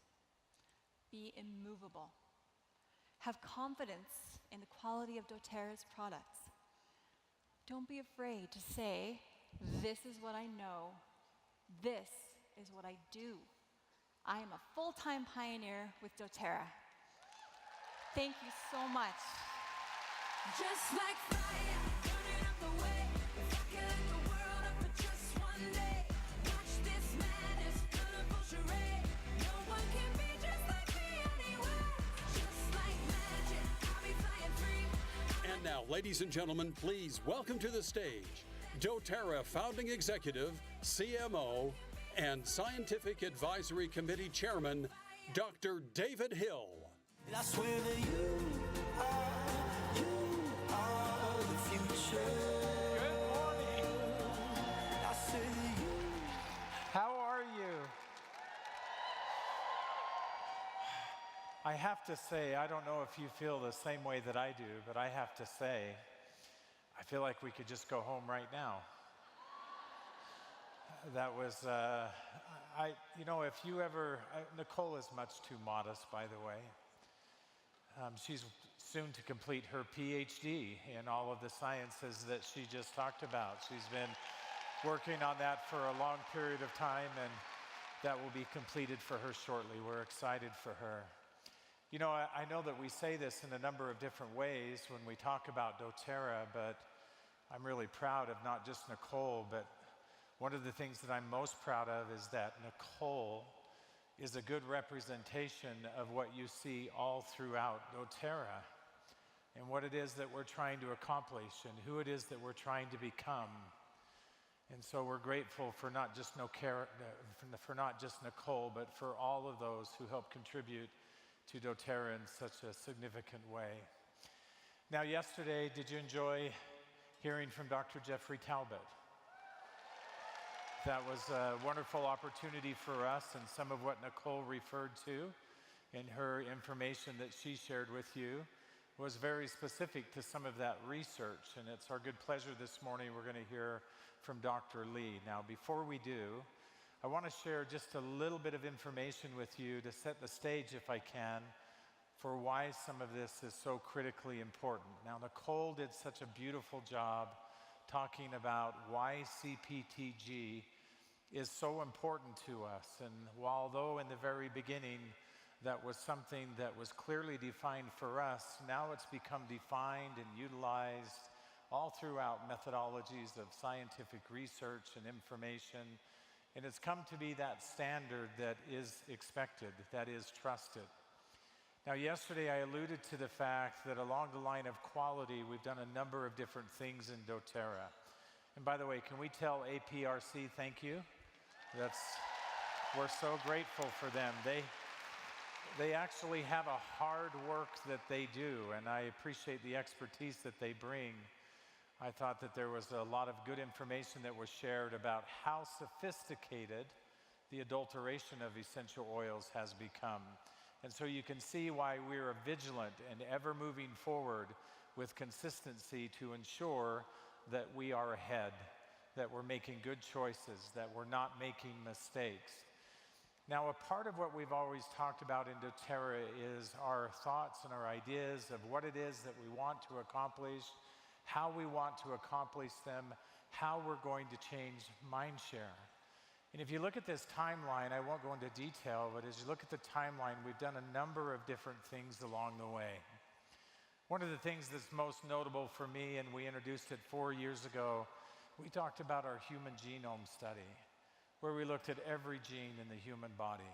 be immovable. Have confidence in the quality of doTERRA's products. Don't be afraid to say, this is what I know, this is what I do. I am a full-time pioneer with doTERRA. Thank you so much. Just like fire, burning up the way. If I could light the world up for just one day, watch this madness, colorful charade. No one can be just like me anywhere. Just like magic, I'll be flying free. And now, ladies and gentlemen, please welcome to the stage doTERRA founding executive, CMO, and Scientific Advisory Committee Chairman, Dr. David Hill. And I swear that you are the future. Good morning. have to say, I don't know if you feel the same way that I do, but I have to say, I feel like we could just go home right now. That was, if you ever, Nicole is much too modest, by the way. She's soon to complete her PhD in all of the sciences that she just talked about. She's been working on that for a long period of time, and that will be completed for her shortly. We're excited for her. You know, I know that we say this in a number of different ways when we talk about doTERRA, but I'm really proud of not just Nicole, but one of the things that I'm most proud of is that Nicole is a good representation of what you see all throughout doTERRA and what it is that we're trying to accomplish and who it is that we're trying to become. And so we're grateful for not just Nicole, but for all of those who help contribute to doTERRA in such a significant way. Now, yesterday, did you enjoy hearing from Dr. Jeffrey Talbot? That was a wonderful opportunity for us, and some of what Nicole referred to in her information that she shared with you was very specific to some of that research, and it's our good pleasure this morning we're going to hear from Dr. Lee. Now, before we do, I want to share just a little bit of information with you to set the stage, if I can, for why some of this is so critically important. Now, Nicole did such a beautiful job talking about why CPTG is so important to us. And although in the very beginning that was something that was clearly defined for us, now it's become defined and utilized all throughout methodologies of scientific research and information. And it's come to be that standard that is expected, that is trusted. Now, yesterday I alluded to the fact that along the line of quality, we've done a number of different things in doTERRA. And by the way, can we tell APRC thank you? We're so grateful for them. They actually have a hard work that they do, and I appreciate the expertise that they bring. I thought that there was a lot of good information that was shared about how sophisticated the adulteration of essential oils has become. And so you can see why we're vigilant and ever moving forward with consistency to ensure that we are ahead, that we're making good choices, that we're not making mistakes. Now, a part of what we've always talked about in doTERRA is our thoughts and our ideas of what it is that we want to accomplish, how we want to accomplish them, how we're going to change mindshare. And if you look at this timeline, I won't go into detail, but as you look at the timeline, we've done a number of different things along the way. One of the things that's most notable for me, and we introduced it 4 years ago, we talked about our human genome study, where we looked at every gene in the human body.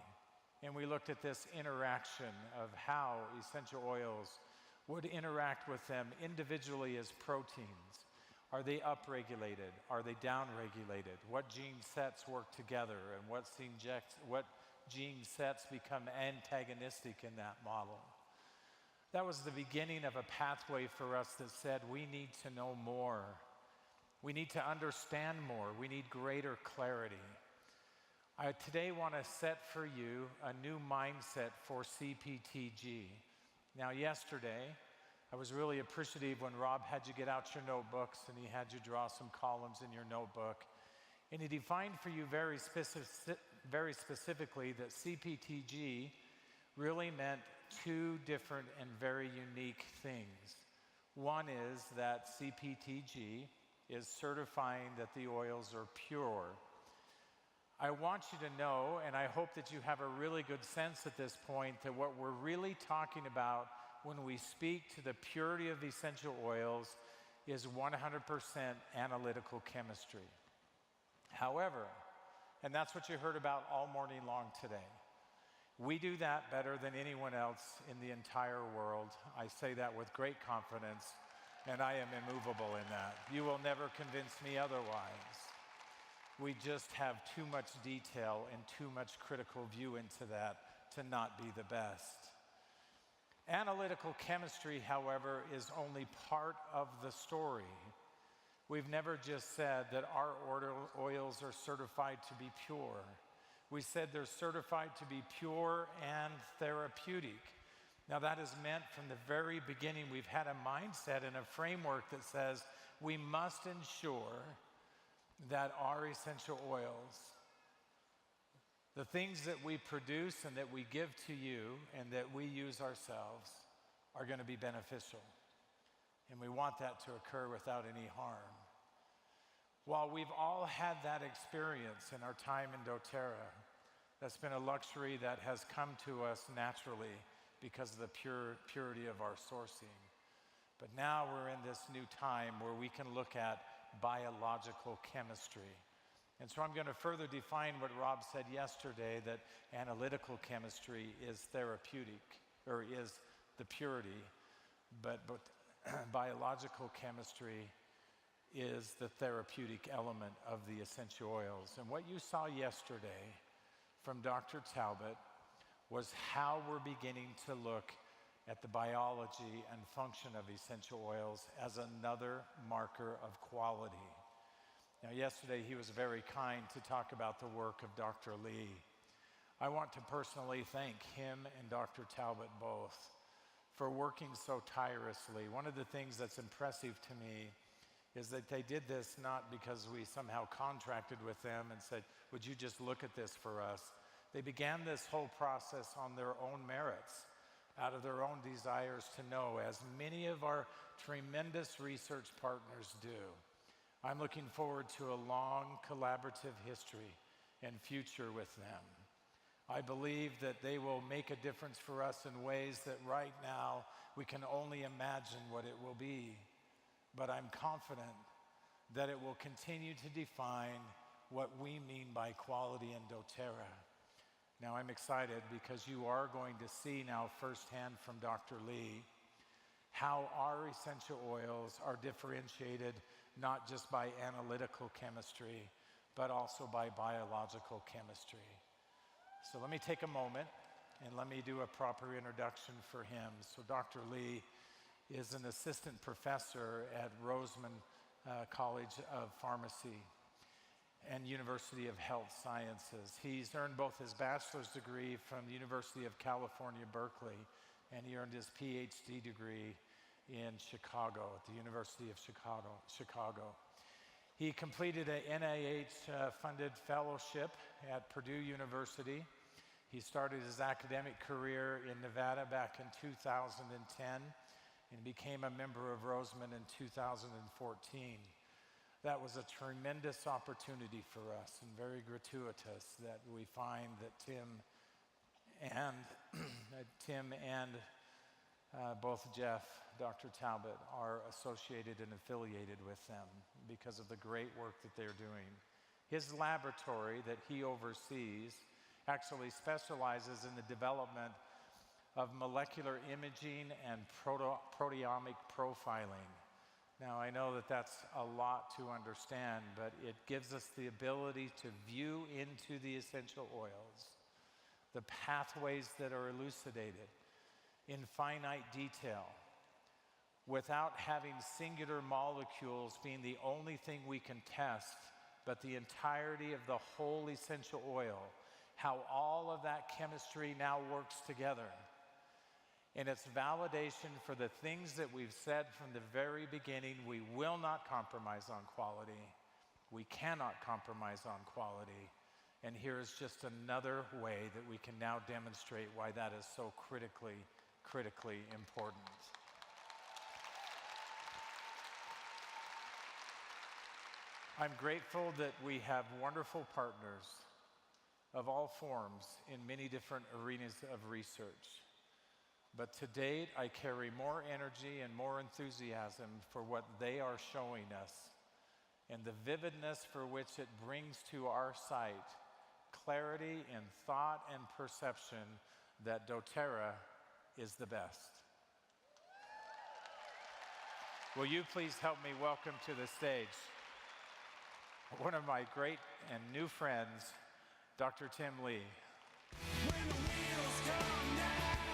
And we looked at this interaction of how essential oils would interact with them individually as proteins. Are they upregulated? Are they downregulated? What gene sets work together, and what gene sets become antagonistic in that model? That was the beginning of a pathway for us that said we need to know more. We need to understand more. We need greater clarity. I today want to set for you a new mindset for CPTG. Now, yesterday, I was really appreciative when Rob had you get out your notebooks and he had you draw some columns in your notebook. And he defined for you very specifically that CPTG really meant two different and very unique things. One is that CPTG is certifying that the oils are pure. I want you to know, and I hope that you have a really good sense at this point, that what we're really talking about when we speak to the purity of essential oils is 100% analytical chemistry. However, and that's what you heard about all morning long today, we do that better than anyone else in the entire world. I say that with great confidence, and I am immovable in that. You will never convince me otherwise. We just have too much detail and too much critical view into that to not be the best. Analytical chemistry, however, is only part of the story. We've never just said that our oils are certified to be pure. We said they're certified to be pure and therapeutic. Now that has meant from the very beginning we've had a mindset and a framework that says we must ensure that our essential oils, the things that we produce and that we give to you and that we use ourselves, are going to be beneficial. And we want that to occur without any harm. While we've all had that experience in our time in doTERRA, that's been a luxury that has come to us naturally because of the purity of our sourcing. But now we're in this new time where we can look at biological chemistry. And so I'm going to further define what Rob said yesterday, that analytical chemistry is therapeutic, or is the purity, but biological chemistry is the therapeutic element of the essential oils. And what you saw yesterday from Dr. Talbot was how we're beginning to look at the biology and function of essential oils as another marker of quality. Now, yesterday he was very kind to talk about the work of Dr. Lee. I want to personally thank him and Dr. Talbot both for working so tirelessly. One of the things that's impressive to me is that they did this not because we somehow contracted with them and said, would you just look at this for us? They began this whole process on their own merits, out of their own desires to know, as many of our tremendous research partners do. I'm looking forward to a long collaborative history and future with them. I believe that they will make a difference for us in ways that right now we can only imagine what it will be. But I'm confident that it will continue to define what we mean by quality in doTERRA. Now I'm excited because you are going to see now firsthand from Dr. Lee how our essential oils are differentiated not just by analytical chemistry, but also by biological chemistry. So let me take a moment and let me do a proper introduction for him. So Dr. Lee is an assistant professor at Roseman College of Pharmacy and University of Health Sciences. He's earned both his bachelor's degree from the University of California, Berkeley, and he earned his PhD degree in Chicago, at the University of Chicago. He completed an NIH-funded fellowship at Purdue University. He started his academic career in Nevada back in 2010 and became a member of Roseman in 2014. That was a tremendous opportunity for us and very gratuitous that we find that Tim and both Jeff, Dr. Talbot, are associated and affiliated with them because of the great work that they're doing. His laboratory that he oversees actually specializes in the development of molecular imaging and proteomic profiling. Now, I know that that's a lot to understand, but it gives us the ability to view into the essential oils, the pathways that are elucidated in finite detail, without having singular molecules being the only thing we can test, but the entirety of the whole essential oil, how all of that chemistry now works together. And it's validation for the things that we've said from the very beginning. We will not compromise on quality. We cannot compromise on quality. And here is just another way that we can now demonstrate why that is so critically important. I'm grateful that we have wonderful partners of all forms in many different arenas of research. But to date, I carry more energy and more enthusiasm for what they are showing us and the vividness for which it brings to our sight clarity in thought and perception that doTERRA is the best. Will you please help me welcome to the stage one of my great and new friends, Dr. Tim Lee. When the wheels come down,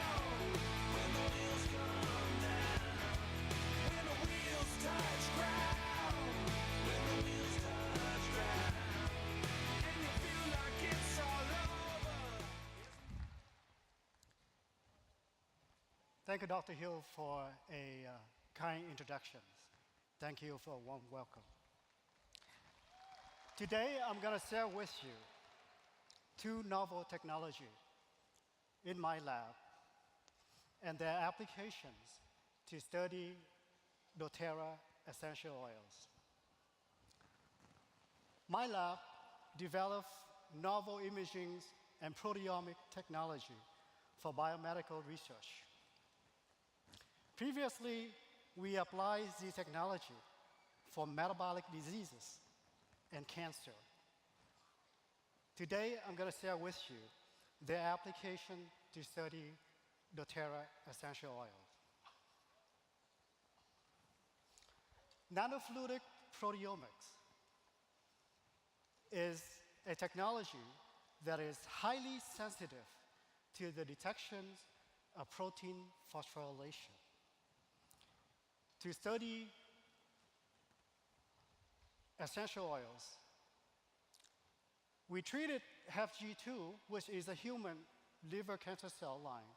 when the wheels come down, when the wheels touch ground, when the wheels touch ground, and you feel like it's all over. Thank you, Dr. Hill, for a kind introduction. Thank you for a warm welcome. Today, I'm going to share with you two novel technologies in my lab and their applications to study doTERRA essential oils. My lab develops novel imaging and proteomic technology for biomedical research. Previously, we applied the technology for metabolic diseases and cancer. Today, I'm going to share with you their application to study doTERRA essential oils. Nanofluidic proteomics is a technology that is highly sensitive to the detection of protein phosphorylation. To study essential oils, we treated HEFG2, which is a human liver cancer cell line,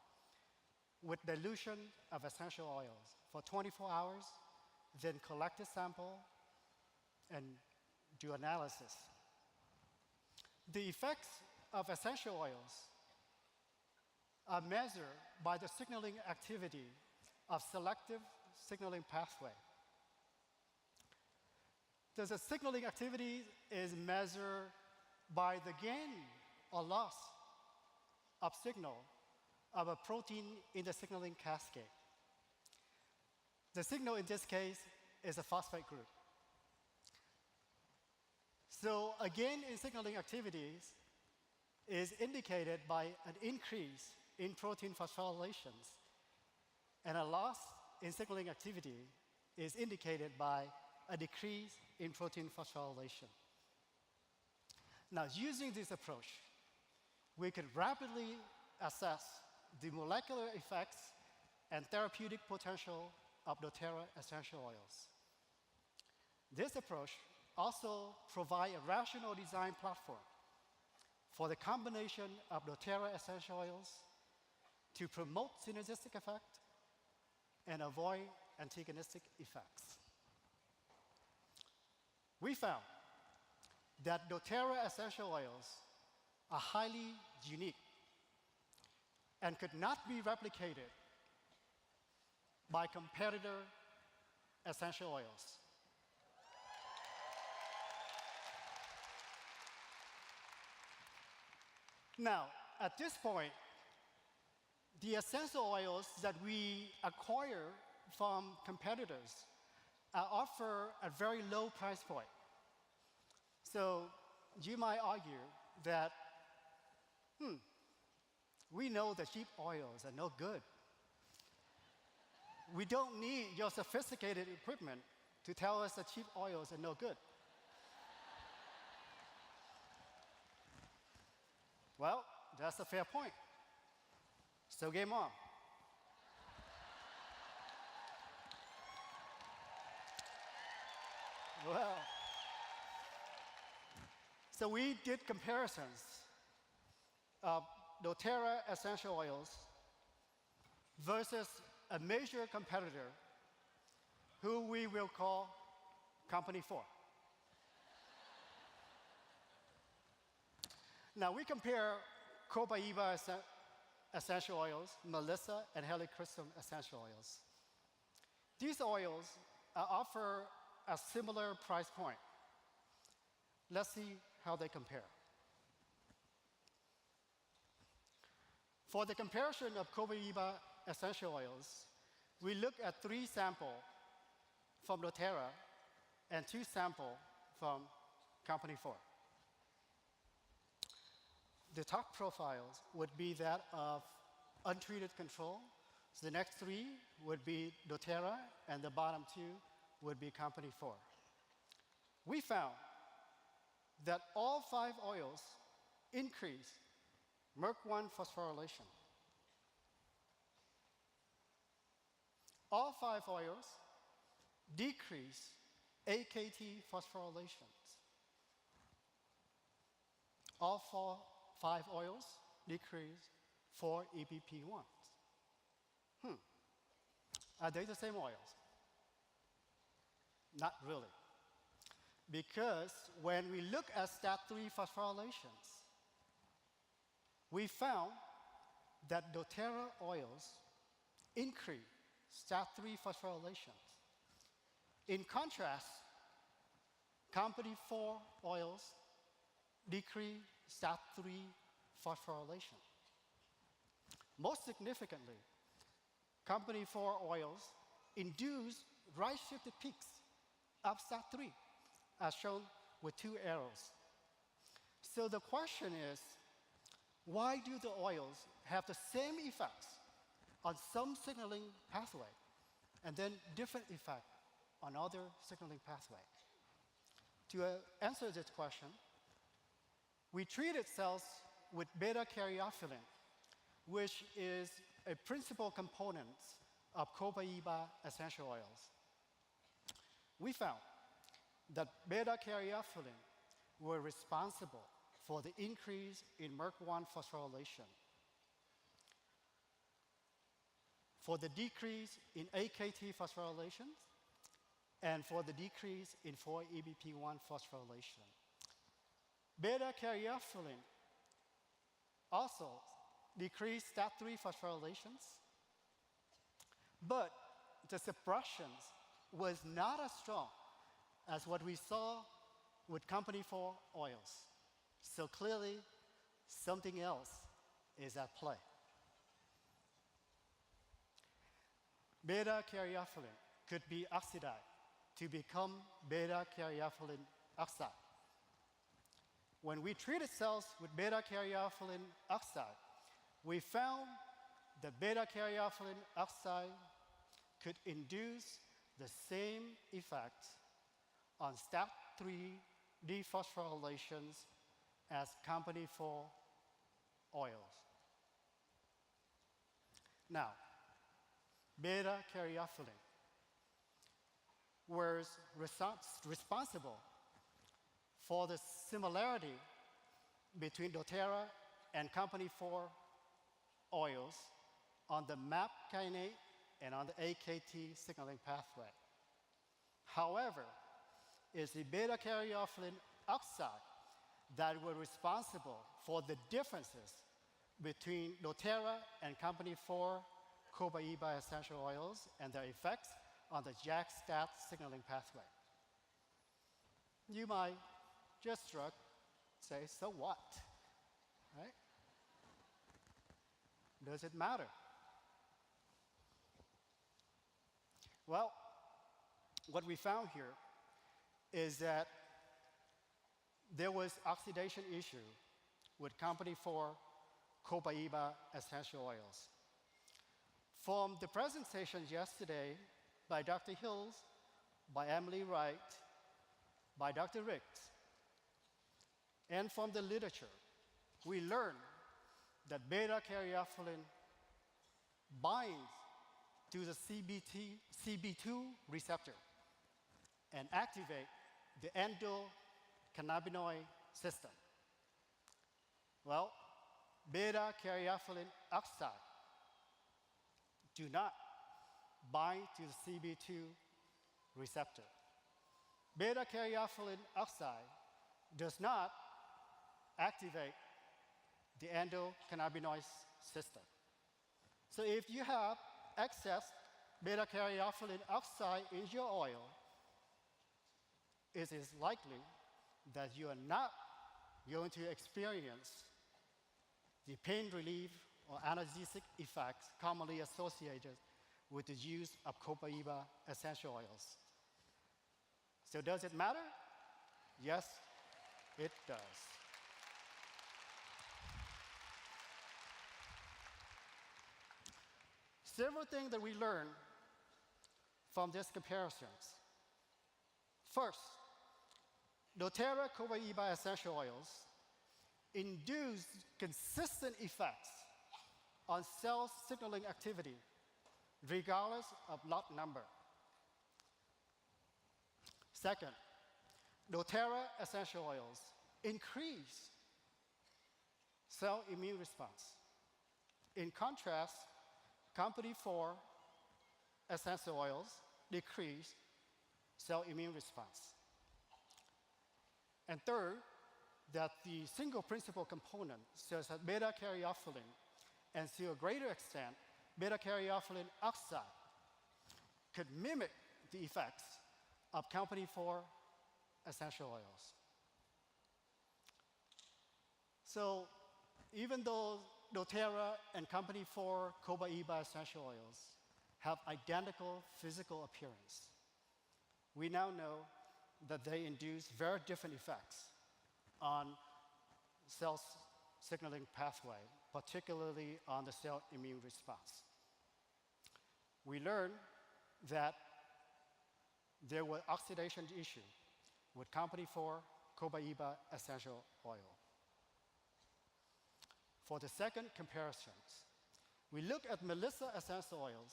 with dilution of essential oils for 24 hours, then collect a sample and do analysis. The effects of essential oils are measured by the signaling activity of selective signaling pathway. The signaling activity is measured by the gain or loss of signal of a protein in the signaling cascade. The signal in this case is a phosphate group. So a gain in signaling activities is indicated by an increase in protein phosphorylations, and a loss in signaling activity is indicated by a decrease in protein phosphorylation. Now, using this approach, we can rapidly assess the molecular effects and therapeutic potential of doTERRA essential oils. This approach also provides a rational design platform for the combination of doTERRA essential oils to promote synergistic effect and avoid antagonistic effects. We found that doTERRA essential oils are highly unique and could not be replicated by competitor essential oils. Now, at this point, the essential oils that we acquire from competitors are offered at very low price point. So you might argue that, we know the cheap oils are no good. We don't need your sophisticated equipment to tell us that cheap oils are no good. Well, that's a fair point. So game on. Well, so we did comparisons of doTERRA essential oils versus a major competitor who we will call Company 4. Now, we compare cobaiba essential oils, melissa, and helichrysum essential oils. These oils offer a similar price point. Let's see how they compare. For the comparison of cobaiba essential oils, we look at 3 samples from doTERRA and 2 samples from Company 4. The top profiles would be that of untreated control. So the next 3 would be doTERRA, and the bottom 2 would be Company 4. We found that all 5 oils increase MERK1 phosphorylation. All 5 oils decrease AKT phosphorylations. All 5 oils decrease 4 EBP1s. Are they the same oils? Not really. Because when we look at STAT3 phosphorylations, we found that doTERRA oils increase STAT3 phosphorylations. In contrast, Company 4 oils decrease STAT3 phosphorylation. Most significantly, Company 4 oils induce right-shifted peaks of STAT3, as shown with 2 arrows. So the question is, why do the oils have the same effects on some signaling pathway and then different effect on other signaling pathway? To answer this question, we treated cells with beta-caryophyllene, which is a principal component of copaiba essential oils. We found that beta-caryophyllene were responsible for the increase in MERK1 phosphorylation, for the decrease in AKT phosphorylations, and for the decrease in 4-EBP1 phosphorylation. Beta-caryophyllene also decreased STAT3 phosphorylations, but the suppression was not as strong as what we saw with Company 4 oils. So clearly, something else is at play. Beta-caryophyllene could be oxidized to become beta-caryophyllene oxide. When we treated cells with beta-caryophyllene oxide, we found that beta-caryophyllene oxide could induce the same effect on STAT3 dephosphorylations as Company 4 oils. Now, beta-caryophyllene was responsible for the similarity between doTERRA and Company 4 oils on the MAP kinase and on the AKT signaling pathway. However, it's the beta-caryophyllene oxide that were responsible for the differences between doTERRA and Company 4 copaiba essential oils and their effects on the JAK-STAT signaling pathway. You might just shrug, say, so what, right? Does it matter? Well, what we found here is that there was oxidation issue with Company 4 copaiba essential oils. From the presentations yesterday by Dr. Hills, by Emily Wright, by Dr. Ricks, and from the literature, we learned that beta-caryophyllene binds to the CB2 receptor and activate the endocannabinoid system. Well, beta-caryophyllene oxide do not bind to the CB2 receptor. Beta-caryophyllene oxide does not activate the endocannabinoid system. So if you have excess beta-caryophyllene oxide in your oil, it is likely that you are not going to experience the pain relief or analgesic effects commonly associated with the use of copaiba essential oils. So does it matter? Yes, it does. Several things that we learned from these comparisons. First, doTERRA copaiba essential oils induce consistent effects on cell signaling activity regardless of lot number. Second, doTERRA essential oils increase cell immune response. In contrast, Company 4 essential oils decrease cell immune response. And third, that the single principal component, such as beta-caryophyllene, and to a greater extent, beta-caryophyllene oxide, could mimic the effects of company 4 essential oils. So even though doTERRA and company 4 cobaiba essential oils have identical physical appearance, we now know that they induce very different effects on cell signaling pathway, particularly on the cell immune response. We learned that there were oxidation issues with company 4 cobaiba essential oil. For the second comparisons, we look at Melissa essential oils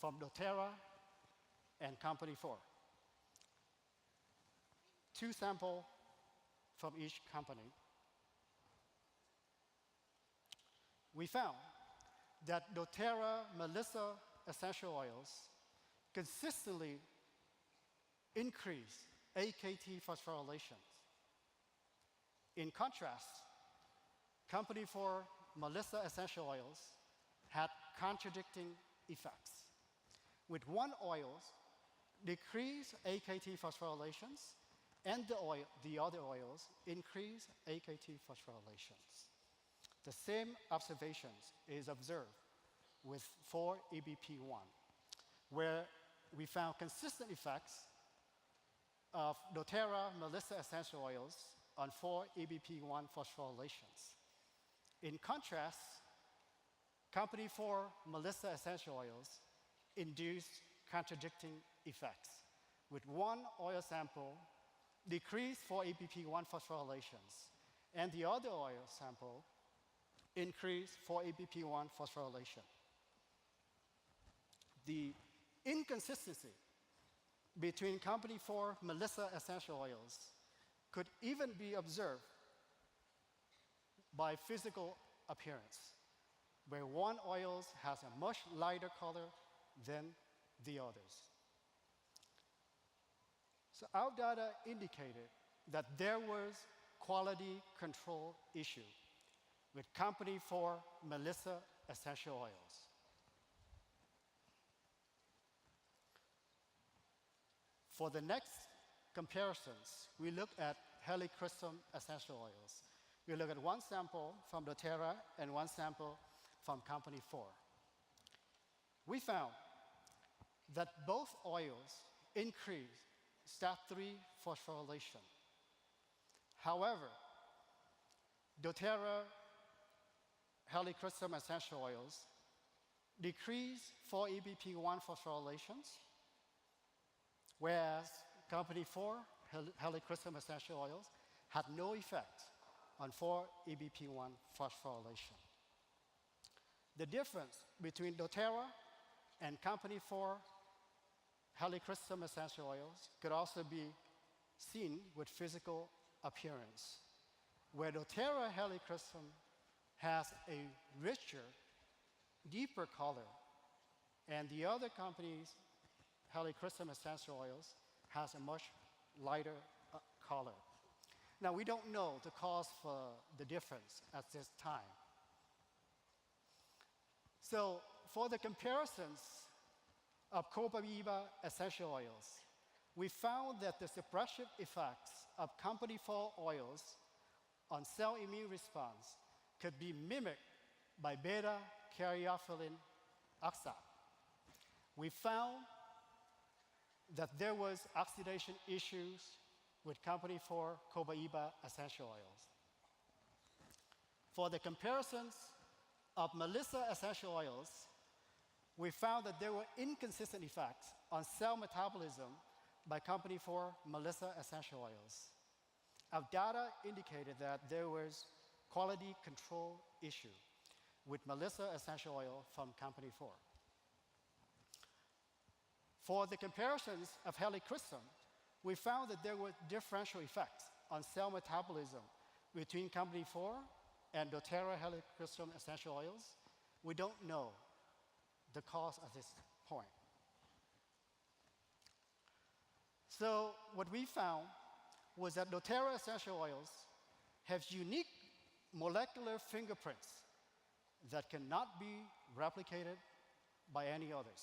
from doTERRA and company 4. 2 samples from each company. We found that doTERRA Melissa essential oils consistently increase AKT phosphorylations. In contrast, company 4 Melissa essential oils had contradicting effects. With one oil, decrease AKT phosphorylations, and the other oils increase AKT phosphorylations. The same observations is observed with 4-EBP1, where we found consistent effects of doTERRA Melissa essential oils on 4-EBP1 phosphorylations. In contrast, company 4 Melissa essential oils induced contradicting effects, with one oil sample decreased 4-EBP1 phosphorylations, and the other oil sample increased 4-EBP1 phosphorylation. The inconsistency between company 4 Melissa essential oils could even be observed by physical appearance, where one oil has a much lighter color than the others. So our data indicated that there was quality control issue with company 4 Melissa essential oils. For the next comparisons, we look at helichrysum essential oils. We look at one sample from doTERRA and one sample from company 4. We found that both oils increase STAT3 phosphorylation. However, doTERRA helichrysum essential oils decrease 4-EBP1 phosphorylations, whereas company 4 helichrysum essential oils had no effect on 4-EBP1 phosphorylation. The difference between doTERRA and company 4 helichrysum essential oils could also be seen with physical appearance, where doTERRA helichrysum has a richer, deeper color, and the other company's helichrysum essential oils has a much lighter color. Now, we don't know the cause for the difference at this time. So, for the comparisons of cobaiba essential oils, we found that the suppressive effects of company 4 oils on cell immune response could be mimicked by beta-caryophyllene oxide. We found that there was oxidation issues with company 4 cobaiba essential oils. For the comparisons of Melissa essential oils, we found that there were inconsistent effects on cell metabolism by company 4 Melissa essential oils. Our data indicated that there was quality control issue with Melissa essential oil from company 4. For the comparisons of helichrysum, we found that there were differential effects on cell metabolism between company 4 and doTERRA helichrysum essential oils. We don't know the cause of this point. So what we found was that doTERRA essential oils have unique molecular fingerprints that cannot be replicated by any others.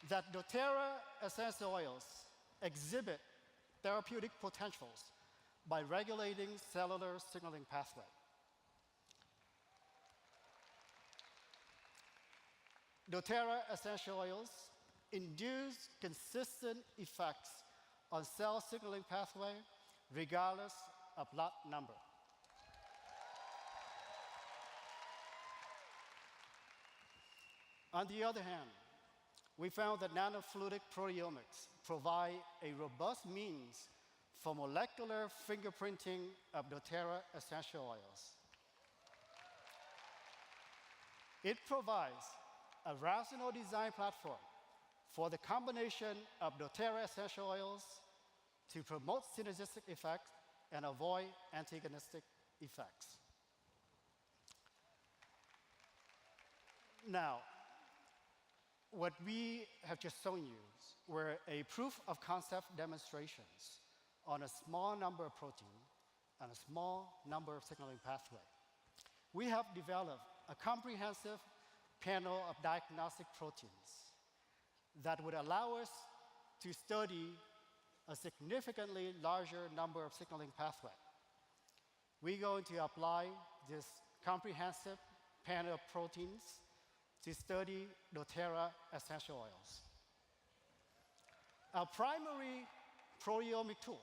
That doTERRA essential oils exhibit therapeutic potentials by regulating cellular signaling pathway. doTERRA essential oils induce consistent effects on cell signaling pathway regardless of lot number. On the other hand, we found that nanofluidic proteomics provide a robust means for molecular fingerprinting of doTERRA essential oils. It provides a rational design platform for the combination of doTERRA essential oils to promote synergistic effects and avoid antagonistic effects. Now, what we have just shown you were a proof of concept demonstrations on a small number of proteins and a small number of signaling pathways. We have developed a comprehensive panel of diagnostic proteins that would allow us to study a significantly larger number of signaling pathways. We're going to apply this comprehensive panel of proteins to study doTERRA essential oils. Our primary proteomic tool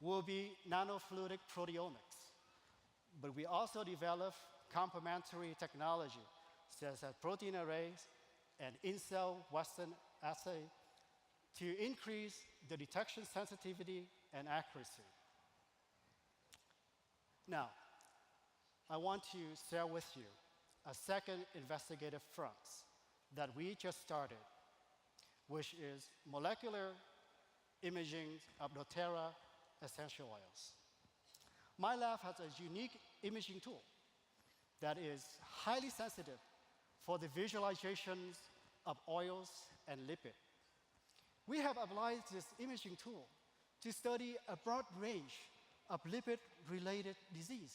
will be nanofluidic proteomics, but we also develop complementary technology such as protein arrays and in-cell Western assay to increase the detection sensitivity and accuracy. Now, I want to share with you a second investigative front that we just started, which is molecular imaging of doTERRA essential oils. My lab has a unique imaging tool that is highly sensitive for the visualizations of oils and lipids. We have applied this imaging tool to study a broad range of lipid-related disease.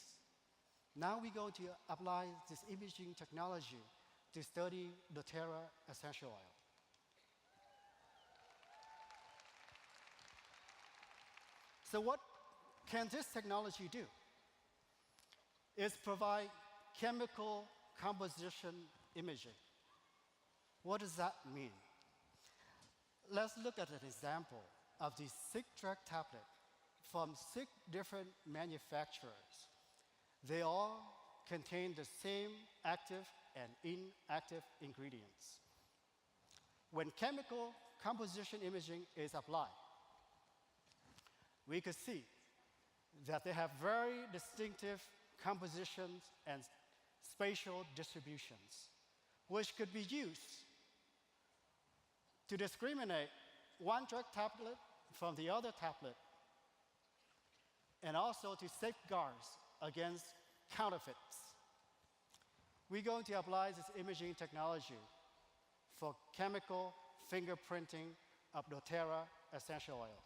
Now we're going to apply this imaging technology to study doTERRA essential oil. So what can this technology do? It's provide chemical composition imaging. What does that mean? Let's look at an example of the 6-drug tablet from 6 different manufacturers. They all contain the same active and inactive ingredients. When chemical composition imaging is applied, we could see that they have very distinctive compositions and spatial distributions, which could be used to discriminate one drug tablet from the other tablet, and also to safeguard against counterfeits. We're going to apply this imaging technology for chemical fingerprinting of doTERRA essential oil.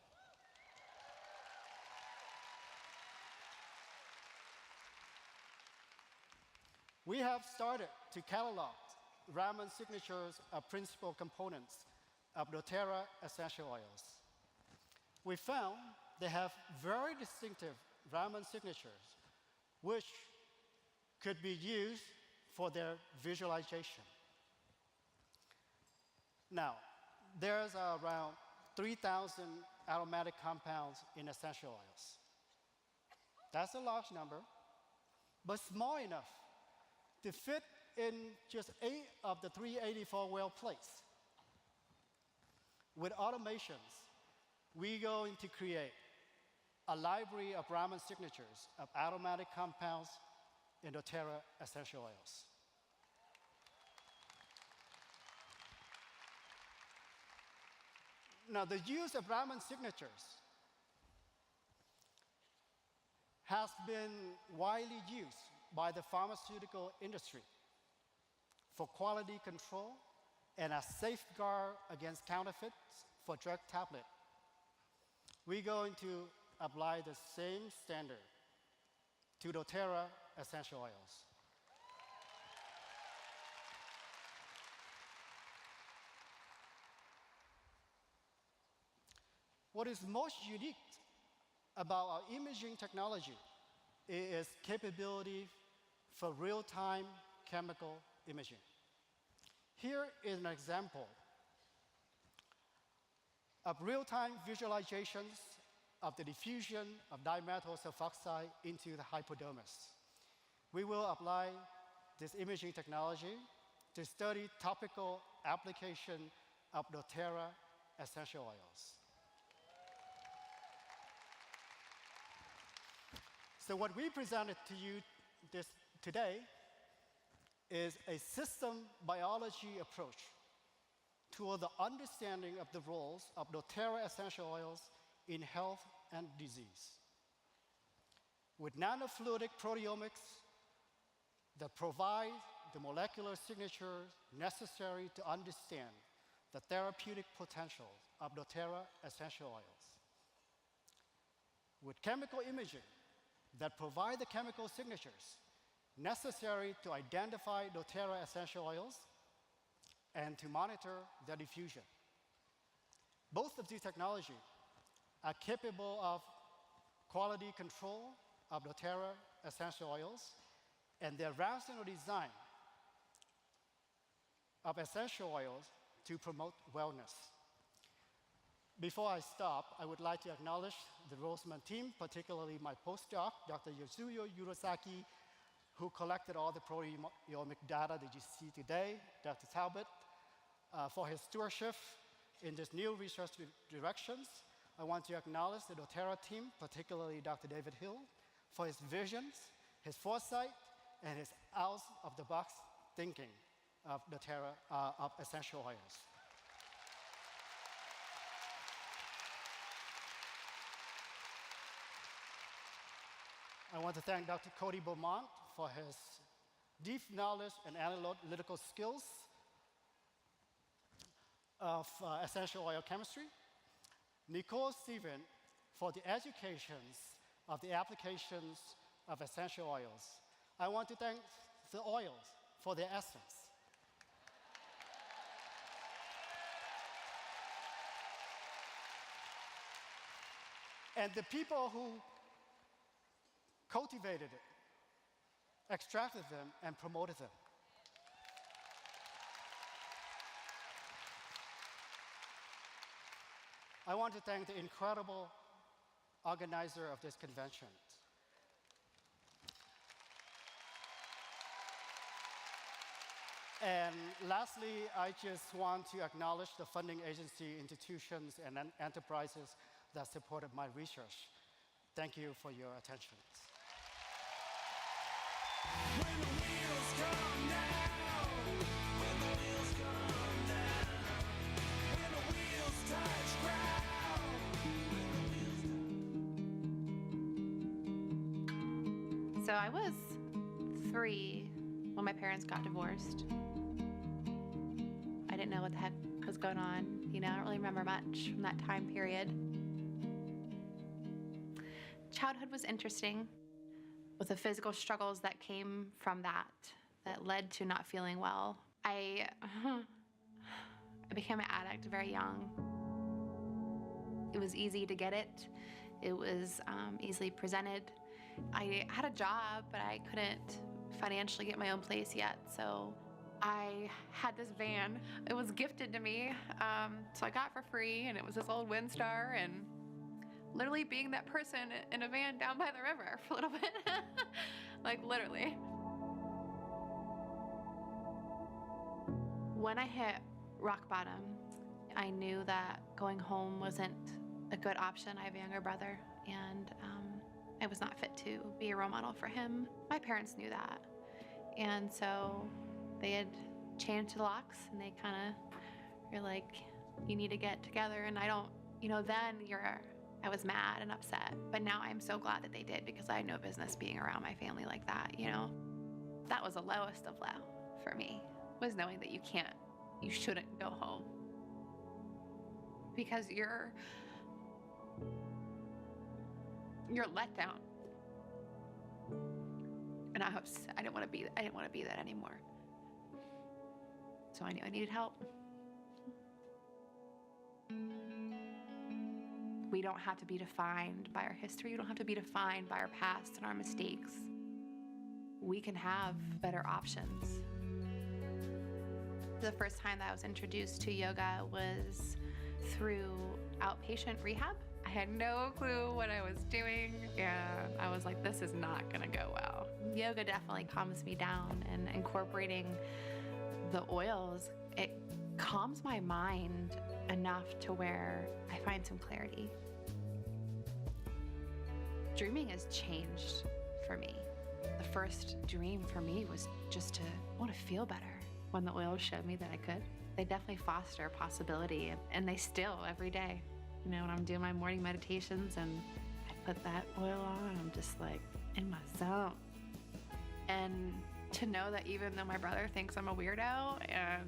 We have started to catalog Raman signatures of principal components of doTERRA essential oils. We found they have very distinctive Raman signatures, which could be used for their visualization. Now, there's around 3,000 aromatic compounds in essential oils. That's a large number, but small enough to fit in just 8 of the 384 well plates. With automations, we're going to create a library of Raman signatures of aromatic compounds in doTERRA essential oils. Now, the use of Raman signatures has been widely used by the pharmaceutical industry for quality control and a safeguard against counterfeits for drug tablet. We're going to apply the same standard to doTERRA essential oils. What is most unique about our imaging technology is capability for real-time chemical imaging. Here is an example of real-time visualizations of the diffusion of dimethyl sulfoxide into the hypodermis. We will apply this imaging technology to study topical application of doTERRA essential oils. So what we presented to you today is a system biology approach toward the understanding of the roles of doTERRA essential oils in health and disease. With nanofluidic proteomics that provide the molecular signatures necessary to understand the therapeutic potential of doTERRA essential oils. With chemical imaging that provide the chemical signatures necessary to identify doTERRA essential oils and to monitor their diffusion. Both of these technologies are capable of quality control of doTERRA essential oils and their rational design of essential oils to promote wellness. Before I stop, I would like to acknowledge the Roseman team, particularly my postdoc, Dr. Yasuyo Urosaki, who collected all the proteomic data that you see today, Dr. Talbot, for his stewardship in this new research directions. I want to acknowledge the doTERRA team, particularly Dr. David Hill, for his visions, his foresight, and his out-of-the-box thinking of doTERRA, of essential oils. I want to thank Dr. Cody Beaumont for his deep knowledge and analytical skills of essential oil chemistry. Nicole Stephen for the educations of the applications of essential oils. I want to thank the oils for their essence. And the people who cultivated it, extracted them, and promoted them. I want to thank the incredible organizer of this convention. And lastly, I just want to acknowledge the funding agency, institutions, and enterprises that supported my research. Thank you for your attention. When the wheels come down, when the wheels come down, when the wheels touch ground. So I was 3 when my parents got divorced. I didn't know what the heck was going on. You know, I don't really remember much from that time period. Childhood was interesting with the physical struggles that came from that led to not feeling well. I became an addict very young. It was easy to get it. It was easily presented. I had a job, but I couldn't financially get my own place yet, so I had this van. It was gifted to me, so I got it for free, and it was this old Windstar, and literally being that person in a van down by the river for a little bit. Like, literally. When I hit rock bottom, I knew that going home wasn't a good option. I have a younger brother, and I was not fit to be a role model for him. My parents knew that. And so they had changed the locks, and they kind of were like, you need to get together. And I don't, you know, then you're I was mad and upset, but now I'm so glad that they did because I had no business being around my family like that, you know? That was the lowest of low for me, was knowing that you shouldn't go home. Because you're let down. And I didn't want to be that anymore. So I knew I needed help. We don't have to be defined by our history. We don't have to be defined by our past and our mistakes. We can have better options. The first time that I was introduced to yoga was through outpatient rehab. I had no clue what I was doing, and I was like, this is not gonna go well. Yoga definitely calms me down, and incorporating the oils, it calms my mind enough to where I find some clarity. Dreaming has changed for me. The first dream for me was just to want to feel better. When the oils showed me that I could, they definitely foster a possibility, and they still every day. You know, when I'm doing my morning meditations and I put that oil on, I'm just like in my zone. And to know that even though my brother thinks I'm a weirdo and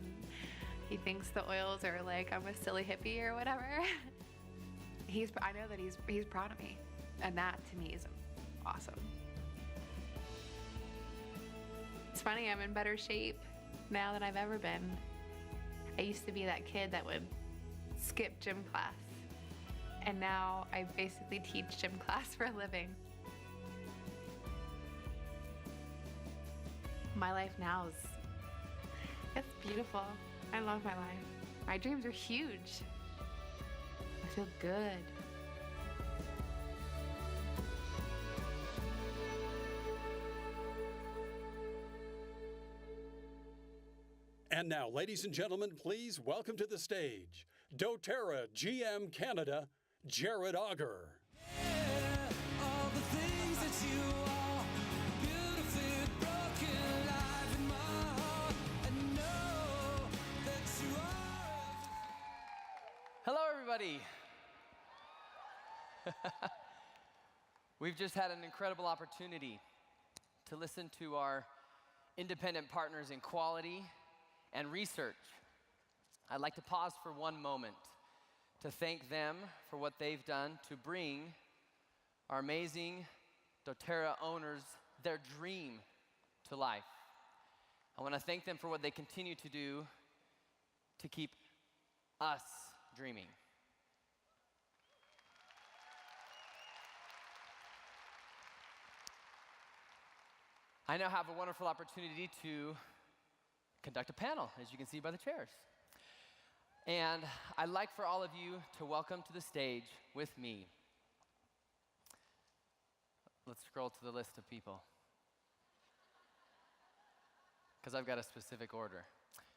he thinks the oils are like I'm a silly hippie or whatever, I know that he's proud of me. And that to me is awesome. It's funny, I'm in better shape now than I've ever been. I used to be that kid that would skip gym class. And now I basically teach gym class for a living. My life now it's beautiful. I love my life. My dreams are huge. I feel good. And now, ladies and gentlemen, please welcome to the stage doTERRA GM Canada, Jared Auger. All the things that you are, beautifully broken, alive in my heart, and know that you are. Hello, everybody. We've just had an incredible opportunity to listen to our independent partners in quality and research. I'd like to pause for one moment to thank them for what they've done to bring our amazing doTERRA owners their dream to life. I want to thank them for what they continue to do to keep us dreaming. I now have a wonderful opportunity to conduct a panel, as you can see by the chairs. And I'd like for all of you to welcome to the stage with me. Let's scroll to the list of people, because I've got a specific order.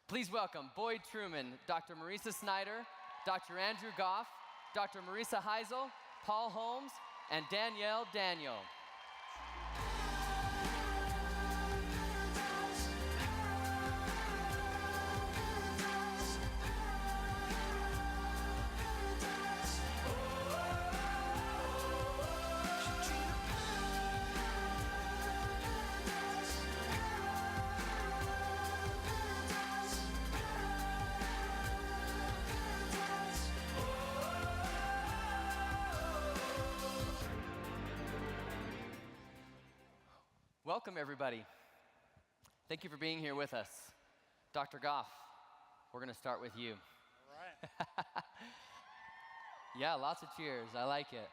Please welcome Boyd Truman, Dr. Marisa Snyder, Dr. Andrew Goff, Dr. Marisa Heisel, Paul Holmes, and Danielle Daniel. Welcome, everybody. Thank you for being here with us. Dr. Goff, we're going to start with you. All right. Yeah, lots of cheers. I like it.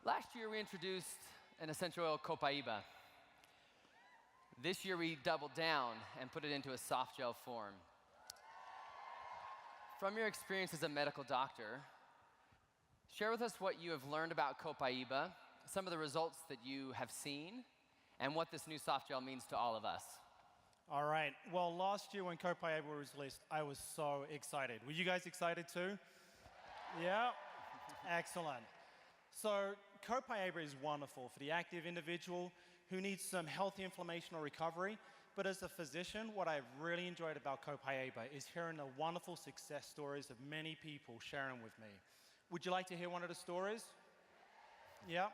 Last year, we introduced an essential oil, Copaiba. This year, we doubled down and put it into a soft gel form. From your experience as a medical doctor, share with us what you have learned about Copaiba, some of the results that you have seen, and what this new soft gel means to all of us. All right. Well, last year when Copaiba was released, I was so excited. Were you guys excited too? Yeah? Excellent. So Copaiba is wonderful for the active individual who needs some healthy inflammation or recovery. But as a physician, what I've really enjoyed about Copaiba is hearing the wonderful success stories of many people sharing with me. Would you like to hear one of the stories? Yeah.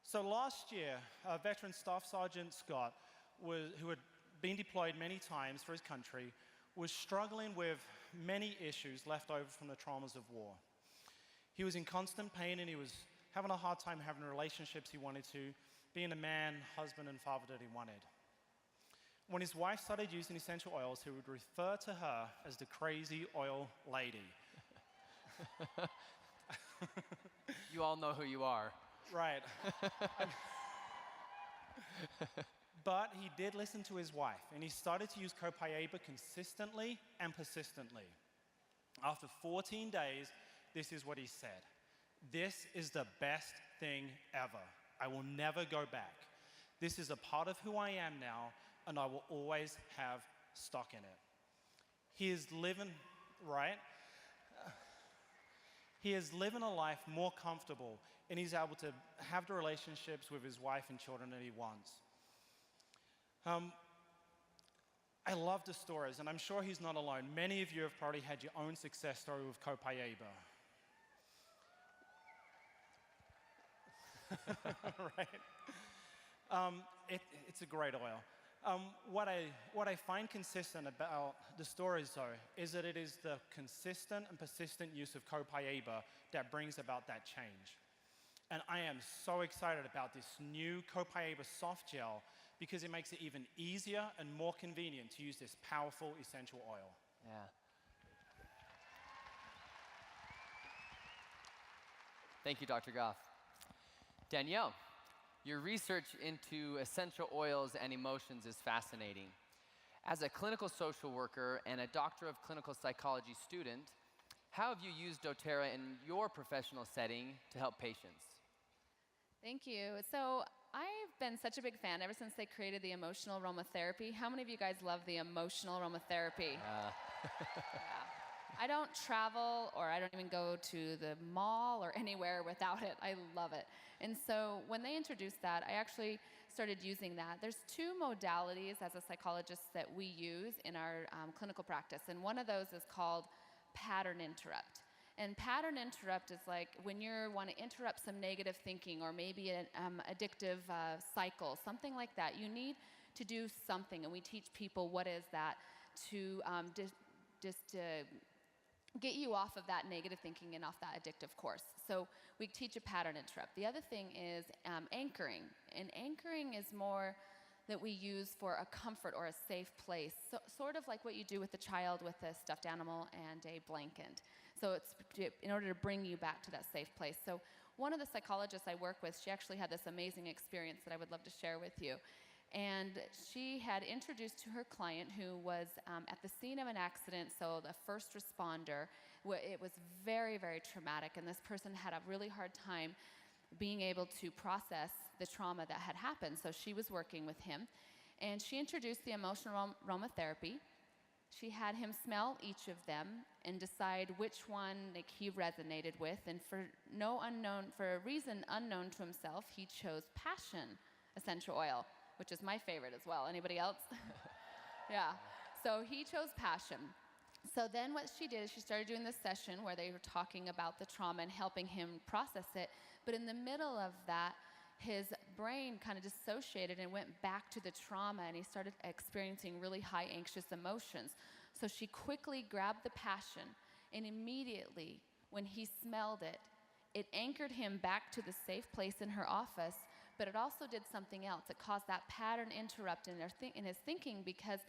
So last year, veteran Staff Sergeant Scott, who had been deployed many times for his country, was struggling with many issues left over from the traumas of war. He was in constant pain, and he was having a hard time having the relationships he wanted to, being the man, husband, and father that he wanted. When his wife started using essential oils, he would refer to her as the crazy oil lady. You all know who you are. Right. But he did listen to his wife, and he started to use Copaiba consistently and persistently. After 14 days, this is what he said. "This is the best thing ever. I will never go back. This is a part of who I am now, and I will always have stock in it." He is living, right? He is living a life more comfortable, and he's able to have the relationships with his wife and children that he wants. I love the stories, and I'm sure he's not alone. Many of you have probably had your own success story with Copaiba. Right? It's a great oil. What I find consistent about the stories, though, is that it is the consistent and persistent use of Copaiba that brings about that change. And I am so excited about this new Copaiba soft gel because it makes it even easier and more convenient to use this powerful essential oil. Yeah. Thank you, Dr. Goff. Danielle, your research into essential oils and emotions is fascinating. As a clinical social worker and a Doctor of Clinical Psychology student, how have you used doTERRA in your professional setting to help patients? Thank you. So I've been such a big fan ever since they created the emotional aromatherapy. How many of you guys love the emotional aromatherapy? I don't travel, or I don't even go to the mall or anywhere without it. I love it. And so when they introduced that, I actually started using that. There's two modalities as a psychologist that we use in our clinical practice, and one of those is called pattern interrupt. And pattern interrupt is like when you want to interrupt some negative thinking or maybe an addictive cycle, something like that. You need to do something, and we teach people what is that to just get you off of that negative thinking and off that addictive course. So we teach a pattern interrupt. The other thing is anchoring. And anchoring is more that we use for a comfort or a safe place, so, sort of like what you do with a child with a stuffed animal and a blanket. So it's in order to bring you back to that safe place. So one of the psychologists I work with, she actually had this amazing experience that I would love to share with you. And she had introduced to her client who was at the scene of an accident, so the first responder. It was very, very traumatic, and this person had a really hard time being able to process the trauma that had happened. So she was working with him, and she introduced the emotional aromatherapy. She had him smell each of them and decide which one he resonated with, and for a reason unknown to himself, he chose passion essential oil, which is my favorite as well. Anybody else? Yeah. So he chose passion. So then what she did is she started doing this session where they were talking about the trauma and helping him process it. But in the middle of that, his brain kind of dissociated and went back to the trauma, and he started experiencing really high anxious emotions. So she quickly grabbed the passion, and immediately when he smelled it, it anchored him back to the safe place in her office. But it also did something else. It caused that pattern interrupt in his thinking because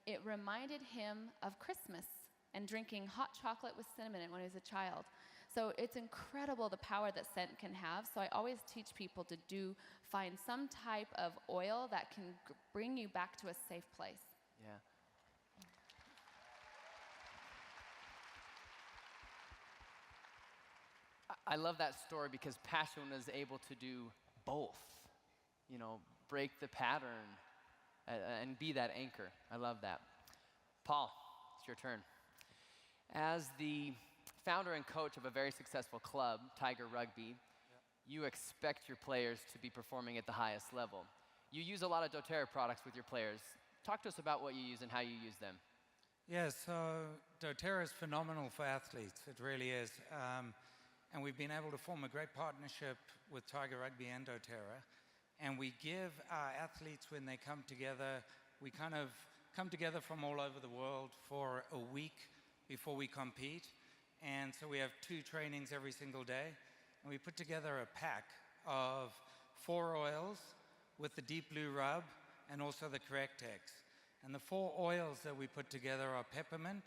it reminded him of Christmas and drinking hot chocolate with cinnamon when he was a child. So it's incredible the power that scent can have. So I always teach people to find some type of oil that can bring you back to a safe place. Yeah. I love that story because passion was able to do both. You know, break the pattern and be that anchor. I love that. Paul, it's your turn. As the founder and coach of a very successful club, Tiger Rugby, you expect your players to be performing at the highest level. You use a lot of doTERRA products with your players. Talk to us about what you use and how you use them. Yeah, so doTERRA is phenomenal for athletes. It really is. and we've been able to form a great partnership with Tiger Rugby and doTERRA. And we give our athletes, when they come together, we kind of come together from all over the world for a week before we compete. And so we have 2 trainings every single day. And we put together a pack of 4 oils with the Deep Blue Rub and also the Correctex. And the 4 oils that we put together are peppermint,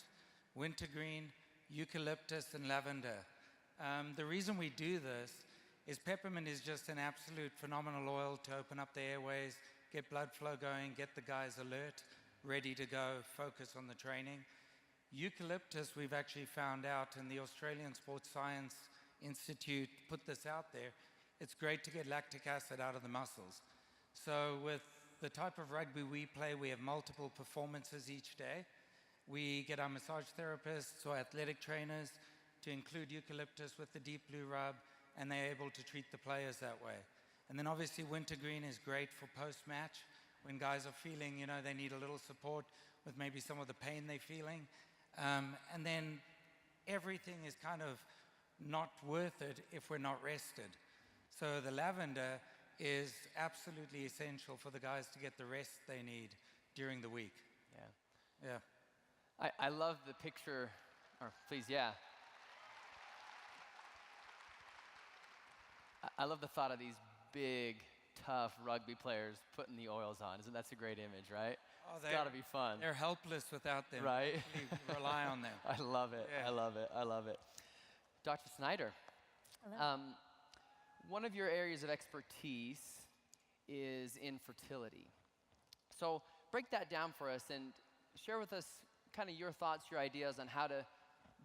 wintergreen, eucalyptus, and lavender. The reason we do this is peppermint is just an absolute phenomenal oil to open up the airways, get blood flow going, get the guys alert, ready to go, focus on the training. Eucalyptus, we've actually found out, and the Australian Sports Science Institute put this out there, it's great to get lactic acid out of the muscles. So with the type of rugby we play, we have multiple performances each day. We get our massage therapists or athletic trainers to include eucalyptus with the Deep Blue Rub, and they're able to treat the players that way. And then obviously wintergreen is great for post-match when guys are feeling, you know, they need a little support with maybe some of the pain they're feeling. And then everything is kind of not worth it if we're not rested. So the lavender is absolutely essential for the guys to get the rest they need during the week. Yeah. Yeah. I love the picture, or please, yeah. I love the thought of these big, tough rugby players putting the oils on. Isn't that a great image, right? Oh, it's got to be fun. They're helpless without them. Right? We rely on them. I love it. Yeah. I love it. I love it. Dr. Snyder, Hello. one of your areas of expertise is infertility. So break that down for us and share with us kind of your thoughts, your ideas on how to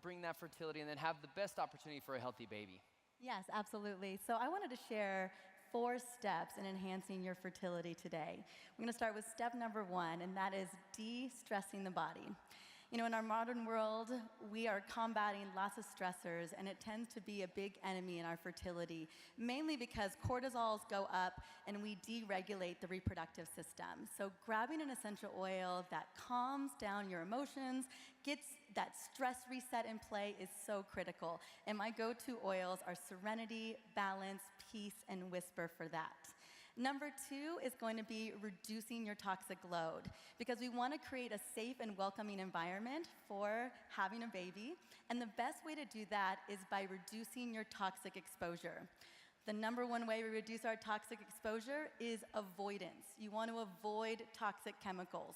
bring that fertility and then have the best opportunity for a healthy baby. Yes, absolutely. So I wanted to share 4 steps in enhancing your fertility today. We're going to start with step number 1, and that is de-stressing the body. You know, in our modern world, we are combating lots of stressors, and it tends to be a big enemy in our fertility, mainly because cortisols go up and we deregulate the reproductive system. So grabbing an essential oil that calms down your emotions, gets that stress reset in play is so critical. And my go-to oils are Serenity, Balance, Peace, and Whisper for that. Number 2 is going to be reducing your toxic load, because we want to create a safe and welcoming environment for having a baby. And the best way to do that is by reducing your toxic exposure. The number 1 way we reduce our toxic exposure is avoidance. You want to avoid toxic chemicals.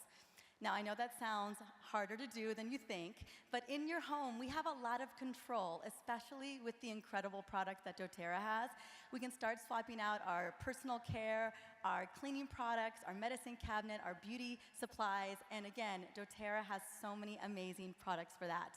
Now, I know that sounds harder to do than you think, but in your home, we have a lot of control, especially with the incredible products that doTERRA has. We can start swapping out our personal care, our cleaning products, our medicine cabinet, our beauty supplies, and again, doTERRA has so many amazing products for that.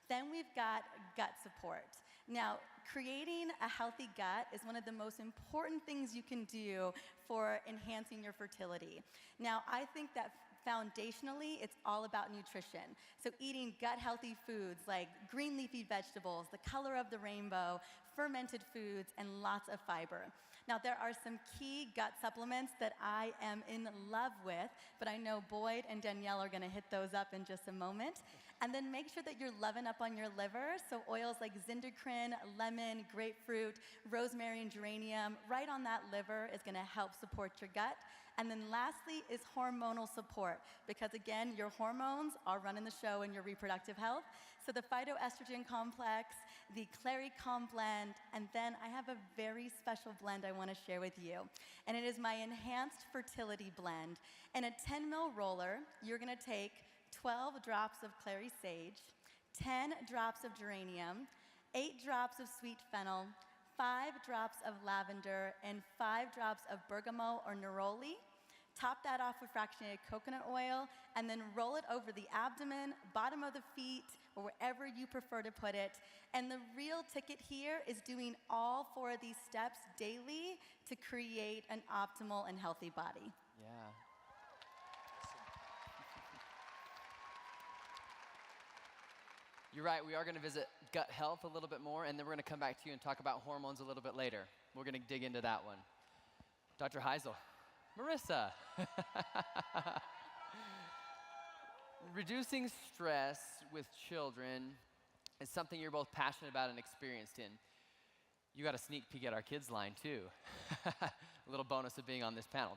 Then we've got gut support. Now, creating a healthy gut is one of the most important things you can do for enhancing your fertility. Now, I think that foundationally, it's all about nutrition. So eating gut-healthy foods like green leafy vegetables, the color of the rainbow, fermented foods, and lots of fiber. Now, there are some key gut supplements that I am in love with, but I know Boyd and Danielle are going to hit those up in just a moment. And then make sure that you're loving up on your liver. So oils like zindercrine, lemon, grapefruit, rosemary, and geranium, right on that liver is going to help support your gut. And then lastly is hormonal support, because again, your hormones are running the show in your reproductive health. So the phytoestrogen complex, the Claricom blend, and then I have a very special blend I want to share with you. And it is my enhanced fertility blend. In a 10 ml roller, you're going to take 12 drops of clary sage, 10 drops of geranium, 8 drops of sweet fennel, 5 drops of lavender, and 5 drops of bergamot or neroli. Top that off with fractionated coconut oil, and then roll it over the abdomen, bottom of the feet, or wherever you prefer to put it. And the real ticket here is doing all 4 of these steps daily to create an optimal and healthy body. Yeah. You're right, we are going to visit gut health a little bit more, and then we're going to come back to you and talk about hormones a little bit later. We're going to dig into that one. Dr. Heisel. Marissa. Reducing stress with children is something you're both passionate about and experienced in. You got a sneak peek at our kids line too. A little bonus of being on this panel.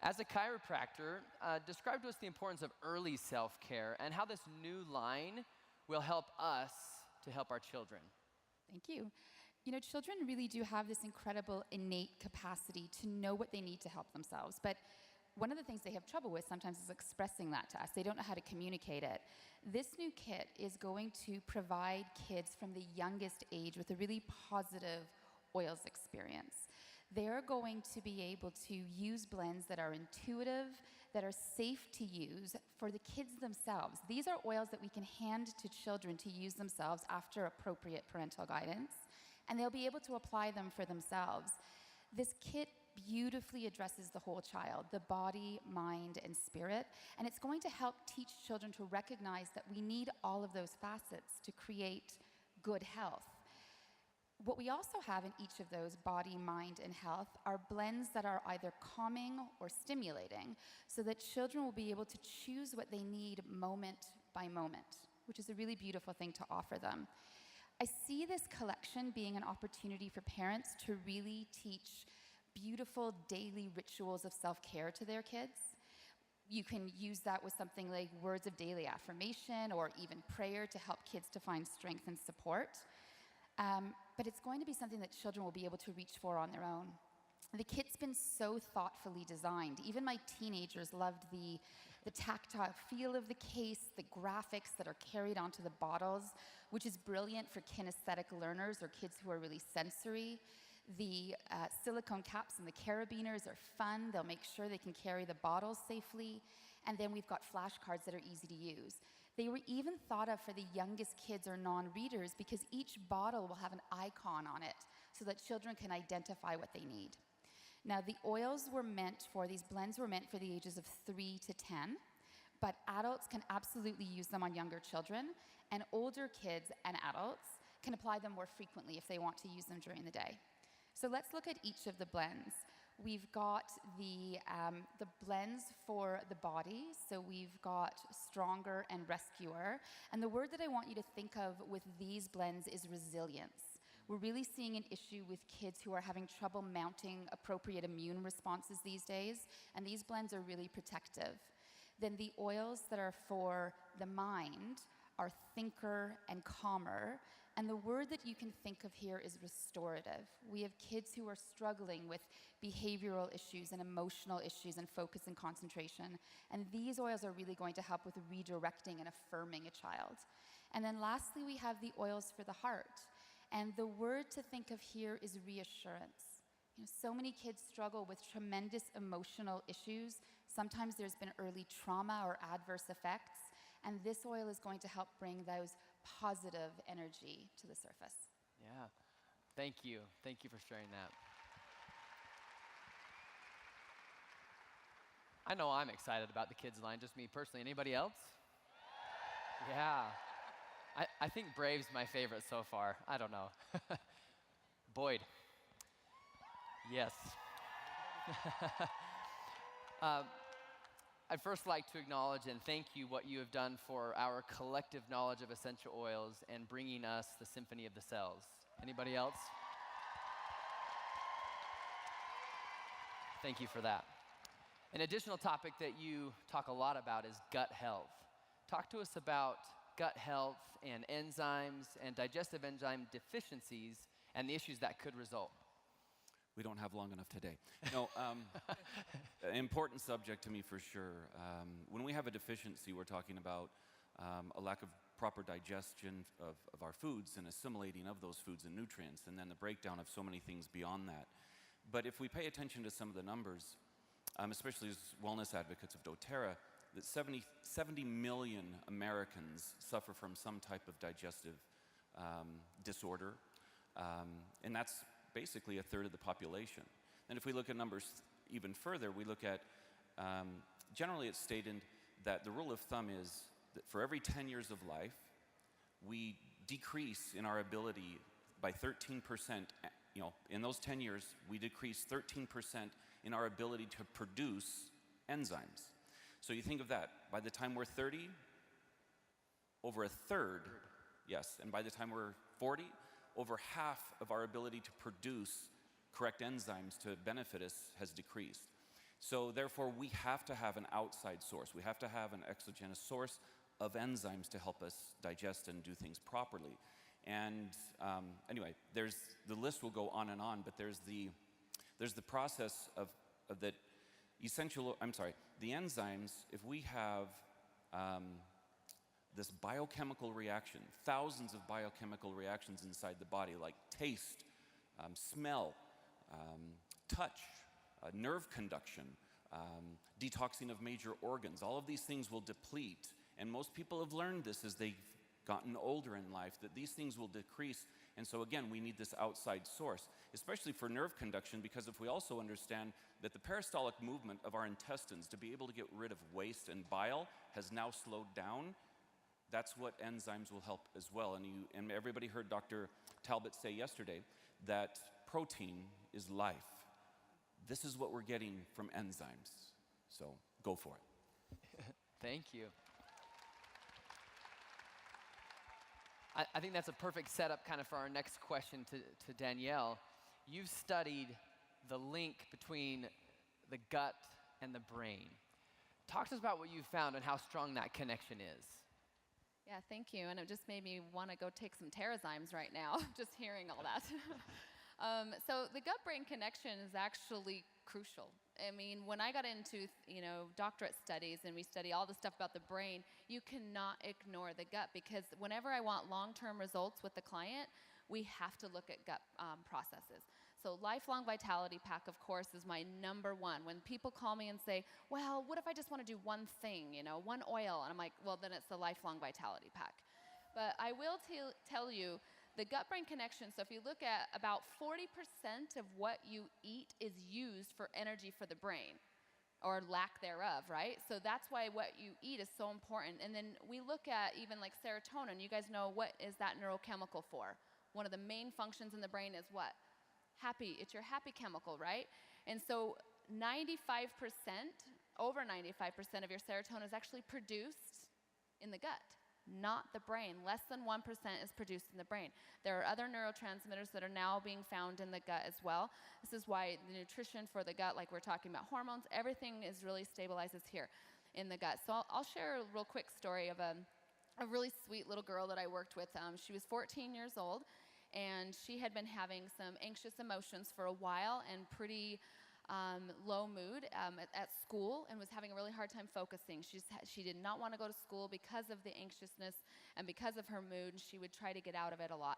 As a chiropractor, describe to us the importance of early self-care and how this new line will help us to help our children. Thank you. You know, children really do have this incredible innate capacity to know what they need to help themselves. But one of the things they have trouble with sometimes is expressing that to us. They don't know how to communicate it. This new kit is going to provide kids from the youngest age with a really positive oils experience. They're going to be able to use blends that are intuitive, that are safe to use for the kids themselves. These are oils that we can hand to children to use themselves after appropriate parental guidance, and they'll be able to apply them for themselves. This kit beautifully addresses the whole child, the body, mind, and spirit, and it's going to help teach children to recognize that we need all of those facets to create good health. What we also have in each of those, body, mind, and health, are blends that are either calming or stimulating, so that children will be able to choose what they need moment by moment, which is a really beautiful thing to offer them. I see this collection being an opportunity for parents to really teach beautiful daily rituals of self-care to their kids. You can use that with something like words of daily affirmation or even prayer to help kids to find strength and support. But it's going to be something that children will be able to reach for on their own. The kit's been so thoughtfully designed. Even my teenagers loved the tactile feel of the case, the graphics that are carried onto the bottles, which is brilliant for kinesthetic learners or kids who are really sensory. The silicone caps and the carabiners are fun. They'll make sure they can carry the bottles safely. And then we've got flashcards that are easy to use. They were even thought of for the youngest kids or non-readers because each bottle will have an icon on it so that children can identify what they need. Now, the oils were meant for, these blends were meant for the ages of 3 to 10, but adults can absolutely use them on younger children, and older kids and adults can apply them more frequently if they want to use them during the day. So let's look at each of the blends. We've got the blends for the body. So we've got Stronger and Rescuer. And the word that I want you to think of with these blends is resilience. We're really seeing an issue with kids who are having trouble mounting appropriate immune responses these days, and these blends are really protective. Then the oils that are for the mind are Thinker and Calmer. And the word that you can think of here is restorative. We have kids who are struggling with behavioral issues and emotional issues and focus and concentration. And these oils are really going to help with redirecting and affirming a child. And then lastly, we have the oils for the heart. And the word to think of here is reassurance. You know, so many kids struggle with tremendous emotional issues. Sometimes there's been early trauma or adverse effects. And this oil is going to help bring those positive energy to the surface. Yeah, thank you. Thank you for sharing that. I know I'm excited about the kids line, just me personally. Anybody else? Yeah. I think Brave's my favorite so far. I don't know. Boyd. Yes. I'd first like to acknowledge and thank you what you have done for our collective knowledge of essential oils and bringing us the Symphony of the Cells. Anybody else? Thank you for that. An additional topic that you talk a lot about is gut health. Talk to us about gut health and enzymes and digestive enzyme deficiencies and the issues that could result. We don't have long enough today. No, important subject to me for sure. When we have a deficiency, we're talking about a lack of proper digestion of our foods and assimilating of those foods and nutrients, and then the breakdown of so many things beyond that. But if we pay attention to some of the numbers, especially as wellness advocates of doTERRA, that 70 million Americans suffer from some type of digestive disorder, and that's basically a third of the population. And if we look at numbers even further, we look at, generally it's stated that the rule of thumb is that for every 10 years of life, we decrease in our ability by 13%, you know, in those 10 years, we decrease 13% in our ability to produce enzymes. So you think of that, by the time we're 30, over a third, yes, and by the time we're 40, over half of our ability to produce correct enzymes to benefit us has decreased. So therefore, we have to have an outside source. We have to have an exogenous source of enzymes to help us digest and do things properly. And anyway, the list will go on and on, but there's the process of the enzymes. If we have this biochemical reaction, thousands of biochemical reactions inside the body, like taste, smell, touch, nerve conduction, detoxing of major organs, all of these things will deplete. And most people have learned this as they've gotten older in life, that these things will decrease. And so again, we need this outside source, especially for nerve conduction, because if we also understand that the peristaltic movement of our intestines to be able to get rid of waste and bile has now slowed down, that's what enzymes will help as well. And everybody heard Dr. Talbot say yesterday that protein is life. This is what we're getting from enzymes. So go for it. Thank you. I think that's a perfect setup kind of for our next question to Danielle. You've studied the link between the gut and the brain. Talk to us about what you found and how strong that connection is. Yeah, thank you. And it just made me want to go take some Terrazymes right now, just hearing all that. So the gut-brain connection is actually crucial. I mean, when I got into, doctorate studies and we study all the stuff about the brain, you cannot ignore the gut, because whenever I want long-term results with the client, we have to look at gut processes. So Lifelong Vitality Pack, of course, is my number one. When people call me and say, well, what if I just want to do one thing, one oil? And I'm like, well, then it's the Lifelong Vitality Pack. But I will tell you, the gut-brain connection, so if you look at about 40% of what you eat is used for energy for the brain, or lack thereof, right? So that's why what you eat is so important. And then we look at even like serotonin. You guys know, what is that neurochemical for? One of the main functions in the brain is what? Happy. It's your happy chemical, right? And so 95%, over 95% of your serotonin is actually produced in the gut, not the brain. Less than 1% is produced in the brain. There are other neurotransmitters that are now being found in the gut as well. This is why the nutrition for the gut, like we're talking about hormones, everything is really stabilizes here in the gut. So I'll share a real quick story of a really sweet little girl that I worked with. She was 14 years old, and she had been having some anxious emotions for a while and pretty low mood at school, and was having a really hard time focusing. She did not want to go to school because of the anxiousness and because of her mood. She would try to get out of it a lot.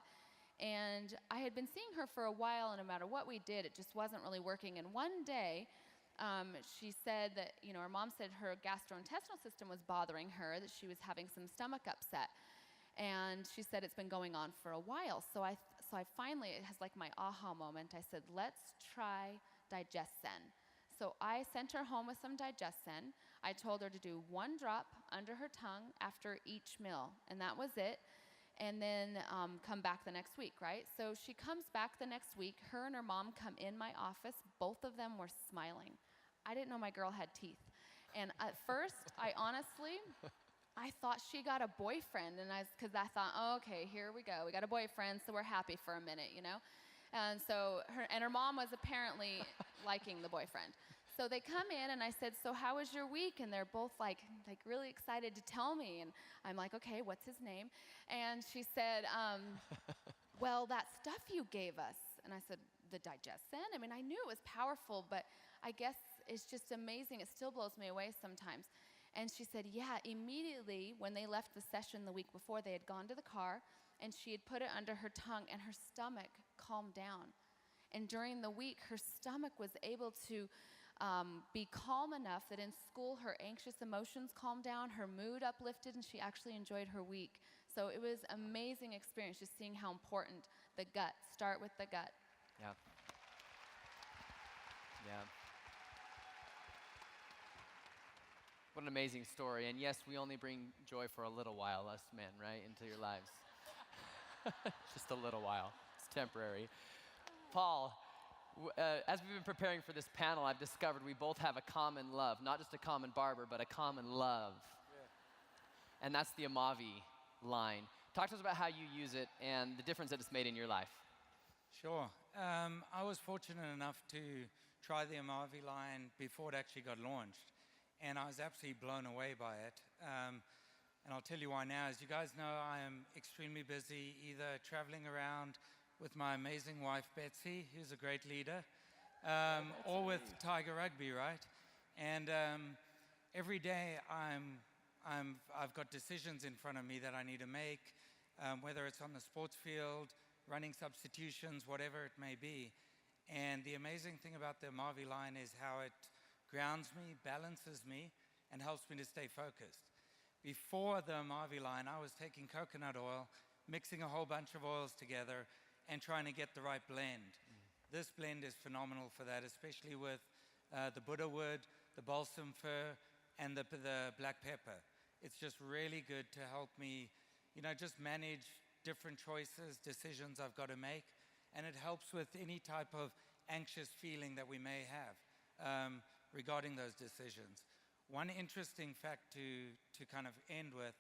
And I had been seeing her for a while, and no matter what we did, it just wasn't really working. And one day, she said that, her mom said her gastrointestinal system was bothering her, that she was having some stomach upset. And she said it's been going on for a while. So I finally, it has like my aha moment. I said, let's try DigestZen. So I sent her home with some DigestZen. I told her to do 1 drop under her tongue after each meal, and that was it. And then come back the next week, right? So she comes back the next week. Her and her mom come in my office. Both of them were smiling. I didn't know my girl had teeth. And at first, I thought she got a boyfriend, and because I thought, oh, okay, here we go. We got a boyfriend, so we're happy for a minute, And so her mom was apparently liking the boyfriend. So they come in, and I said, so how was your week? And they're both like really excited to tell me. And I'm like, okay, what's his name? And she said, well, that stuff you gave us. And I said, the DigestZen? I mean, I knew it was powerful, but I guess it's just amazing. It still blows me away sometimes. And she said, yeah, immediately when they left the session the week before, they had gone to the car, and she had put it under her tongue, and her stomach calmed down. And during the week, her stomach was able to be calm enough that in school her anxious emotions calmed down, her mood uplifted, and she actually enjoyed her week. So it was an amazing experience just seeing how important the gut, start with the gut. Yeah. Yeah. What an amazing story. And yes, we only bring joy for a little while, us men, right, into your lives. Just a little while. It's temporary. Paul, as we've been preparing for this panel, I've discovered we both have a common love, not just a common barber, but a common love. Yeah. And that's the Amavi line. Talk to us about how you use it and the difference that it's made in your life. Sure. I was fortunate enough to try the Amavi line before it actually got launched, and I was absolutely blown away by it. And I'll tell you why now. As you guys know, I am extremely busy, either traveling around with my amazing wife, Betsy, who's a great leader, or with Tiger Rugby, right? And every day I've got decisions in front of me that I need to make, whether it's on the sports field, running substitutions, whatever it may be. And the amazing thing about the Amavi line is how it grounds me, balances me, and helps me to stay focused. Before the Amavi line, I was taking coconut oil, mixing a whole bunch of oils together, and trying to get the right blend. This blend is phenomenal for that, especially with the Buddha wood, the balsam fir, and the black pepper. It's just really good to help me, just manage different choices, decisions I've got to make, and it helps with any type of anxious feeling that we may have regarding those decisions. One interesting fact to kind of end with,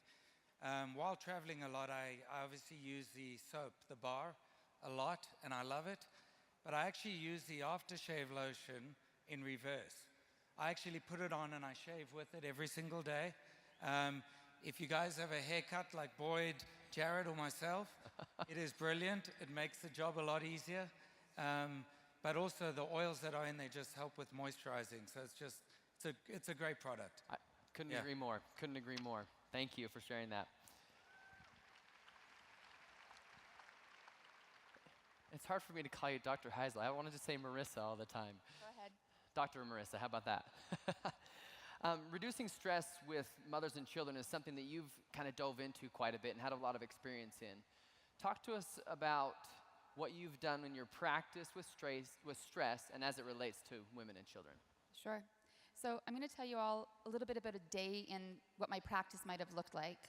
while traveling a lot, I obviously use the soap, the bar, a lot, and I love it, but I actually use the aftershave lotion in reverse. I actually put it on and I shave with it every single day. If you guys have a haircut like Boyd, Jared, or myself, it is brilliant. It makes the job a lot easier. But also the oils that are in there just help with moisturizing. So it's a great product. I couldn't agree more. Couldn't agree more. Thank you for sharing that. It's hard for me to call you Dr. Heisley. I wanted to say Marissa all the time. Go ahead. Dr. Marissa, how about that? Reducing stress with mothers and children is something that you've kind of dove into quite a bit and had a lot of experience in. Talk to us about what you've done in your practice with stress and as it relates to women and children. Sure. So I'm going to tell you all a little bit about a day in what my practice might have looked like.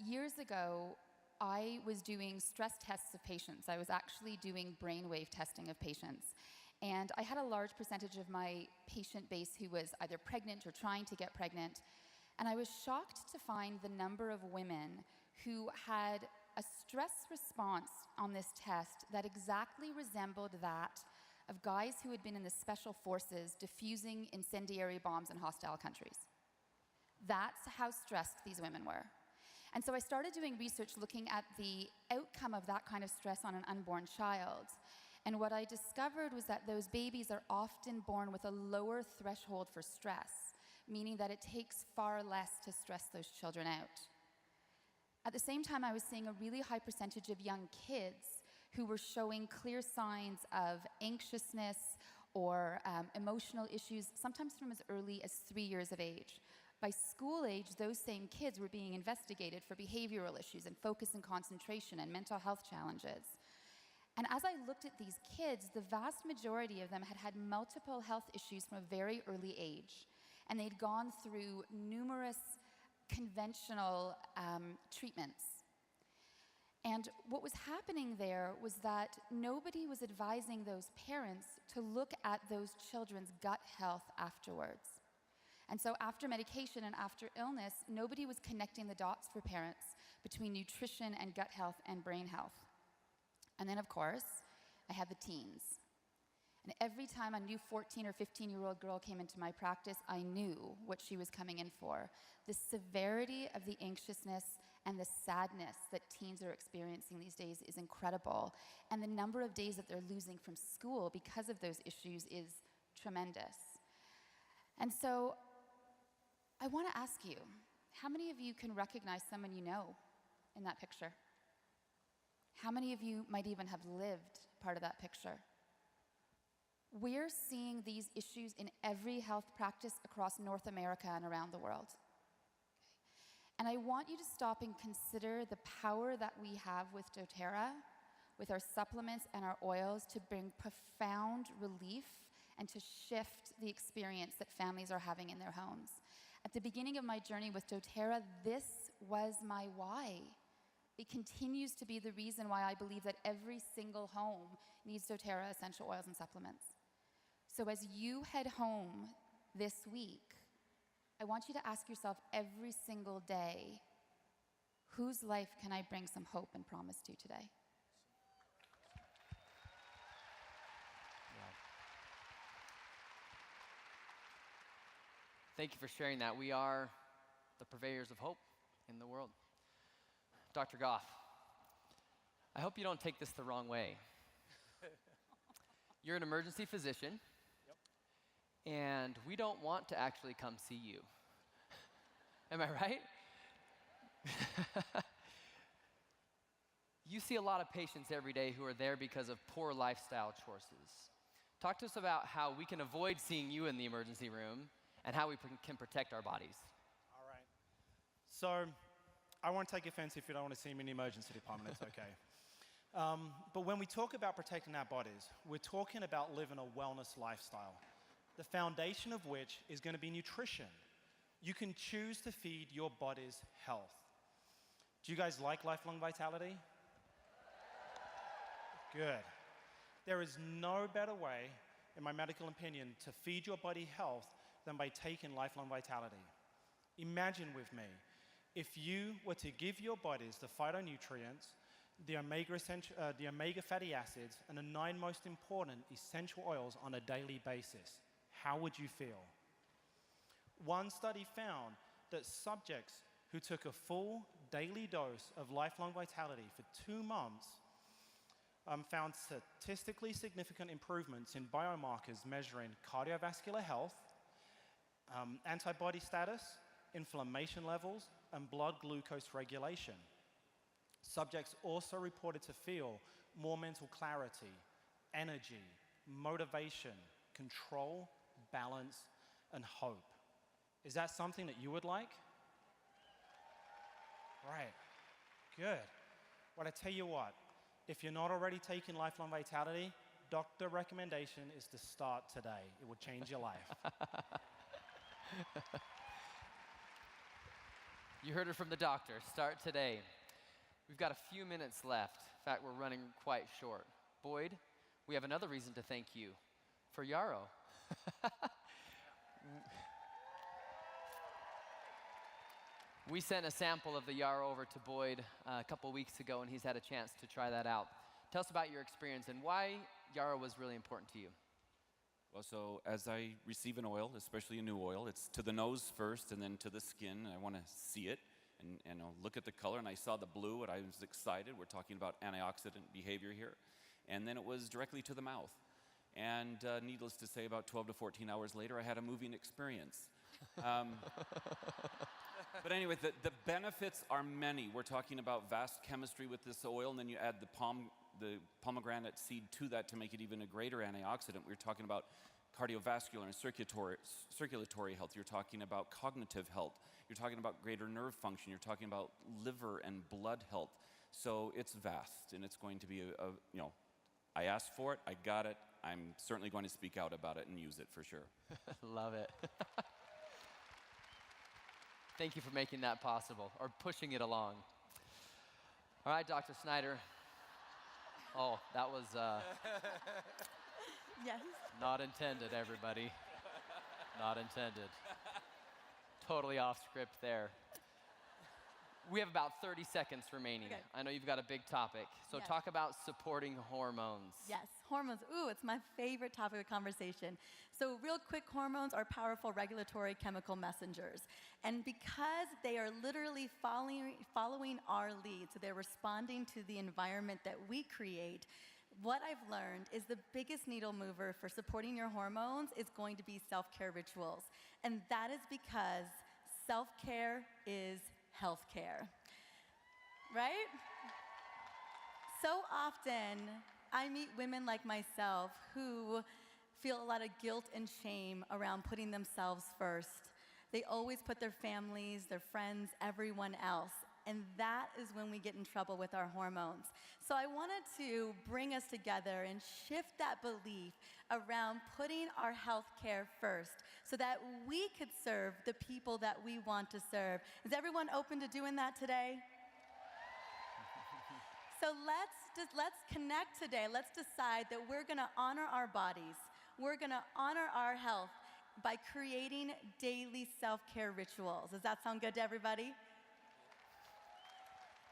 Years ago, I was doing stress tests of patients. I was actually doing brainwave testing of patients. And I had a large percentage of my patient base who was either pregnant or trying to get pregnant. And I was shocked to find the number of women who had a stress response on this test that exactly resembled that of guys who had been in the special forces diffusing incendiary bombs in hostile countries. That's how stressed these women were. And so I started doing research looking at the outcome of that kind of stress on an unborn child. And what I discovered was that those babies are often born with a lower threshold for stress, meaning that it takes far less to stress those children out. At the same time, I was seeing a really high percentage of young kids who were showing clear signs of anxiousness or emotional issues, sometimes from as early as 3 years of age. By school age, those same kids were being investigated for behavioral issues and focus and concentration and mental health challenges. And as I looked at these kids, the vast majority of them had had multiple health issues from a very early age. And they'd gone through numerous conventional treatments. And what was happening there was that nobody was advising those parents to look at those children's gut health afterwards. And so after medication and after illness, nobody was connecting the dots for parents between nutrition and gut health and brain health. And then, of course, I had the teens. And every time a new 14 or 15-year-old girl came into my practice, I knew what she was coming in for. The severity of the anxiousness and the sadness that teens are experiencing these days is incredible. And the number of days that they're losing from school because of those issues is tremendous. And so I want to ask you, how many of you can recognize someone you know in that picture? How many of you might even have lived part of that picture? We're seeing these issues in every health practice across North America and around the world. And I want you to stop and consider the power that we have with doTERRA, with our supplements and our oils, to bring profound relief and to shift the experience that families are having in their homes. At the beginning of my journey with doTERRA, this was my why. It continues to be the reason why I believe that every single home needs doTERRA essential oils and supplements. So as you head home this week, I want you to ask yourself every single day, whose life can I bring some hope and promise to today? Thank you for sharing that. We are the purveyors of hope in the world. Dr. Goff, I hope you don't take this the wrong way. You're an emergency physician, and we don't want to actually come see you. Am I right? You see a lot of patients every day who are there because of poor lifestyle choices. Talk to us about how we can avoid seeing you in the emergency room and how we can protect our bodies. All right. So I won't take offense if you don't want to see me in the emergency department. It's okay. But when we talk about protecting our bodies, we're talking about living a wellness lifestyle, the foundation of which is going to be nutrition. You can choose to feed your body's health. Do you guys like lifelong vitality? Good. There is no better way, in my medical opinion, to feed your body health than by taking lifelong vitality. Imagine with me, if you were to give your bodies the phytonutrients, the omega fatty acids, and the 9 most important essential oils on a daily basis, how would you feel? One study found that subjects who took a full daily dose of lifelong vitality for 2 months found statistically significant improvements in biomarkers measuring cardiovascular health, antibody status, inflammation levels, and blood glucose regulation. Subjects also reported to feel more mental clarity, energy, motivation, control, balance, and hope. Is that something that you would like? Right. Good. Well, I tell you what, if you're not already taking lifelong vitality, doctor recommendation is to start today. It will change your life. You heard it from the doctor. Start today. We've got a few minutes left. In fact, we're running quite short. Boyd, we have another reason to thank you for Yarrow. We sent a sample of the Yarrow over to Boyd a couple weeks ago, and he's had a chance to try that out. Tell us about your experience and why Yarrow was really important to you. Well, so as I receive an oil, especially a new oil, it's to the nose first and then to the skin. I want to see it and I'll look at the color, and I saw the blue and I was excited. We're talking about antioxidant behavior here. And then it was directly to the mouth. And needless to say, about 12 to 14 hours later, I had a moving experience. But anyway, the benefits are many. We're talking about vast chemistry with this oil, and then you add the pomegranate seed to that to make it even a greater antioxidant. We're talking about cardiovascular and circulatory health. You're talking about cognitive health. You're talking about greater nerve function. You're talking about liver and blood health. So it's vast, and it's going to be I asked for it, I got it. I'm certainly going to speak out about it and use it for sure. Love it. Thank you for making that possible, or pushing it along. All right, Dr. Snyder. Oh, that was Yes. not intended, everybody. Not intended. Totally off script there. We have about 30 seconds remaining. Okay. I know you've got a big topic. So Yes. talk about supporting hormones. Yes, hormones. Ooh, it's my favorite topic of conversation. So real quick, hormones are powerful regulatory chemical messengers. And because they are literally following our lead, so they're responding to the environment that we create, what I've learned is the biggest needle mover for supporting your hormones is going to be self-care rituals. And that is because self-care is healthcare, right? So often, I meet women like myself who feel a lot of guilt and shame around putting themselves first. They always put their families, their friends, everyone else. And that is when we get in trouble with our hormones. So I wanted to bring us together and shift that belief around putting our health care first so that we could serve the people that we want to serve. Is everyone open to doing that today? So let's connect today. Let's decide that we're going to honor our bodies. We're going to honor our health by creating daily self-care rituals. Does that sound good to everybody?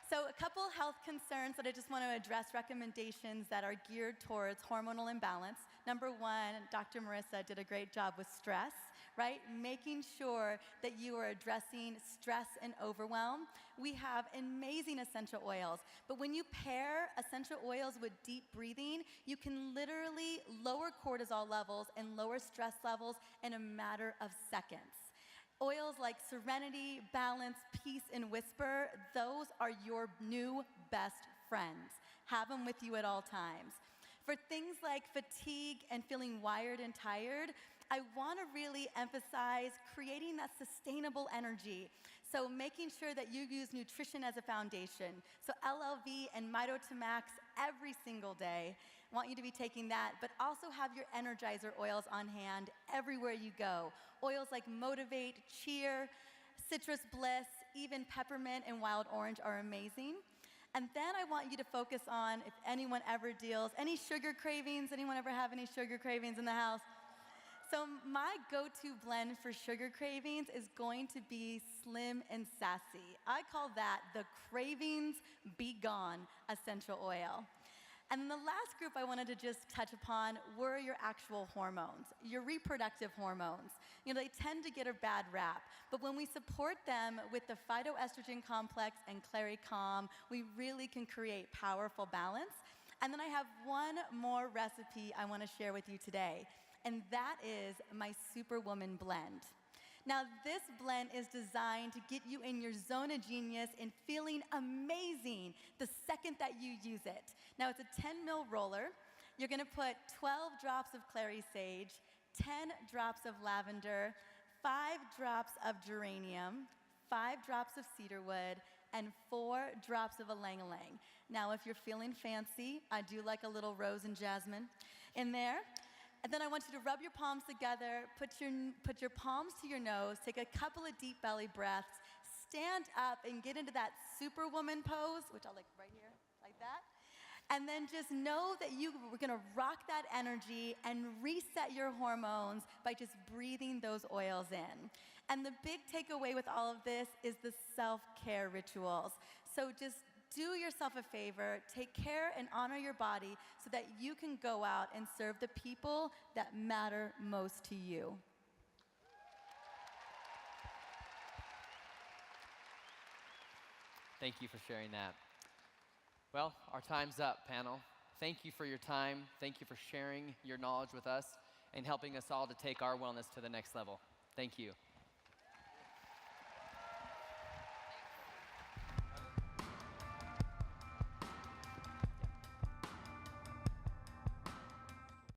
So a couple health concerns that I just want to address, recommendations that are geared towards hormonal imbalance. Number one, Dr. Marissa did a great job with stress, right? Making sure that you are addressing stress and overwhelm. We have amazing essential oils, but when you pair essential oils with deep breathing, you can literally lower cortisol levels and lower stress levels in a matter of seconds. Oils like Serenity, Balance, Peace, and Whisper, those are your new best friends. Have them with you at all times. For things like fatigue and feeling wired and tired, I want to really emphasize creating that sustainable energy. So making sure that you use nutrition as a foundation. So LLV and Mito to Max every single day. I want you to be taking that, but also have your energizer oils on hand everywhere you go. Oils like Motivate, Cheer, Citrus Bliss, even peppermint and wild orange are amazing. And then I want you to focus on, if anyone ever deals, any sugar cravings? Anyone ever have any sugar cravings in the house? So my go-to blend for sugar cravings is going to be Slim and Sassy. I call that the Cravings Be Gone essential oil. And the last group I wanted to just touch upon were your actual hormones, your reproductive hormones. You know, they tend to get a bad rap, but when we support them with the phytoestrogen complex and Clary-Calm, we really can create powerful balance. And then I have one more recipe I want to share with you today, and that is my Superwoman blend. Now, this blend is designed to get you in your zone of genius and feeling amazing the second that you use it. Now, it's a 10 ml roller. You're going to put 12 drops of clary sage, 10 drops of lavender, 5 drops of geranium, 5 drops of cedarwood, and 4 drops of ylang-ylang. Now, if you're feeling fancy, I do like a little rose and jasmine in there. And then I want you to rub your palms together, put your palms to your nose, take a couple of deep belly breaths, stand up and get into that Superwoman pose, which I'll like right here, like that. And then just know that we're gonna rock that energy and reset your hormones by just breathing those oils in. And the big takeaway with all of this is the self-care rituals. So just do yourself a favor, take care and honor your body so that you can go out and serve the people that matter most to you. Thank you for sharing that. Well, our time's up, panel. Thank you for your time. Thank you for sharing your knowledge with us and helping us all to take our wellness to the next level. Thank you.